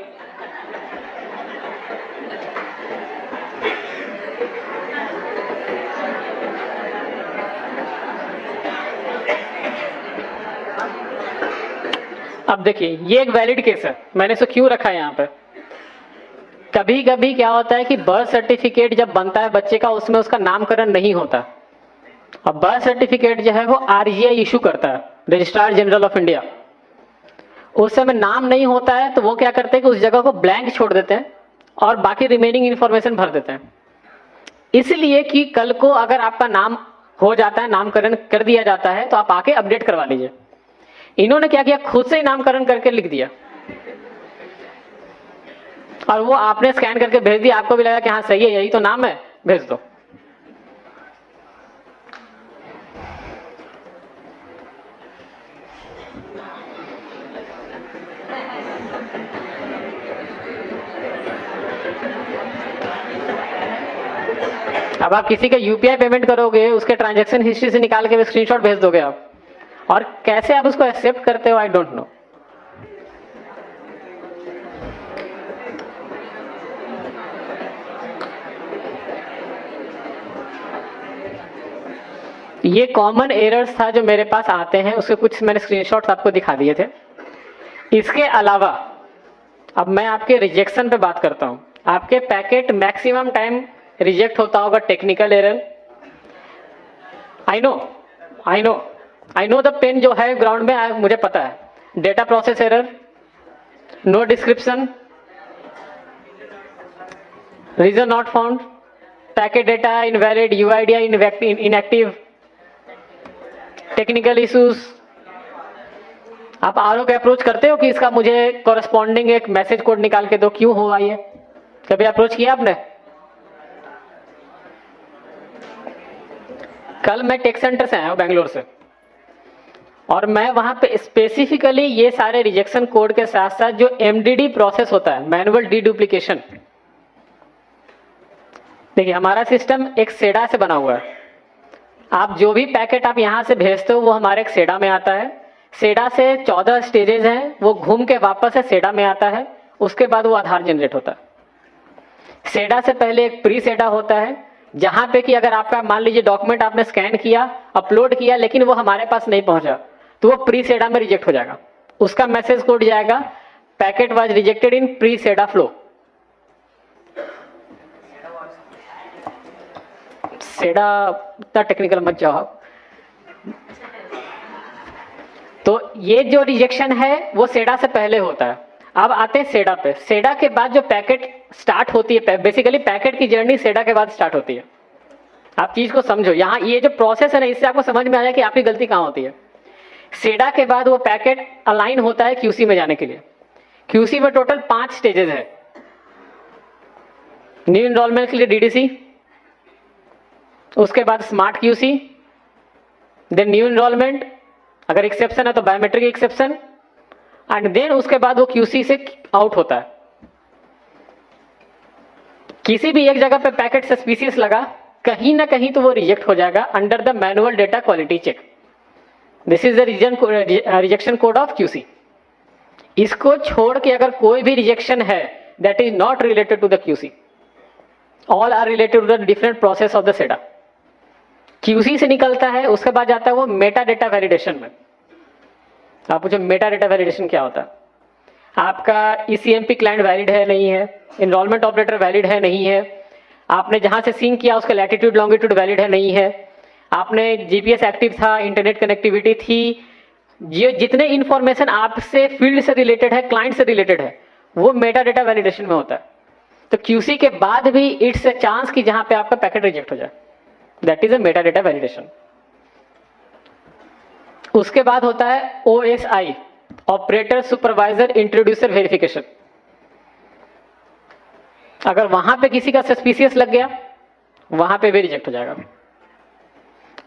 अब देखिए ये एक वैलिड केस है, मैंने इसे क्यों रखा है यहां पे। कभी कभी क्या होता है कि बर्थ सर्टिफिकेट जब बनता है बच्चे का, उसमें उसका नामकरण नहीं होता। अब बर्थ सर्टिफिकेट जो है वो आरजीआई इशू करता है, रजिस्ट्रार जनरल ऑफ इंडिया। उस समय नाम नहीं होता है तो वो क्या करते हैं कि उस जगह को ब्लैंक छोड़ देते हैं और बाकी रिमेनिंग इंफॉर्मेशन भर देते हैं, इसलिए कि कल को अगर आपका नाम हो जाता है, नामकरण कर दिया जाता है, तो आप आके अपडेट करवा लीजिए। इन्होंने क्या किया, खुद से ही नामकरण करके लिख दिया और वो आपने स्कैन करके भेज दिया। आपको भी लगा कि हाँ सही है, यही तो नाम है, भेज दो। अब आप किसी का यूपीआई पेमेंट करोगे, उसके ट्रांजैक्शन हिस्ट्री से निकाल के स्क्रीनशॉट भेज दोगे आप, और कैसे आप उसको एक्सेप्ट करते हो, आई डोंट नो। ये कॉमन एरर्स था जो मेरे पास आते हैं, उसके कुछ मैंने स्क्रीनशॉट्स आपको दिखा दिए थे। इसके अलावा अब मैं आपके रिजेक्शन पे बात करता हूं। आपके पैकेट मैक्सिमम टाइम रिजेक्ट होता होगा, technical error. I know the pain जो है ग्राउंड में, मुझे पता है। Data process error, no description, reason not found, packet data invalid, UID inactive, technical issues. आप आरओ के अप्रोच करते हो कि इसका मुझे कॉरेस्पॉन्डिंग एक मैसेज कोड निकाल के दो, क्यों हुआ ये? कभी अप्रोच किया आपने? कल मैं टेक सेंटर से आया हूं, बेंगलोर से, और मैं वहां पे स्पेसिफिकली ये सारे रिजेक्शन कोड के साथ साथ जो एमडीडी प्रोसेस होता है, मैनुअल डीडुप्लीकेशन। देखिए हमारा सिस्टम एक सेडा से बना हुआ है। आप जो भी पैकेट आप यहां से भेजते हो वो हमारे एक सेडा में आता है। सेडा से 14 स्टेजेस हैं, वो घूम के वापस से सेडा में आता है, उसके बाद वो आधार जनरेट होता है। सेडा से पहले एक प्री सेडा होता है, जहां पे कि अगर आपका मान लीजिए डॉक्यूमेंट आपने स्कैन किया, अपलोड किया, लेकिन वो हमारे पास नहीं पहुंचा, तो वो प्री सेडा में रिजेक्ट हो जाएगा। उसका मैसेज कोड जाएगा, packet was rejected in pre CIDR flow. CIDR इतना टेक्निकल मत जाओ। तो ये जो रिजेक्शन है वो सेडा से पहले होता है। अब आते हैं सेडा पे। सेडा के बाद जो पैकेट स्टार्ट होती है, बेसिकली पैकेट की जर्नी सेडा के बाद स्टार्ट होती है। आप चीज को समझो, यहाँ ये जो प्रोसेस है ना, इससे आपको समझ में आ जाए कि आपकी गलती कहाँ होती है। सेडा के बाद वो पैकेट अलाइन होता है क्यूसी में जाने के लिए। क्यूसी में टोटल 5 स्टेजेस है। न्यू इनरोलमेंट के लिए डीडीसी, उसके बाद smart QC, then new enrolment, अगर एक्सेप्शन है तो बायोमेट्रिक एक्सेप्शन, एंड देन उसके बाद वो क्यूसी से आउट होता है। किसी भी एक जगह पे पैकेट सस्पिशियस लगा, कहीं ना कहीं तो वो रिजेक्ट हो जाएगा under the manual data quality check. This is the rejection code of QC. इसको छोड़ के अगर कोई भी रिजेक्शन है that is not related to the QC, all are related to the different process of the CIDR. QC से निकलता है, उसके बाद जाता है वो मेटा डेटा वैलिडेशन में। आप पूछो मेटा डेटा वैलिडेशन क्या होता है? आपका ईसीएमपी क्लाइंट वैलिड है नहीं है, एनरोलमेंट ऑपरेटर वैलिड है नहीं है, आपने जहां से सिंक किया उसका लैटिट्यूड लॉन्गिट्यूड वैलिड है नहीं है, आपने जीपीएस एक्टिव था, इंटरनेट कनेक्टिविटी थी, ये जितने इंफॉर्मेशन आपसे फील्ड से रिलेटेड है, क्लाइंट से रिलेटेड है, वो मेटा डेटा वैलिडेशन में होता है। तो क्यूसी के बाद भी इट्स अ चांस कि जहां पे आपका पैकेट रिजेक्ट हो जाए, that is a Meta data validation. उसके बाद होता है OSI, operator supervisor introducer verification. अगर वहां पे किसी का सस्पिशियस लग गया, वहां पे भी रिजेक्ट हो जाएगा।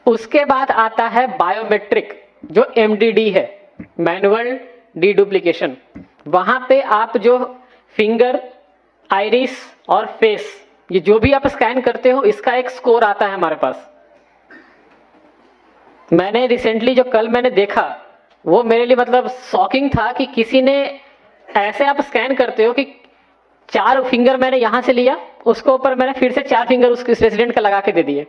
उसके बाद आता है बायोमेट्रिक, जो एमडीडी है, मैनुअल डीडुप्लीकेशन। वहां पे आप जो फिंगर, आइरिस और फेस, ये जो भी आप स्कैन करते हो, इसका एक स्कोर आता है हमारे पास। मैंने रिसेंटली जो कल मैंने देखा, वो मेरे लिए मतलब शॉकिंग था कि किसी ने ऐसे आप स्कैन करते हो कि 4 फिंगर मैंने यहां से लिया, उसको ऊपर मैंने फिर से 4 फिंगर उस रेसिडेंट का लगा के दे दिए।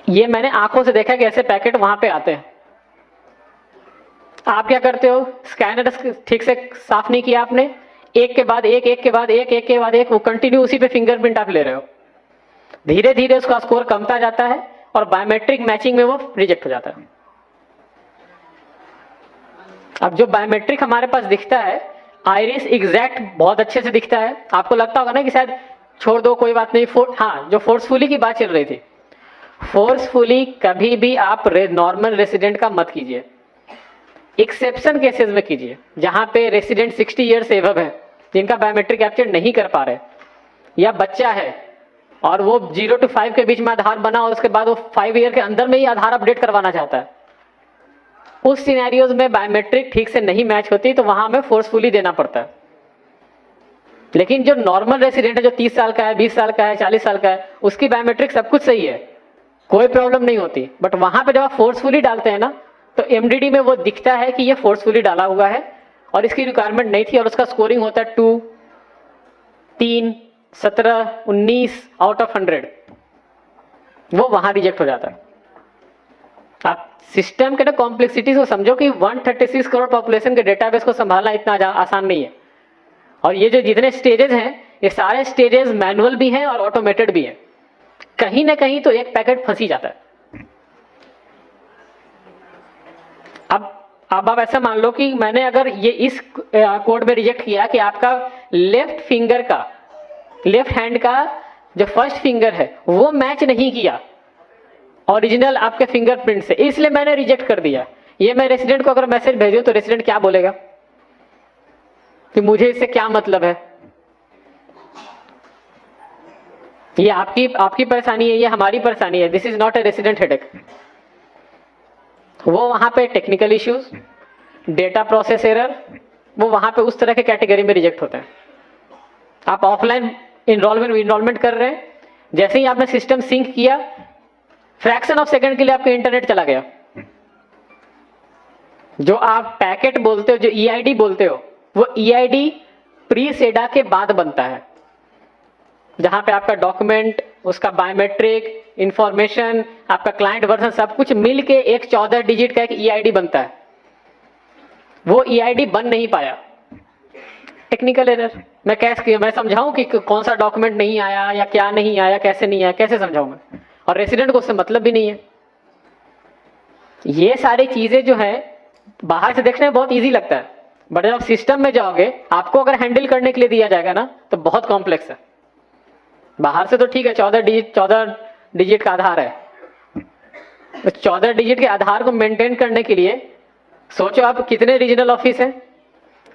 ये मैंने आंखों से देखा कि ऐसे पैकेट वहां पे आते हैं। आप क्या करते हो, स्कैनर ठीक से साफ नहीं किया आपने, एक के बाद एक, एक के बाद एक, एक के बाद एक, वो कंटिन्यू उसी पे फिंगरप्रिंट आप ले रहे हो, धीरे धीरे उसका स्कोर कमता जाता है और बायोमेट्रिक मैचिंग में वो रिजेक्ट हो जाता है। अब जो बायोमेट्रिक हमारे पास दिखता है, आइरिस एग्जैक्ट बहुत अच्छे से दिखता है। आपको लगता होगा ना कि शायद छोड़ दो कोई बात नहीं, हाँ, जो फोर्सफुली की बात चल रही थी, फोर्सफुली कभी भी आप नॉर्मल रेसिडेंट का मत कीजिए, एक्सेप्शन केसेस में कीजिए, जहां पे रेसिडेंट 60 ईयर्स से एबव है, जिनका बायोमेट्रिक कैप्चर नहीं कर पा रहे, या बच्चा है और वो 0 to 5 के बीच में आधार बना और उसके बाद वो 5 ईयर के अंदर में ही आधार अपडेट करवाना चाहता है, उस सिनेरियोज में बायोमेट्रिक ठीक से नहीं मैच होती, तो वहां हमें फोर्सफुली देना पड़ता है। लेकिन जो नॉर्मल रेसिडेंट है, जो 30 साल का है, 20 साल का है, 40 साल का है, उसकी बायोमेट्रिक सब कुछ सही है, कोई प्रॉब्लम नहीं होती, बट वहां पे जब आप फोर्सफुली डालते हैं ना, तो एमडीडी में वो दिखता है कि ये फोर्सफुली डाला हुआ है और इसकी रिक्वायरमेंट नहीं थी, और उसका स्कोरिंग होता है 2, 3, 17, 19 आउट ऑफ 100, वो वहां रिजेक्ट हो जाता है। आप सिस्टम के ना कॉम्प्लेक्सिटीज को समझो कि 136 करोड़ पॉपुलेशन के डेटाबेस को संभालना इतना आसान नहीं है, और ये जो जितने स्टेजेस हैं, ये सारे स्टेजेस मैनुअल भी हैं और ऑटोमेटेड भी हैं, कहीं ना कहीं तो एक पैकेट फंसी जाता है। अब आप ऐसा मान लो कि मैंने अगर ये इस कोड में रिजेक्ट किया कि आपका लेफ्ट फिंगर का, लेफ्ट हैंड का जो फर्स्ट फिंगर है वो मैच नहीं किया ओरिजिनल आपके फिंगरप्रिंट से, इसलिए मैंने रिजेक्ट कर दिया। ये मैं रेसिडेंट को अगर मैसेज भेजूं तो रेसिडेंट क्या बोलेगा कि मुझे इससे क्या मतलब है? ये आपकी परेशानी है, ये हमारी परेशानी है। This is not a resident headache. वो वहां पे technical issues, data process error, वो वहां पे उस तरह के कैटेगरी में रिजेक्ट होते हैं। आप ऑफलाइन इनरोलमेंट कर रहे हैं, जैसे ही आपने सिस्टम सिंक किया, फ्रैक्शन ऑफ सेकंड के लिए आपका इंटरनेट चला गया। जो आप पैकेट बोलते हो, जो ईआईडी बोलते हो, वो ईआईडी प्री सेडा के बाद बनता है, जहां पे आपका डॉक्यूमेंट, उसका बायोमेट्रिक इंफॉर्मेशन, आपका क्लाइंट वर्जन सब कुछ मिलके एक 14 डिजिट का एक ईआईडी बनता है। वो ईआईडी बन नहीं पाया, टेक्निकल एरर। मैं समझाऊं कि कौन सा डॉक्यूमेंट नहीं आया या क्या नहीं आया, कैसे नहीं आया, कैसे समझाऊं मैं? और रेसिडेंट को उससे मतलब भी नहीं है। ये सारी चीजें जो है बाहर से देखने में बहुत इजी लगता है, बट जब सिस्टम में जाओगे, आपको अगर हैंडल करने के लिए दिया जाएगा ना, तो बहुत कॉम्प्लेक्स है। बाहर से तो ठीक है, 14 डिजिट का आधार है, तो 14 डिजिट के आधार को मेंटेन करने के लिए सोचो आप कितने रीजनल ऑफिस हैं,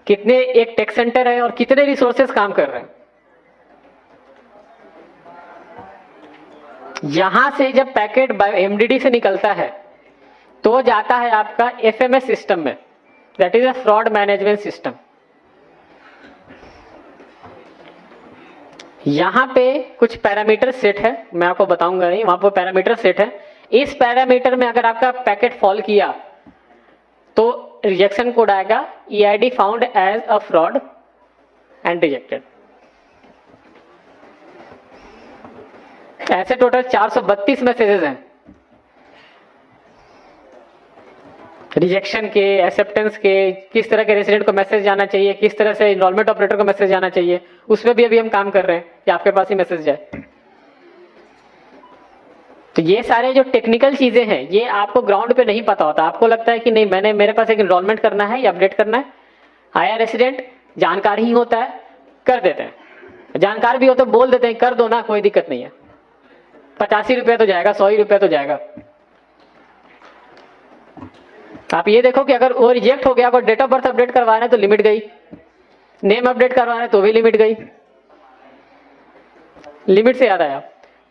कितने एक टेक सेंटर है और कितने रिसोर्सेज काम कर रहे हैं। यहां से जब पैकेट एमडीडी से निकलता है तो जाता है आपका एफएमएस सिस्टम में, that is a fraud management system. यहां पे कुछ पैरामीटर सेट है, मैं आपको बताऊंगा नहीं, वहां पर पैरामीटर सेट है। इस पैरामीटर में अगर आपका पैकेट फॉल किया तो रिजेक्शन कोड आएगा, EID found as a fraud and rejected. ऐसे टोटल 432 मैसेजेस हैं, रिजेक्शन के, एक्सेप्टेंस के, किस तरह के रेसिडेंट को मैसेज जाना चाहिए, किस तरह से इनरोलमेंट ऑपरेटर को मैसेज जाना चाहिए, उसमें भी अभी हम काम कर रहे हैं कि आपके पास ही मैसेज जाए। तो ये सारे जो टेक्निकल चीजें हैं, ये आपको ग्राउंड पे नहीं पता होता। आपको लगता है कि नहीं, मेरे पास एक इनरोलमेंट करना है या अपडेट करना है, आया रेसिडेंट, जानकार ही होता है, कर देते हैं। जानकार भी हो तो बोल देते हैं कर दो ना, कोई दिक्कत नहीं है, 85 रुपये तो जाएगा, 100 रुपये तो जाएगा। आप ये देखो कि अगर वो रिजेक्ट हो गया, अगर डेट ऑफ बर्थ अपडेट करवाना है तो लिमिट गई, नेम अपडेट करवाना है तो भी लिमिट गई। लिमिट से याद आया,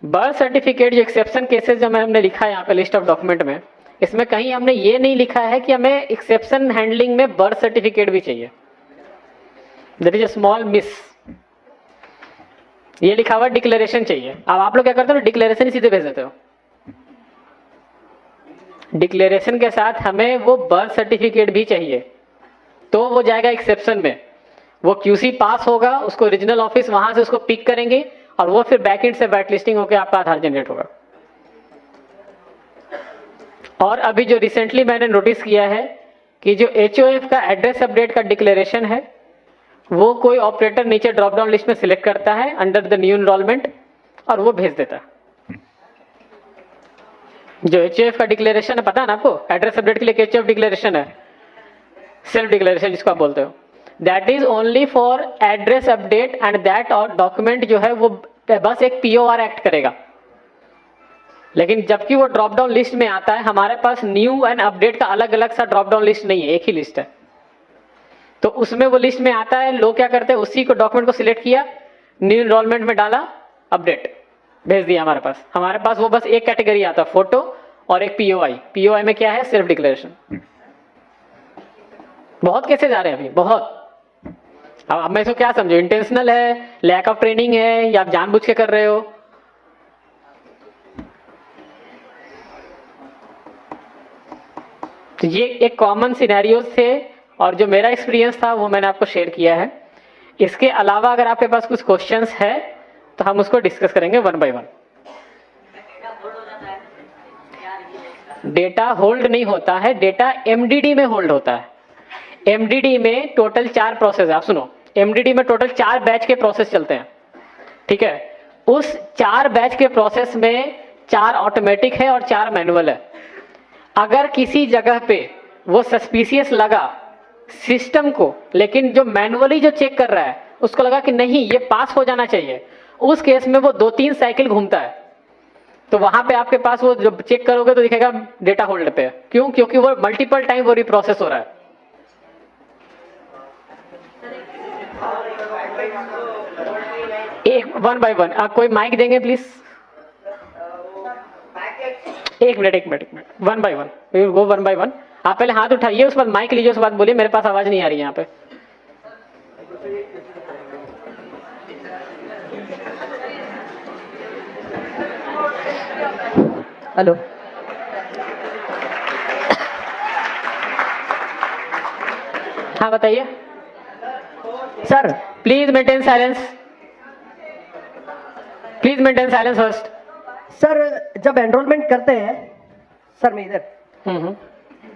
बर्थ सर्टिफिकेट जो एक्सेप्शन केसेस जो हमने लिखा है यहाँ पे लिस्ट ऑफ डॉक्यूमेंट में, इसमें कहीं हमने ये नहीं लिखा है कि हमें एक्सेप्शन हैंडलिंग में बर्थ सर्टिफिकेट भी चाहिए। That is a small miss. ये लिखा हुआ डिक्लेरेशन चाहिए। अब आप लोग क्या करते हो, डिक्लेरेशन ही सीधे भेज देते हो। डिक्लेरेशन के साथ हमें वो बर्थ सर्टिफिकेट भी चाहिए, तो वो जाएगा एक्सेप्शन में, वो क्यूसी पास होगा, उसको रीजनल ऑफिस वहां से उसको पिक करेंगे और वो फिर बैकएंड से बैक लिस्टिंग होकर आपका आधार जनरेट होगा। और अभी जो रिसेंटली मैंने नोटिस किया है कि जो HOF का एड्रेस अपडेट का डिक्लेरेशन है वो कोई ऑपरेटर नीचे ड्रॉप डाउन लिस्ट में सिलेक्ट करता है अंडर द न्यू एनरोलमेंट और वो भेज देता है। जो HOF का डिक्लेरेशन है, पता है ना आपको, एड्रेस अपडेट के लिए HOF डिक्लेरेशन है, सेल्फ डिक्लेरेशन जिसको आप बोलते हो, that is only for address update and that document जो है वो बस एक POR एक्ट करेगा। लेकिन जबकि वो ड्रॉप डाउन लिस्ट में आता है, हमारे पास न्यू एंड अपडेट का अलग अलग सा ड्रॉप डाउन लिस्ट नहीं है, एक ही लिस्ट है। तो उसमें वो लिस्ट में आता है, लोग क्या करते हैं, उसी को डॉक्यूमेंट को सिलेक्ट किया, न्यू एनरोलमेंट में डाला, अपडेट भेज दिया। हमारे पास वो बस एक कैटेगरी आता है, फोटो और एक POI में क्या है, सेल्फ डिक्लेरेशन। बहुत केसेस आ रहे हैं अभी, बहुत। अब मैं इसको क्या समझो, इंटेंशनल है, लैक ऑफ ट्रेनिंग है, या आप जानबूझ के कर रहे हो? तो ये एक कॉमन सिनेरियोज थे और जो मेरा एक्सपीरियंस था वो मैंने आपको शेयर किया है। इसके अलावा अगर आपके पास कुछ क्वेश्चंस है तो हम उसको डिस्कस करेंगे one by one. Data hold नहीं होता है, डेटा MDD में होल्ड होता है। MDD में टोटल 4 प्रोसेस है, आप सुनो, MDD में टोटल 4 बैच के प्रोसेस चलते हैं, ठीक है। उस 4 बैच के प्रोसेस में 4 ऑटोमेटिक है और 4 मैनुअल है। अगर किसी जगह पे वो सस्पिशियस लगा सिस्टम को, लेकिन जो मैनुअली जो चेक कर रहा है उसको लगा कि नहीं ये पास हो जाना चाहिए, उस केस में वो 2-3 साइकिल घूमता है। तो वहां पे आपके पास वो जब चेक करोगे तो दिखेगा डेटा होल्ड पे है। क्यों? क्योंकि वो मल्टीपल टाइम वो रिप्रोसेस हो रहा है। एक वन बाय वन, आप कोई माइक देंगे प्लीज? एक minute, one by one, we will go one by one. आप पहले हाथ उठाइए, उसके बाद माइक लीजिए, उसके बाद बोलिए। मेरे पास आवाज नहीं आ रही है यहाँ पे। हेलो हाँ बताइए sir. Please maintain silence, please maintain silence first. Sir जब एनरोलमेंट करते हैं, सर मैं इधर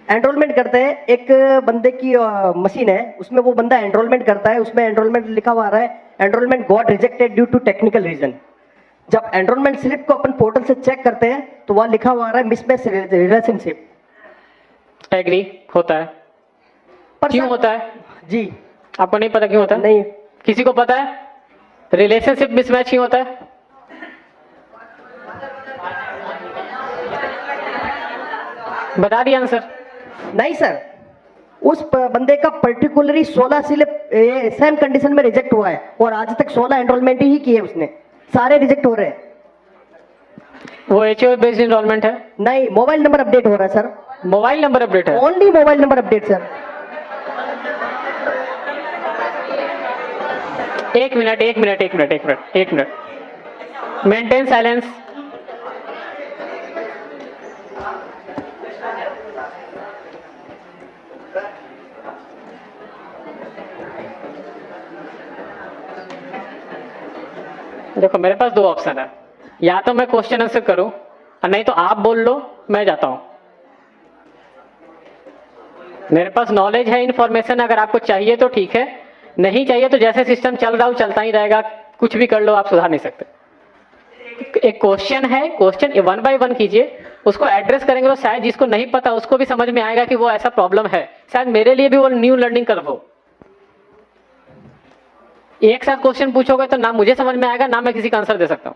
एनरोलमेंट करते हैं, एक बंदे की मशीन है, उसमें वो बंदा एनरोलमेंट करता है, उसमें एनरोलमेंट लिखा हुआ आ रहा है enrolment got rejected due to technical reason. जब एनरोलमेंट स्लिप को अपन पोर्टल से चेक करते हैं तो वह लिखा हुआ आ रहा है मिसमैच रिलेशनशिप। एग्री होता है। पर क्यों सर- होता है? जी आपको नहीं पता क्यों होता है? नहीं। किसी को पता है रिलेशनशिप मिसमैच क्यों होता है? बता दिया आंसर। नहीं सर, उस बंदे का पर्टिकुलरली 16 स्लिप सेम कंडीशन में रिजेक्ट हुआ है और आज तक 16 एनरोलमेंट ही किए उसने, सारे रिजेक्ट हो रहे हैं। वो HOF बेस्ड एनरोलमेंट है? नहीं, मोबाइल नंबर अपडेट हो रहा है सर। मोबाइल नंबर अपडेट है? Only mobile number update sir. एक मिनट, मेंटेन साइलेंस। देखो मेरे पास 2 ऑप्शन है, या तो मैं क्वेश्चन आंसर करूं और नहीं तो आप बोल लो, मैं जाता हूं। मेरे पास नॉलेज है, इंफॉर्मेशन अगर आपको चाहिए तो ठीक है, नहीं चाहिए तो जैसे सिस्टम चल रहा हो चलता ही रहेगा, कुछ भी कर लो, आप सुधार नहीं सकते। एक क्वेश्चन है, क्वेश्चन 1 बाय 1 कीजिए, उसको एड्रेस करेंगे तो शायद जिसको नहीं पता उसको भी समझ में आएगा कि वो ऐसा प्रॉब्लम है, शायद मेरे लिए भी वो न्यू लर्निंग कर वो। एक साथ क्वेश्चन पूछोगे तो ना मुझे समझ में आएगा ना मैं किसी का आंसर दे सकता हूं।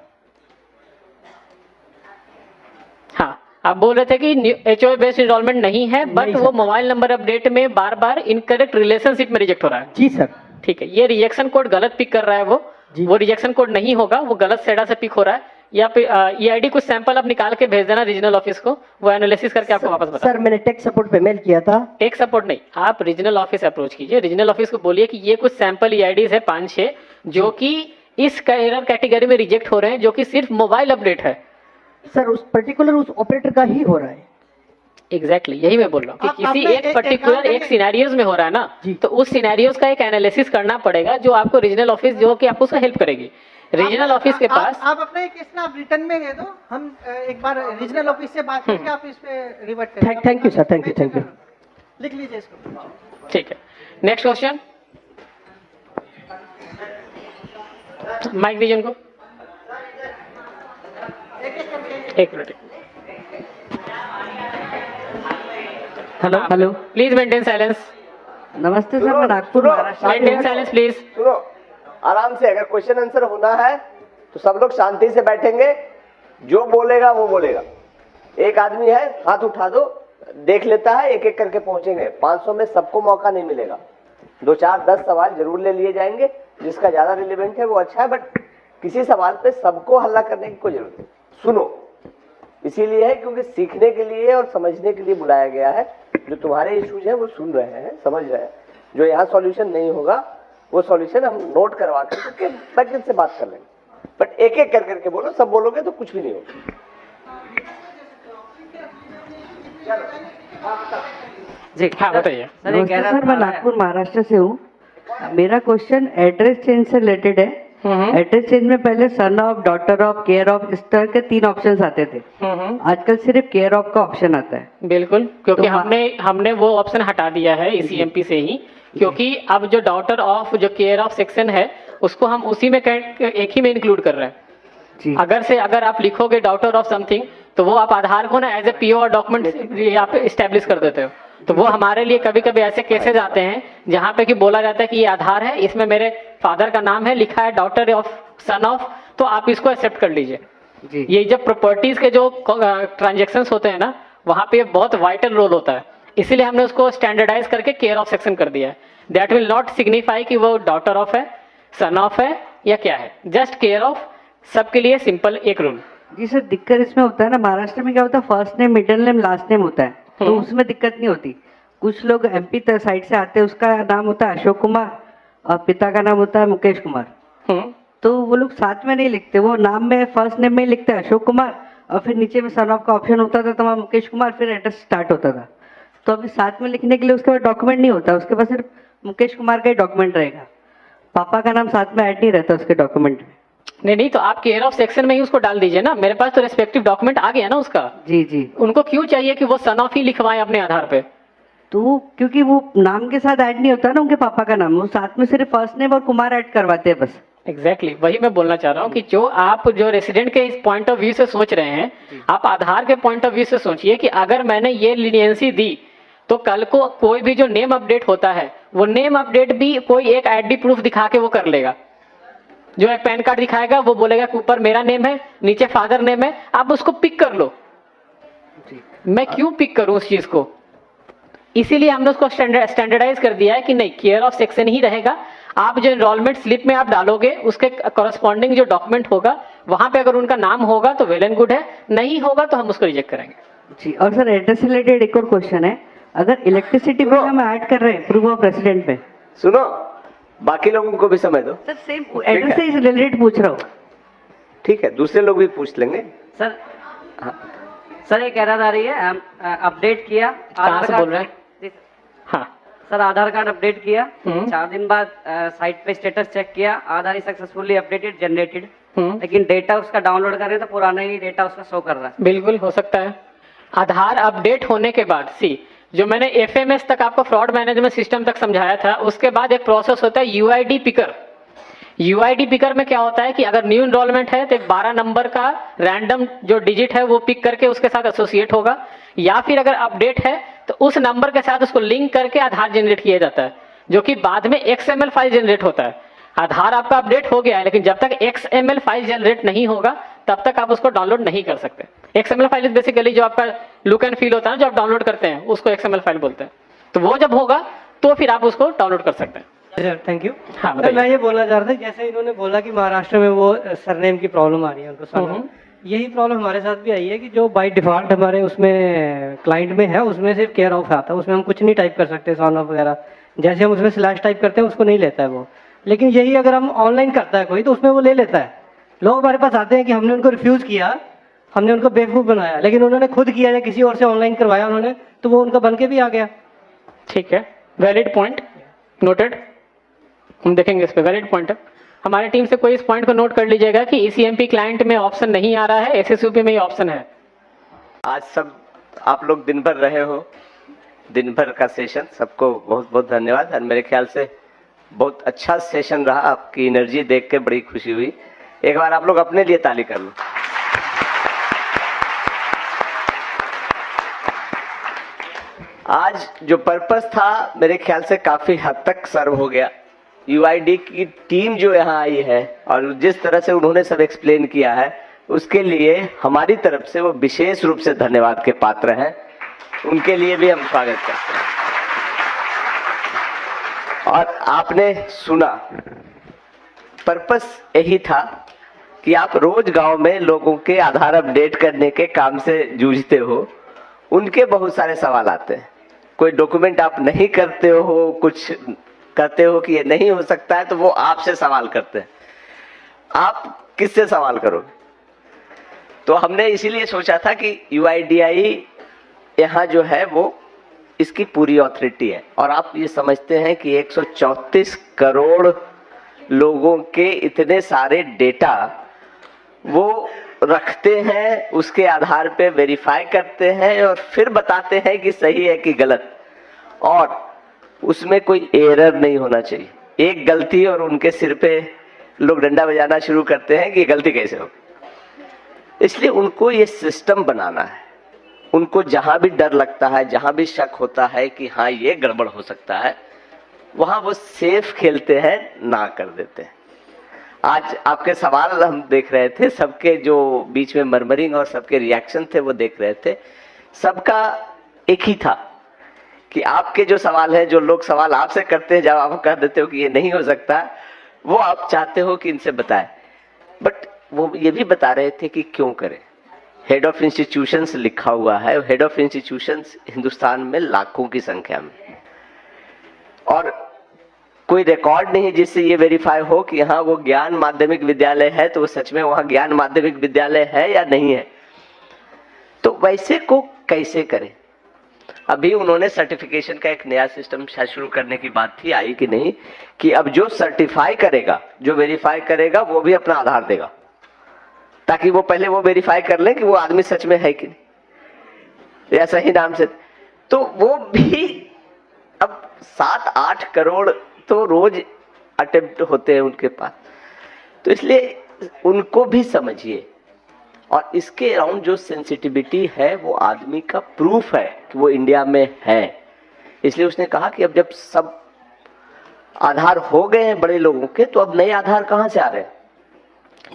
हाँ, आप बोल रहे थे कि HOF बेस्ड एनरोलमेंट नहीं है, बट वो मोबाइल नंबर अपडेट में बार बार इनकरेक्ट रिलेशनशिप में रिजेक्ट हो रहा है। जी सर। ठीक है, ये रिजेक्शन कोड गलत पिक कर रहा है वो रिजेक्शन कोड नहीं होगा, वो गलत सेडा से पिक हो रहा है। या फिर EID कुछ सैंपल आप निकाल के भेज देना रीजनल ऑफिस को, वो एनालिसिस करके आपको वापस बता। सर मैंने टेक सपोर्ट पे मेल किया था। टेक सपोर्ट नहीं, आप रीजनल ऑफिस अप्रोच कीजिए, रीजनल ऑफिस को बोलिए कि ये कुछ सैंपल EIDs है 5-6 जो कि इस एरर कैटेगरी में रिजेक्ट हो रहे हैं, जो कि सिर्फ मोबाइल अपडेट है। सर उस पर्टिकुलर उस ऑपरेटर का ही हो रहा है। एग्जैक्टली यही मैं बोल रहा हूँ कि किसी एक पर्टिकुलर एक सिनेरियोज में हो रहा है ना, तो उस सिनेरियोज का एक एनालिसिस करना पड़ेगा जो आपको रीजनल ऑफिस जो कि आपको उसका हेल्प करेगी। रीजनल ऑफिस के पास आप अपने केस ना आप रिटर्न में दे दो, हम एक बार रीजनल ऑफिस से बात करके आप इस पे रिवर्ट करें। Thank you sir, thank you. लिख लीजिए इसको। ठीक है, नेक्स्ट क्वेश्चन। माइक दीजिए उनको। एक minute. Hello hello, please maintain silence. नमस्ते सर, मैं Nagpur Maharashtra. Maintain silence please. सुनो, आराम से, अगर क्वेश्चन आंसर होना है तो सब लोग शांति से बैठेंगे, जो बोलेगा वो बोलेगा। एक आदमी है, हाथ उठा दो, देख लेता है, एक एक करके पहुंचेंगे। 500 में सबको मौका नहीं मिलेगा, 2 4 10 सवाल जरूर ले लिए जाएंगे, जिसका ज्यादा रिलेवेंट है वो अच्छा है, बट किसी सवाल पे सबको हल्ला करने की कोई जरूरत नहीं। सुनो, इसीलिए है क्योंकि सीखने के लिए और समझने के लिए बुलाया गया है। जो तुम्हारे इश्यूज हैं वो सुन रहे हैं, समझ रहे हैं। जो यहाँ सॉल्यूशन नहीं होगा वो सॉल्यूशन हम नोट करवा करके बैकएंड से बात कर लेंगे, बट एक एक कर करके बोलो। सब बोलोगे तो कुछ भी नहीं होगा। जी हाँ बताइए। सर, ये कह रहा सर, मैं नागपुर महाराष्ट्र से हूँ। मेरा क्वेश्चन एड्रेस चेंज से रिलेटेड है। एड्रेस चेंज में पहले son of, daughter of, care of, इस तरह के 3 ऑप्शंस आते थे। आजकल सिर्फ केयर ऑफ का ऑप्शन आता है। बिल्कुल, क्योंकि तो हमने वो ऑप्शन हटा दिया है ECMP से ही, क्योंकि अब जो डॉटर ऑफ, जो केयर ऑफ सेक्शन है, उसको हम उसी में एक ही में इंक्लूड कर रहे हैं जी। अगर आप लिखोगे डॉटर ऑफ समथिंग, तो वो आप आधार को ना एज ए PO और डॉक्यूमेंट आप इस्टेब्लिश कर देते हो। तो वो हमारे लिए कभी कभी ऐसे केसेस आते हैं जहाँ पे कि बोला जाता है कि ये आधार है, इसमें मेरे फादर का नाम है, लिखा है डॉटर ऑफ, सन ऑफ, तो आप इसको एक्सेप्ट कर लीजिए जी। ये जब प्रॉपर्टीज के जो ट्रांजेक्शंस होते हैं ना, वहाँ पे बहुत वाइटल रोल होता है, इसीलिए हमने उसको स्टैंडर्डाइज करके केयर ऑफ सेक्शन कर दिया है। दैट विल नॉट सिग्निफाई कि वो डॉटर ऑफ है, सन ऑफ है या क्या है, जस्ट केयर ऑफ, सबके लिए सिंपल एक रूल। जी सर, दिक्कत इसमें होता है ना, महाराष्ट्र में क्या होता है, first name, middle name, last name होता है, तो उसमें दिक्कत नहीं होती। कुछ लोग MP साइड से आते हैं, उसका नाम होता है अशोक कुमार और पिता का नाम होता है मुकेश कुमार, तो वो लोग साथ में नहीं लिखते, वो नाम में फर्स्ट नेम में लिखते हैं अशोक कुमार, और फिर नीचे में सन ऑफ का ऑप्शन होता था, तो वहाँ मुकेश कुमार, फिर एड्रेस स्टार्ट होता था। तो अभी साथ में लिखने के लिए उसके पास डॉक्यूमेंट नहीं होता, उसके पास सिर्फ मुकेश कुमार का ही डॉक्यूमेंट रहेगा, पापा का नाम साथ में ऐड नहीं रहता उसके डॉक्यूमेंट में। नहीं, तो आप केयर ऑफ सेक्शन में ही उसको डाल दीजिए ना, मेरे पास तो रेस्पेक्टिव डॉक्यूमेंट आ गया ना उसका। जी जी। उनको क्यों चाहिए कि वो सन ऑफ ही लिखवाएं अपने आधार पे? तो क्योंकि वो नाम के साथ ऐड नहीं होता ना उनके पापा का नाम, वो साथ में सिर्फ फर्स्ट नेम और कुमार ऐड करवाते हैं बस। एग्जैक्टली वही मैं बोलना चाह रहा हूँ कि जो रेसिडेंट के इस पॉइंट ऑफ व्यू से सोच रहे हैं, आप आधार के पॉइंट ऑफ व्यू से सोचिए कि अगर मैंने ये लीनियंसी दी, तो कल को कोई भी जो नेम अपडेट होता है, वो नेम अपडेट भी कोई एक ID प्रूफ दिखा के वो कर लेगा। जो एक पैन कार्ड दिखाएगा, वो बोलेगा कि ऊपर मेरा नेम है, नीचे फादर नेम है, आप उसको पिक कर लो। मैं क्यों पिक करूं उस चीज को? इसीलिए हमने उसको स्टैंडर्डाइज कर दिया है कि नहीं, केयर ऑफ सेक्शन ही रहेगा। आप जो एनरोलमेंट स्लिप में आप डालोगे, उसके कॉरेस्पॉन्डिंग जो डॉक्यूमेंट होगा, वहां पे अगर उनका नाम होगा तो वेल एंड गुड है, नहीं होगा तो हम उसको रिजेक्ट करेंगे। जी। और सर, एड्रेस से रिलेटेड एक और क्वेश्चन है, अगर इलेक्ट्रिसिटी बिल हम ऐड कर रहे हैं प्रूफ ऑफ रेसिडेंट में, सुनो, बाकी लोगों को भी समझ दो। सर सेम एड्रेस से रिलेटेड पूछ रहा हूँ। ठीक है, दूसरे लोग भी पूछ लेंगे। सर सर, एक एरर आ रही है, अपडेट किया, कहाँ से बोल रहे हैं? हाँ सर, आधार कार्ड अपडेट किया, 4 दिन बाद साइट पे स्टेटस चेक किया, आधार ही सक्सेसफुली अपडेटेड जनरेटेड, लेकिन डेटा उसका डाउनलोड कर रहे हैं तो पुराना ही डेटा उसका शो कर रहा है। बिल्कुल हो सकता है। आधार अपडेट होने के बाद जो मैंने FMS तक आपको फ्रॉड मैनेजमेंट सिस्टम तक समझाया था, उसके बाद एक प्रोसेस होता है UID पिकर। UID पिकर में क्या होता है कि अगर न्यू एनरोलमेंट है तो 12 नंबर का रैंडम जो डिजिट है वो पिक करके उसके साथ एसोसिएट होगा, या फिर अगर अपडेट है तो उस नंबर के साथ उसको लिंक करके आधार जनरेट किया जाता है, जो कि बाद में XML फाइल जनरेट होता है। आधार आपका अपडेट हो गया है, लेकिन जब तक XML फाइल जनरेट नहीं होगा तब तक आप उसको डाउनलोड नहीं कर सकते। XML फाइल बेसिकली जो आपका लुक एंड फील होता है ना, जो आप डाउनलोड करते हैं, उसको XML फाइल बोलते हैं। तो वो जब होगा तो फिर आप उसको डाउनलोड कर सकते हैं। Thank you. हाँ, तो मैं ये बोलना चाह रहा था, जैसे इन्होंने बोला कि महाराष्ट्र में वो सरनेम की प्रॉब्लम आ रही है उनको, सरनेम, यही प्रॉब्लम हमारे साथ भी आई है कि जो बाय डिफॉल्ट हमारे उसमें क्लाइंट में है, उसमें सिर्फ केयर ऑफ आता है, उसमें हम कुछ नहीं टाइप कर सकते, सन ऑफ वगैरह, जैसे हम उसमें स्लैश टाइप करते हैं उसको नहीं लेता है वो। लेकिन यही अगर हम ऑनलाइन करता है कोई तो उसमें वो ले लेता है। लोग हमारे पास आते हैं कि हमने उनको रिफ्यूज किया, हमने उनको बेवकूफ़ बनाया, लेकिन उन्होंने खुद किया या किसी और से ऑनलाइन करवाया उन्होंने, तो वो उनका बन के भी आ गया। ठीक है, वैलिड पॉइंट नोटेड, हम देखेंगे इस पे, वैलिड पॉइंट है। हमारी टीम से कोई इस पॉइंट को नोट कर लीजिएगा कि ECMP क्लाइंट में ऑप्शन नहीं आ रहा है, SSUP में ही ऑप्शन है। आज सब आप लोग दिन भर रहे हो, दिन भर का सेशन, सबको बहुत बहुत धन्यवाद। और मेरे ख्याल से बहुत अच्छा सेशन रहा, आपकी एनर्जी देख के बड़ी खुशी हुई। एक बार आप लोग अपने लिए ताली कर लो। आज जो पर्पस था मेरे ख्याल से काफी हद तक सर्व हो गया। यूआईडी की टीम जो यहाँ आई है और जिस तरह से उन्होंने सब एक्सप्लेन किया है, उसके लिए हमारी तरफ से वो विशेष रूप से धन्यवाद के पात्र हैं। उनके लिए भी हम स्वागत करते हैं। और आपने सुना, पर्पस यही था कि आप रोज गांव में लोगों के आधार अपडेट करने के काम से जूझते हो, उनके बहुत सारे सवाल आते हैं। कोई डॉक्यूमेंट आप नहीं करते हो, कुछ कहते हो कि ये नहीं हो सकता है, तो वो आपसे सवाल करते हैं। आप किससे सवाल करोगे? तो हमने इसीलिए सोचा था कि यूआईडीआई यहाँ जो है वो इसकी पूरी ऑथोरिटी है। और आप ये समझते हैं कि 134 करोड़ लोगों के इतने सारे डेटा वो रखते हैं, उसके आधार पे वेरीफाई करते हैं और फिर बताते हैं कि सही है कि गलत, और उसमें कोई एरर नहीं होना चाहिए। एक गलती और उनके सिर पे लोग डंडा बजाना शुरू करते हैं कि गलती कैसे हो। इसलिए उनको ये सिस्टम बनाना है। उनको जहां भी डर लगता है, जहां भी शक होता है कि हाँ ये गड़बड़ हो सकता है, वहां वो सेफ खेलते हैं, ना कर देते हैं। आज आपके सवाल हम देख रहे थे, सबके जो बीच में मरमरिंग और सबके रिएक्शन थे वो देख रहे थे। सबका एक ही था कि आपके जो सवाल है, जो लोग सवाल आपसे करते हैं, जब आप कह देते हो कि ये नहीं हो सकता, वो आप चाहते हो कि इनसे बताएं। बट वो ये भी बता रहे थे कि क्यों करें। हेड ऑफ इंस्टीट्यूशंस लिखा हुआ है। हेड ऑफ इंस्टीट्यूशंस हिंदुस्तान में लाखों की संख्या में, और कोई रिकॉर्ड नहीं जिससे ये वेरीफाई हो कि हाँ वो ज्ञान माध्यमिक विद्यालय है, तो वो सच में वहां ज्ञान माध्यमिक विद्यालय है या नहीं है। तो वैसे को कैसे करें? अभी उन्होंने सर्टिफिकेशन का एक नया सिस्टम शायद शुरू करने की बात थी, आई कि नहीं, कि अब जो सर्टिफाई करेगा, जो वेरीफाई करेगा, वो भी अपना आधार देगा, ताकि वो पहले वो वेरीफाई कर ले कि वो आदमी सच में है कि नहीं, या सही नाम से। तो वो भी अब 7-8 करोड़ तो रोज अटेम्प्ट होते हैं उनके पास। तो इसलिए उनको भी समझिए, और इसके अराउंड जो सेंसिटिविटी है वो आदमी का प्रूफ है कि वो इंडिया में है। इसलिए उसने कहा कि अब जब सब आधार हो गए हैं बड़े लोगों के, तो अब नए आधार कहाँ से आ रहे हैं?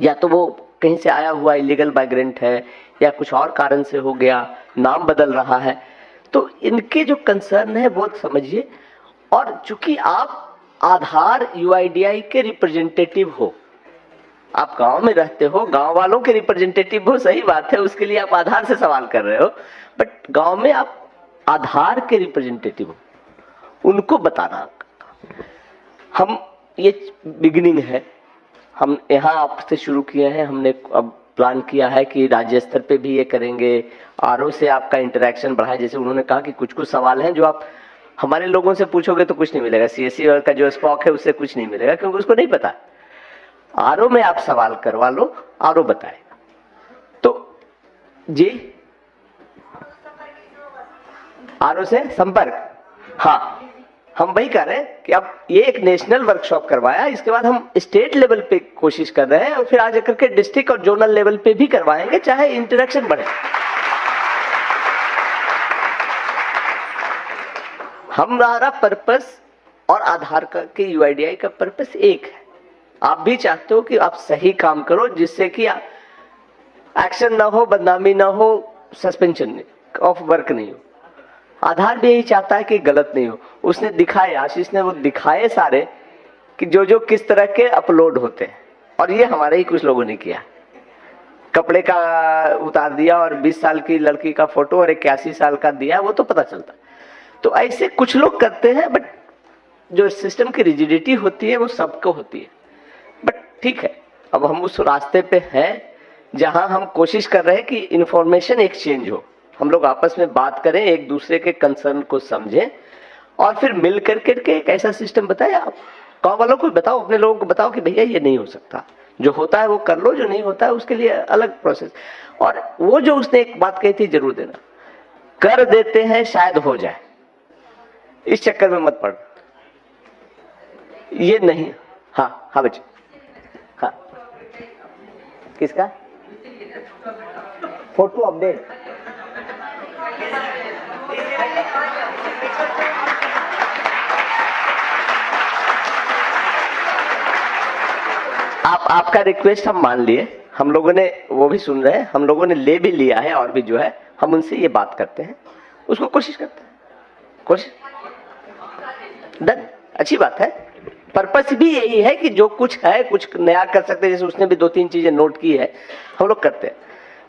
या तो वो कहीं से आया हुआ इलीगल माइग्रेंट है, या कुछ और कारण से हो गया, नाम बदल रहा है। तो इनके जो कंसर्न है वो समझिए। और चूंकि आप आधार यूआईडीआई के रिप्रेजेंटेटिव हो, आप गांव में रहते हो, गांव वालों के रिप्रेजेंटेटिव हो, सही बात है, उसके लिए आप आधार से सवाल कर रहे हो, बट गांव में आप आधार के रिप्रेजेंटेटिव हो, उनको बताना। हम ये बिगिनिंग है, हम यहाँ आपसे शुरू किए हैं। हमने अब प्लान किया है कि राज्य स्तर पे भी ये करेंगे। आरओ से आपका इंटरेक्शन बढ़ाए। जैसे उन्होंने कहा कि कुछ कुछ सवाल हैं जो आप हमारे लोगों से पूछोगे तो कुछ नहीं मिलेगा, सीएससी का जो स्पॉक है उससे कुछ नहीं मिलेगा, क्योंकि उसको नहीं पता। आरओ में आप सवाल करवा लो, आरओ बताएगा। तो जी, आरओ से संपर्क, हाँ, हम वही कर रहे हैं कि अब ये एक नेशनल वर्कशॉप करवाया, इसके बाद हम स्टेट लेवल पे कोशिश कर रहे हैं, और फिर आगे करके डिस्ट्रिक्ट और जोनल लेवल पे भी करवाएंगे, चाहे इंटरेक्शन बढ़े। हमारा पर्पस और आधार का के यूआईडीआई का पर्पस एक है। आप भी चाहते हो कि आप सही काम करो, जिससे कि एक्शन ना हो, बदनामी ना हो, सस्पेंशन ऑफ वर्क नहीं हो। आधार भी यही चाहता है कि गलत नहीं हो। उसने दिखाए, आशीष ने वो दिखाए सारे कि जो जो किस तरह के अपलोड होते हैं, और ये हमारे ही कुछ लोगों ने किया। कपड़े का उतार दिया और 20 साल की लड़की का फोटो और 81 साल का दिया, वो तो पता चलता। तो ऐसे कुछ लोग करते हैं, बट जो सिस्टम की रिजिडिटी होती है वो सबको होती है। बट ठीक है, अब हम उस रास्ते पे हैं जहां हम कोशिश कर रहे हैं कि इंफॉर्मेशन एक्सचेंज हो, हम लोग आपस में बात करें, एक दूसरे के कंसर्न को समझें, और फिर मिल करके एक ऐसा सिस्टम बताएं। आप गाँव वालों को बताओ, अपने लोगों को बताओ कि भैया ये नहीं हो सकता, जो होता है वो कर लो, जो नहीं होता है उसके लिए अलग प्रोसेस। और वो जो उसने एक बात कही थी, जरूर देना, कर देते हैं शायद हो जाए, इस चक्कर में मत पड़। ये नहीं, हाँ हाँ बच्चे, हाँ किसका फोटो अपडेट? आपका रिक्वेस्ट हम मान लिए, हम लोगों ने वो भी सुन रहे हैं, हम लोगों ने ले भी लिया है, और भी जो है हम उनसे ये बात करते हैं, उसको कोशिश करते हैं, कोशिश डन, अच्छी बात है। पर्पस भी यही है कि जो कुछ है कुछ नया कर सकते हैं, जैसे उसने भी 2-3 चीजें नोट की है, हम लोग करते हैं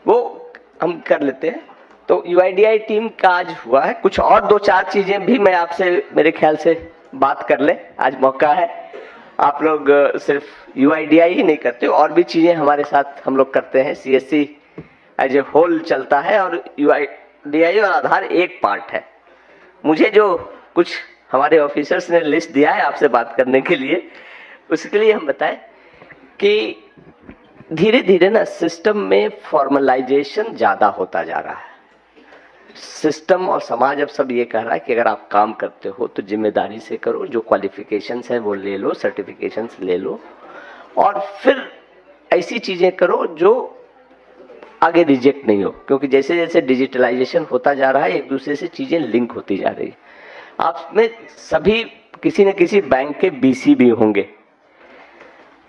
वो हम कर लेते हैं। तो UIDAI टीम का आज हुआ है, कुछ और 2-4 चीजें भी मैं आपसे मेरे ख्याल से बात कर ले, आज मौका है। आप लोग सिर्फ UIDAI ही नहीं करते, और भी चीजें हमारे साथ हम लोग करते हैं। CSC एज ए होल चलता है और UIDAI और आधार एक पार्ट है। मुझे जो कुछ हमारे ऑफिसर्स ने लिस्ट दिया है आपसे बात करने के लिए, उसके लिए हम बताएं कि धीरे धीरे ना सिस्टम में फॉर्मलाइजेशन ज्यादा होता जा रहा है। सिस्टम और समाज अब सब ये कह रहा है कि अगर आप काम करते हो तो जिम्मेदारी से करो, जो क्वालिफिकेशंस है वो ले लो, सर्टिफिकेशंस ले लो, और फिर ऐसी चीजें करो जो आगे रिजेक्ट नहीं हो। क्योंकि जैसे जैसे डिजिटलाइजेशन होता जा रहा है, एक दूसरे से चीजें लिंक होती जा रही है। आप में सभी किसी न किसी बैंक के BC भी होंगे,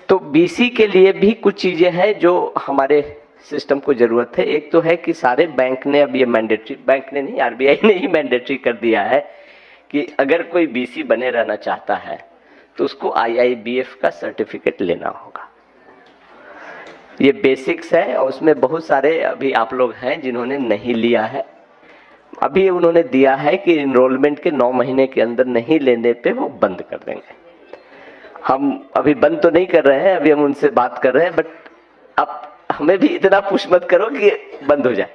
तो BC के लिए भी कुछ चीजें हैं जो हमारे सिस्टम को जरूरत है। एक तो है कि सारे बैंक ने अब ये मैंडेटरी, बैंक ने नहीं RBI ने ही मैंडेटरी कर दिया है कि अगर कोई BC बने रहना चाहता है तो उसको IIBF का सर्टिफिकेट लेना होगा। ये बेसिक्स है, और उसमें बहुत सारे अभी आप लोग हैं जिन्होंने नहीं लिया है। अभी उन्होंने दिया है कि इनरोलमेंट के 9 महीने के अंदर नहीं लेने पे वो बंद कर देंगे। हम अभी बंद तो नहीं कर रहे हैं, अभी हम उनसे बात कर रहे हैं, बट अब हमें भी इतना पुश मत करो कि बंद हो जाए।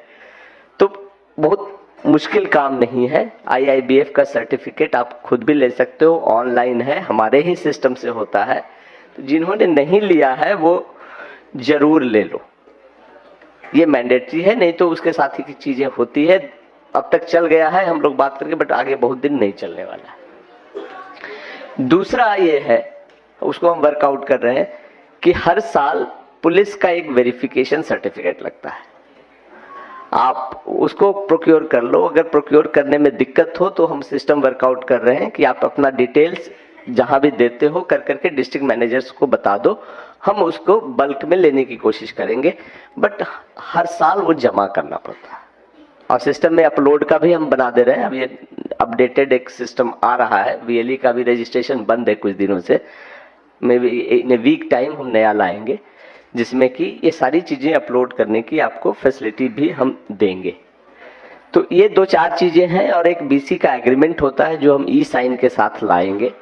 तो बहुत मुश्किल काम नहीं है। IIBF का सर्टिफिकेट आप खुद भी ले सकते हो, ऑनलाइन है, हमारे ही सिस्टम से होता है। तो जिन्होंने नहीं लिया है वो जरूर ले लो, ये मैंडेटरी है, नहीं तो उसके साथ ही की चीजें होती है। अब तक चल गया है हम लोग बात करके, बट आगे बहुत दिन नहीं चलने वाला है। दूसरा ये है, उसको हम वर्कआउट कर रहे हैं कि हर साल पुलिस का एक वेरिफिकेशन सर्टिफिकेट लगता है। आप उसको प्रोक्योर कर लो। अगर प्रोक्योर करने में दिक्कत हो तो हम सिस्टम वर्कआउट कर रहे हैं कि आप अपना डिटेल्स जहां भी देते हो कर करके डिस्ट्रिक्ट मैनेजर्स को बता दो, हम उसको बल्क में लेने की कोशिश करेंगे। बट हर साल वो जमा करना पड़ता है, और सिस्टम में अपलोड का भी हम बना दे रहे हैं। अब ये अपडेटेड एक सिस्टम आ रहा है। VLE का भी रजिस्ट्रेशन बंद है कुछ दिनों से, maybe in a week time हम नया लाएंगे, जिसमें कि ये सारी चीजें अपलोड करने की आपको फैसिलिटी भी हम देंगे। तो ये 2-4 चीजें हैं, और एक BC का एग्रीमेंट होता है जो हम E-साइन के साथ लाएंगे।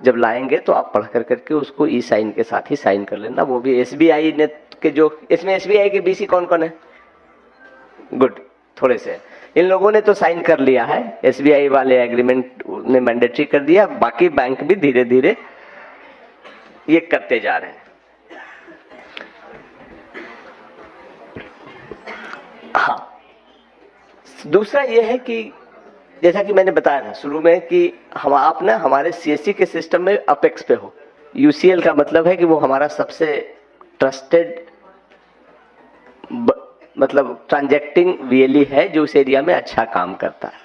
जब लाएंगे तो आप पढ़ कर करके उसको E-साइन के साथ ही साइन कर लेना। वो भी SBI ने के जो, इसमें SBI के BC कौन कौन है? गुड, थोड़े से इन लोगों ने तो साइन कर लिया है, SBI वाले एग्रीमेंट ने मैंडेटरी कर दिया। बाकी बैंक भी धीरे धीरे ये करते जा रहे हैं। हाँ, दूसरा ये है कि जैसा कि मैंने बताया था शुरू में कि हम आप ना हमारे CSC के सिस्टम में अपेक्स पे हो। UCL का मतलब है कि वो हमारा सबसे ट्रस्टेड मतलब ट्रांजैक्टिंग VLE है जो उस एरिया में अच्छा काम करता है।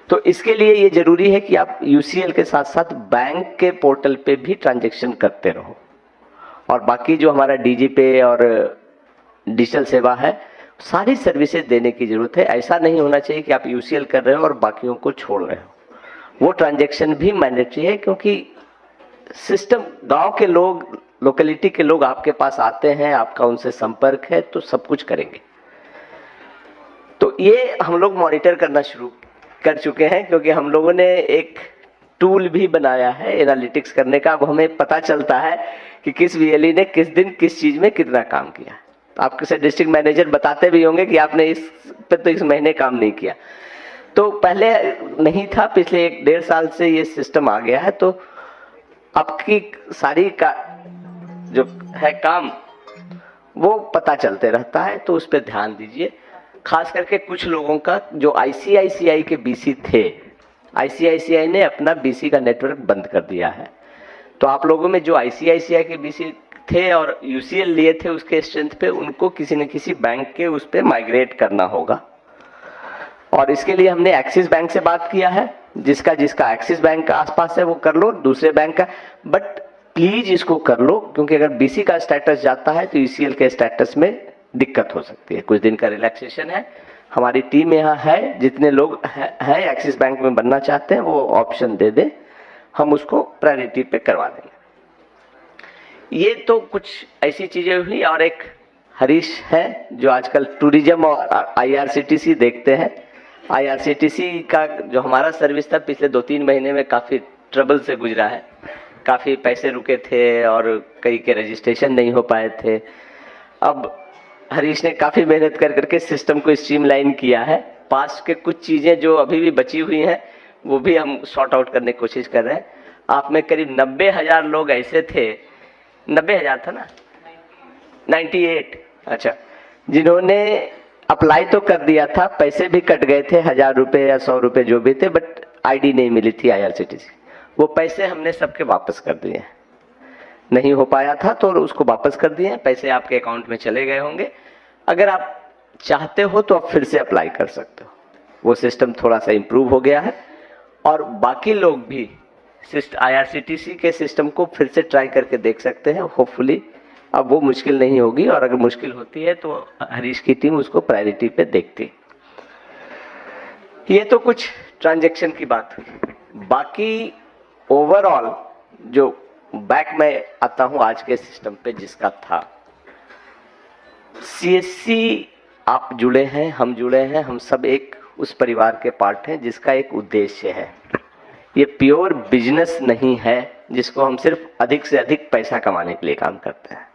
तो इसके लिए ये जरूरी है कि आप UCL के साथ साथ बैंक के पोर्टल पे भी ट्रांजैक्शन करते रहो, और बाकी जो हमारा DG पे और डिजिटल सेवा है सारी सर्विसेज देने की जरूरत है। ऐसा नहीं होना चाहिए कि आप UCL कर रहे हो और बाकियों को छोड़ रहे हो। वो ट्रांजैक्शन भी मैंडेटरी है, क्योंकि सिस्टम गांव के लोग, लोकेलिटी के लोग आपके पास आते हैं, आपका उनसे संपर्क है, तो सब कुछ करेंगे। तो ये हम लोग मॉनिटर करना शुरू कर चुके हैं, क्योंकि हम लोगों ने एक टूल भी बनाया है एनालिटिक्स करने का। अब हमें पता चलता है कि किस VLE ने किस दिन किस चीज में कितना काम किया। तो आपके से डिस्ट्रिक्ट मैनेजर बताते भी होंगे कि आपने इस पे तो इस महीने काम नहीं किया। तो पहले नहीं था, पिछले 1-1.5 साल से ये सिस्टम आ गया है। तो आपकी सारी का जो है काम वो पता चलते रहता है, तो उस पर ध्यान दीजिए। खास करके कुछ लोगों का जो ICICI के BC थे आईसीआईसीआई ने अपना बीसी का नेटवर्क बंद कर दिया है। तो आप लोगों में जो आईसीआईसीआई के बीसी थे और यूसीएल लिए थे उसके स्ट्रेंथ पे, उनको किसी न किसी बैंक के उस पे माइग्रेट करना होगा। और इसके लिए हमने एक्सिस बैंक से बात किया है, जिसका एक्सिस बैंक का आसपास है वो कर लो, दूसरे बैंक का, बट प्लीज इसको कर लो, क्योंकि अगर बीसी का स्टेटस जाता है तो यूसीएल के स्टेटस में दिक्कत हो सकती है। कुछ दिन का रिलैक्सेशन है, हमारी टीम यहाँ है, जितने लोग हैं एक्सिस बैंक में बनना चाहते हैं वो ऑप्शन दे दें, हम उसको प्रायोरिटी पे करवा देंगे। ये तो कुछ ऐसी चीजें हुई। और एक हरीश है जो आजकल टूरिज्म और आईआरसीटीसी देखते हैं। आईआरसीटीसी का जो हमारा सर्विस था पिछले 2-3 महीने में काफी ट्रबल से गुजरा है, काफी पैसे रुके थे और कई के रजिस्ट्रेशन नहीं हो पाए थे। अब हरीश ने काफी मेहनत कर करके सिस्टम को स्ट्रीमलाइन किया है। पास के कुछ चीजें जो अभी भी बची हुई हैं वो भी हम सॉर्ट आउट करने की कोशिश कर रहे हैं। आप में करीब 90,000 लोग ऐसे थे, 90,000 था ना, 98, अच्छा, जिन्होंने अप्लाई तो कर दिया था, पैसे भी कट गए थे, 1000 रुपए या 100 रुपए जो भी थे, बट आईडी नहीं मिली थी आईआरसीटीसी। वो पैसे हमने सबके वापस कर दिए। नहीं हो पाया था तो उसको वापस कर दिए, पैसे आपके अकाउंट में चले गए होंगे। अगर आप चाहते हो तो आप फिर से अप्लाई कर सकते हो। वो सिस्टम थोड़ा सा इम्प्रूव हो गया है और बाकी लोग भी आईआरसीटीसी के सिस्टम को फिर से ट्राई करके देख सकते हैं। होपफुली अब वो मुश्किल नहीं होगी, और अगर मुश्किल होती है तो हरीश की टीम उसको प्रायोरिटी पे देखती। ये तो कुछ ट्रांजैक्शन की बात हुई। बाकी ओवरऑल जो बैक में आता हूं आज के सिस्टम पे जिसका था, सीएससी आप जुड़े हैं, हम जुड़े हैं, हम सब एक उस परिवार के पार्ट हैं जिसका एक उद्देश्य है। ये प्योर बिजनेस नहीं है जिसको हम सिर्फ अधिक से अधिक पैसा कमाने के लिए काम करते हैं।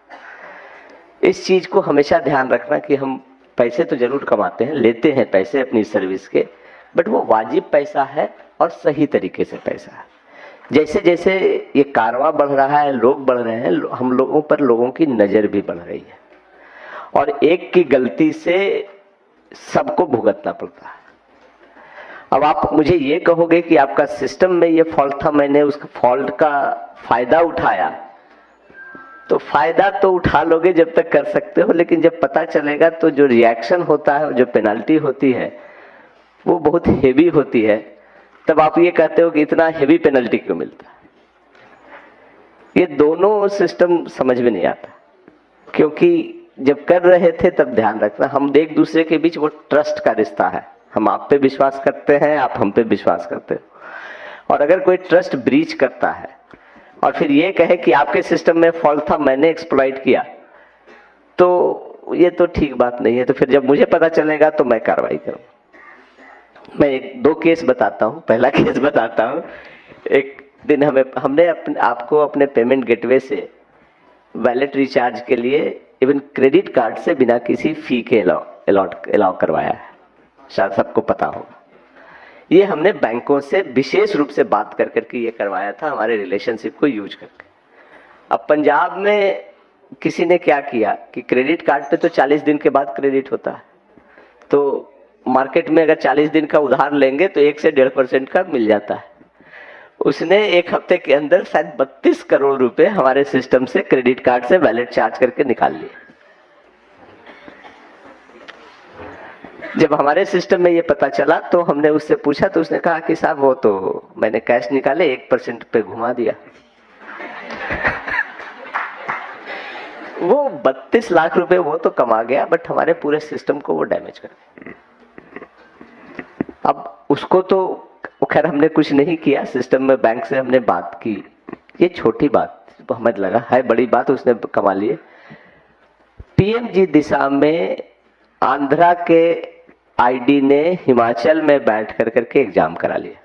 इस चीज को हमेशा ध्यान रखना कि हम पैसे तो जरूर कमाते हैं, लेते हैं पैसे अपनी सर्विस के, बट वो वाजिब पैसा है और सही तरीके से पैसा है। जैसे जैसे ये कारवां बढ़ रहा है, लोग बढ़ रहे हैं, हम लोगों पर लोगों की नजर भी बढ़ रही है और एक की गलती से सबको भुगतना पड़ता है। अब आप मुझे ये कहोगे कि आपका सिस्टम में ये फॉल्ट था, मैंने उस फॉल्ट का फायदा उठाया, तो फायदा तो उठा लोगे जब तक कर सकते हो, लेकिन जब पता चलेगा तो जो रिएक्शन होता है, जो पेनल्टी होती है वो बहुत हेवी होती है। तब आप ये कहते हो कि इतना हेवी पेनल्टी क्यों मिलता है। ये दोनों सिस्टम समझ में नहीं आता, क्योंकि जब कर रहे थे तब ध्यान रखना, हम एक दूसरे के बीच वो ट्रस्ट का रिश्ता है। हम आप पे विश्वास करते हैं, आप हम पे विश्वास करते हो, और अगर कोई ट्रस्ट ब्रीच करता है और फिर ये कहे कि आपके सिस्टम में फॉल्ट था, मैंने एक्सप्लॉइट किया, तो ये तो ठीक बात नहीं है। तो फिर जब मुझे पता चलेगा तो मैं कार्रवाई करूँ। मैं 2 केस बताता हूँ। पहला केस बताता हूँ, एक दिन हमने आपको अपने पेमेंट गेटवे से वैलेट रिचार्ज के लिए इवन क्रेडिट कार्ड से बिना किसी फी के अलाउ करवाया है, शायद सबको पता होगा। ये हमने बैंकों से विशेष रूप से बात कर करके ये करवाया था, हमारे रिलेशनशिप को यूज करके। अब पंजाब में किसी ने क्या किया कि क्रेडिट कार्ड पे तो 40 दिन के बाद क्रेडिट होता है, तो मार्केट में अगर 40 दिन का उधार लेंगे तो 1 से 1.5% का मिल जाता है। उसने 1 हफ्ते के अंदर शायद 32 करोड़ रुपए हमारे सिस्टम से क्रेडिट कार्ड से वैलेट चार्ज करके निकाल लिए। जब हमारे सिस्टम में ये पता चला तो हमने उससे पूछा, तो उसने कहा कि साहब वो तो मैंने कैश निकाले 1% पे घुमा दिया। वो 32 लाख रुपए वो तो कमा गया, बट हमारे पूरे सिस्टम को वो डैमेज कर दिया। अब उसको तो खैर हमने कुछ नहीं किया, सिस्टम में बैंक से हमने बात की, ये छोटी बात हमें लगा है, बड़ी बात उसने कमा लिए। पीएमजी दिशा में आंध्रा के आईडी ने हिमाचल में बैठ कर करके एग्जाम करा लिया।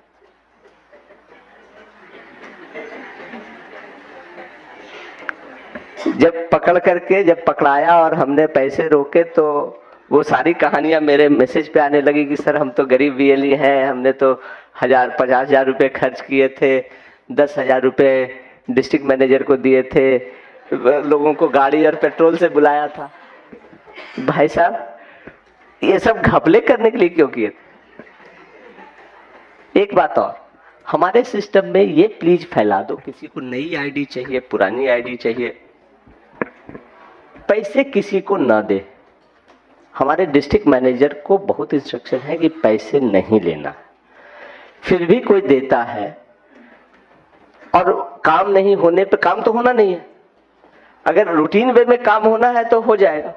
जब पकड़ाया और हमने पैसे रोके तो वो सारी कहानियां मेरे मैसेज पे आने लगी कि सर हम तो गरीब वीएलई हैं, हमने तो 50,000 रुपए खर्च किए थे, 10,000 रुपए डिस्ट्रिक्ट मैनेजर को दिए थे, लोगों को गाड़ी और पेट्रोल से बुलाया था। भाई साहब ये सब घपले करने के लिए क्यों किए थे? एक बात और, हमारे सिस्टम में ये प्लीज फैला दो, किसी को नई आईडी चाहिए, पुरानी आईडी चाहिए, पैसे किसी को ना दे। हमारे डिस्ट्रिक्ट मैनेजर को बहुत इंस्ट्रक्शन है कि पैसे नहीं लेना, फिर भी कोई देता है और काम नहीं होने पे, काम तो होना नहीं है, अगर रूटीन वे में काम होना है तो हो जाएगा,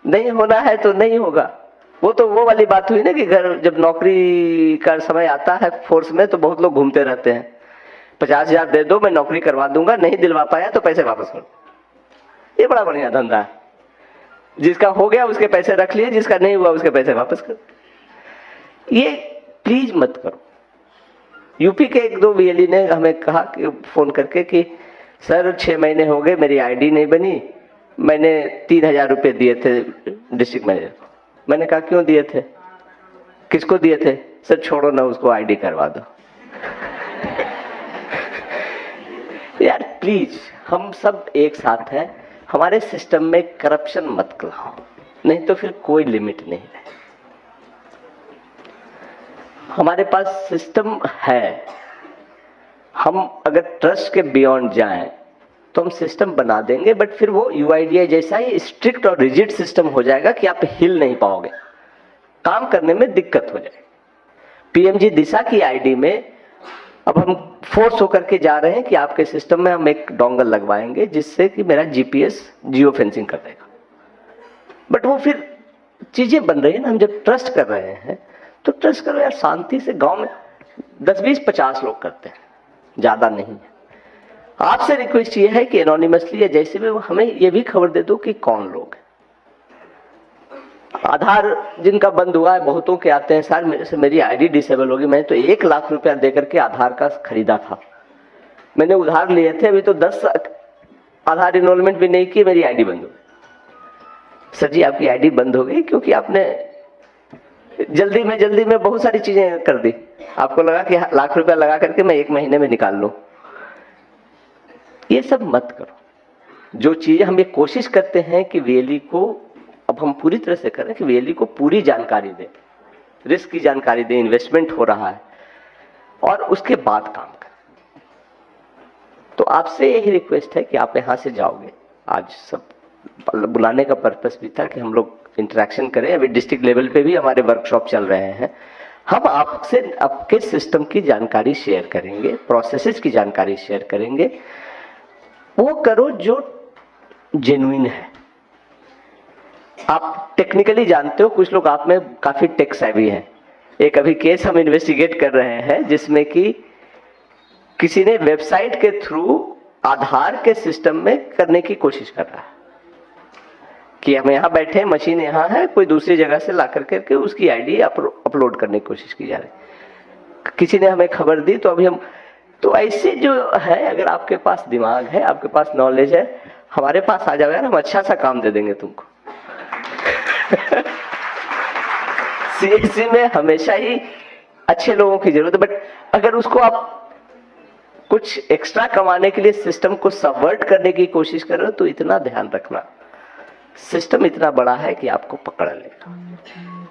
नहीं होना है तो नहीं होगा। वो तो वो वाली बात हुई ना कि घर जब नौकरी का समय आता है फोर्स में तो बहुत लोग घूमते रहते हैं, 50,000 दे दो मैं नौकरी करवा दूंगा, नहीं दिलवा पाया तो पैसे वापस करो। ये बड़ा बढ़िया धंधा है, जिसका हो गया उसके पैसे रख लिए, जिसका नहीं हुआ उसके पैसे वापस करो। ये प्लीज मत करो। यूपी के 1-2 वीएलई ने हमें कहा कि फोन करके कि सर 6 महीने हो गए मेरी आईडी नहीं बनी, मैंने 3,000 रुपये दिए थे डिस्ट्रिक्ट मैनेजर को। मैंने कहा क्यों दिए थे, किसको दिए थे? सर छोड़ो ना, उसको आईडी करवा दो। यार प्लीज, हम सब एक साथ हैं, हमारे सिस्टम में करप्शन मत लाओ, नहीं तो फिर कोई लिमिट नहीं है। हमारे पास सिस्टम है, हम अगर ट्रस्ट के बियॉन्ड जाएं तो हम सिस्टम बना देंगे, बट फिर वो यूआईडीआई जैसा ही स्ट्रिक्ट और रिजिड सिस्टम हो जाएगा कि आप हिल नहीं पाओगे, काम करने में दिक्कत हो जाएगी। पीएमजी दिशा की आईडी में अब हम फोर्स होकर के जा रहे हैं कि आपके सिस्टम में हम एक डोंगल लगवाएंगे जिससे कि मेरा जीपीएस जियो फेंसिंग कर देगा, बट वो फिर चीजें बन रही है ना। हम जब ट्रस्ट कर रहे हैं तो ट्रस्ट करो यार, शांति से। गांव में 10, 20, 50 लोग करते हैं, ज्यादा नहीं है। आपसे रिक्वेस्ट ये है कि एनोनिमसली या जैसे भी हमें ये भी खबर दे दो कि कौन लोग हैं। आधार जिनका बंद हुआ है, बहुतों के आते हैं सर मेरे से मेरी आईडी डिसेबल होगी, मैंने तो 1 लाख रुपया देकर के आधार का खरीदा था, मैंने उधार लिए थे, अभी तो 10 आधार इनरोलमेंट भी नहीं की, मेरी आईडी बंद हो गई। सर जी आपकी आईडी बंद हो गई क्योंकि आपने जल्दी में बहुत सारी चीजें कर दी, आपको लगा कि लाख रुपया लगा करके मैं 1 महीने में निकाल लूं। ये सब मत करो। जो चीजें हम ये कोशिश करते हैं कि वीएलई को, अब हम पूरी तरह से करें कि वीएलई को पूरी जानकारी दें, रिस्क की जानकारी दें, इन्वेस्टमेंट हो रहा है, और उसके बाद काम करें। तो आपसे यही रिक्वेस्ट है कि आप यहां से जाओगे। आज सब बुलाने का पर्पस भी था कि हम लोग इंटरेक्शन करें। अभी डिस्ट्रिक्ट लेवल पे भी हमारे वर्कशॉप चल रहे हैं, हम आपसे आपके सिस्टम की जानकारी शेयर करेंगे, प्रोसेसेस की जानकारी शेयर करेंगे। वो करो जो जेन्युइन है। आप टेक्निकली जानते हो, कुछ लोग आप में काफी टेक सेवी हैं। एक अभी केस हम इन्वेस्टिगेट कर रहे हैं जिसमें कि किसी ने वेबसाइट के थ्रू आधार के सिस्टम में करने की कोशिश कर रहा है कि हम यहाँ बैठे, मशीन यहाँ है, कोई दूसरी जगह से ला करके उसकी आईडी अपलोड करने की कोशिश की जा रही। किसी ने हमें खबर दी, तो अभी हम, तो ऐसे जो है, अगर आपके पास दिमाग है, आपके पास नॉलेज है, हमारे पास आ जाओ यार, हम अच्छा सा काम दे देंगे तुमको। सीएससी में हमेशा ही अच्छे लोगों की जरूरत है, बट अगर उसको आप कुछ एक्स्ट्रा कमाने के लिए सिस्टम को सबवर्ट करने की कोशिश कर रहे हो तो इतना ध्यान रखना, सिस्टम इतना बड़ा है कि आपको पकड़ लेगा।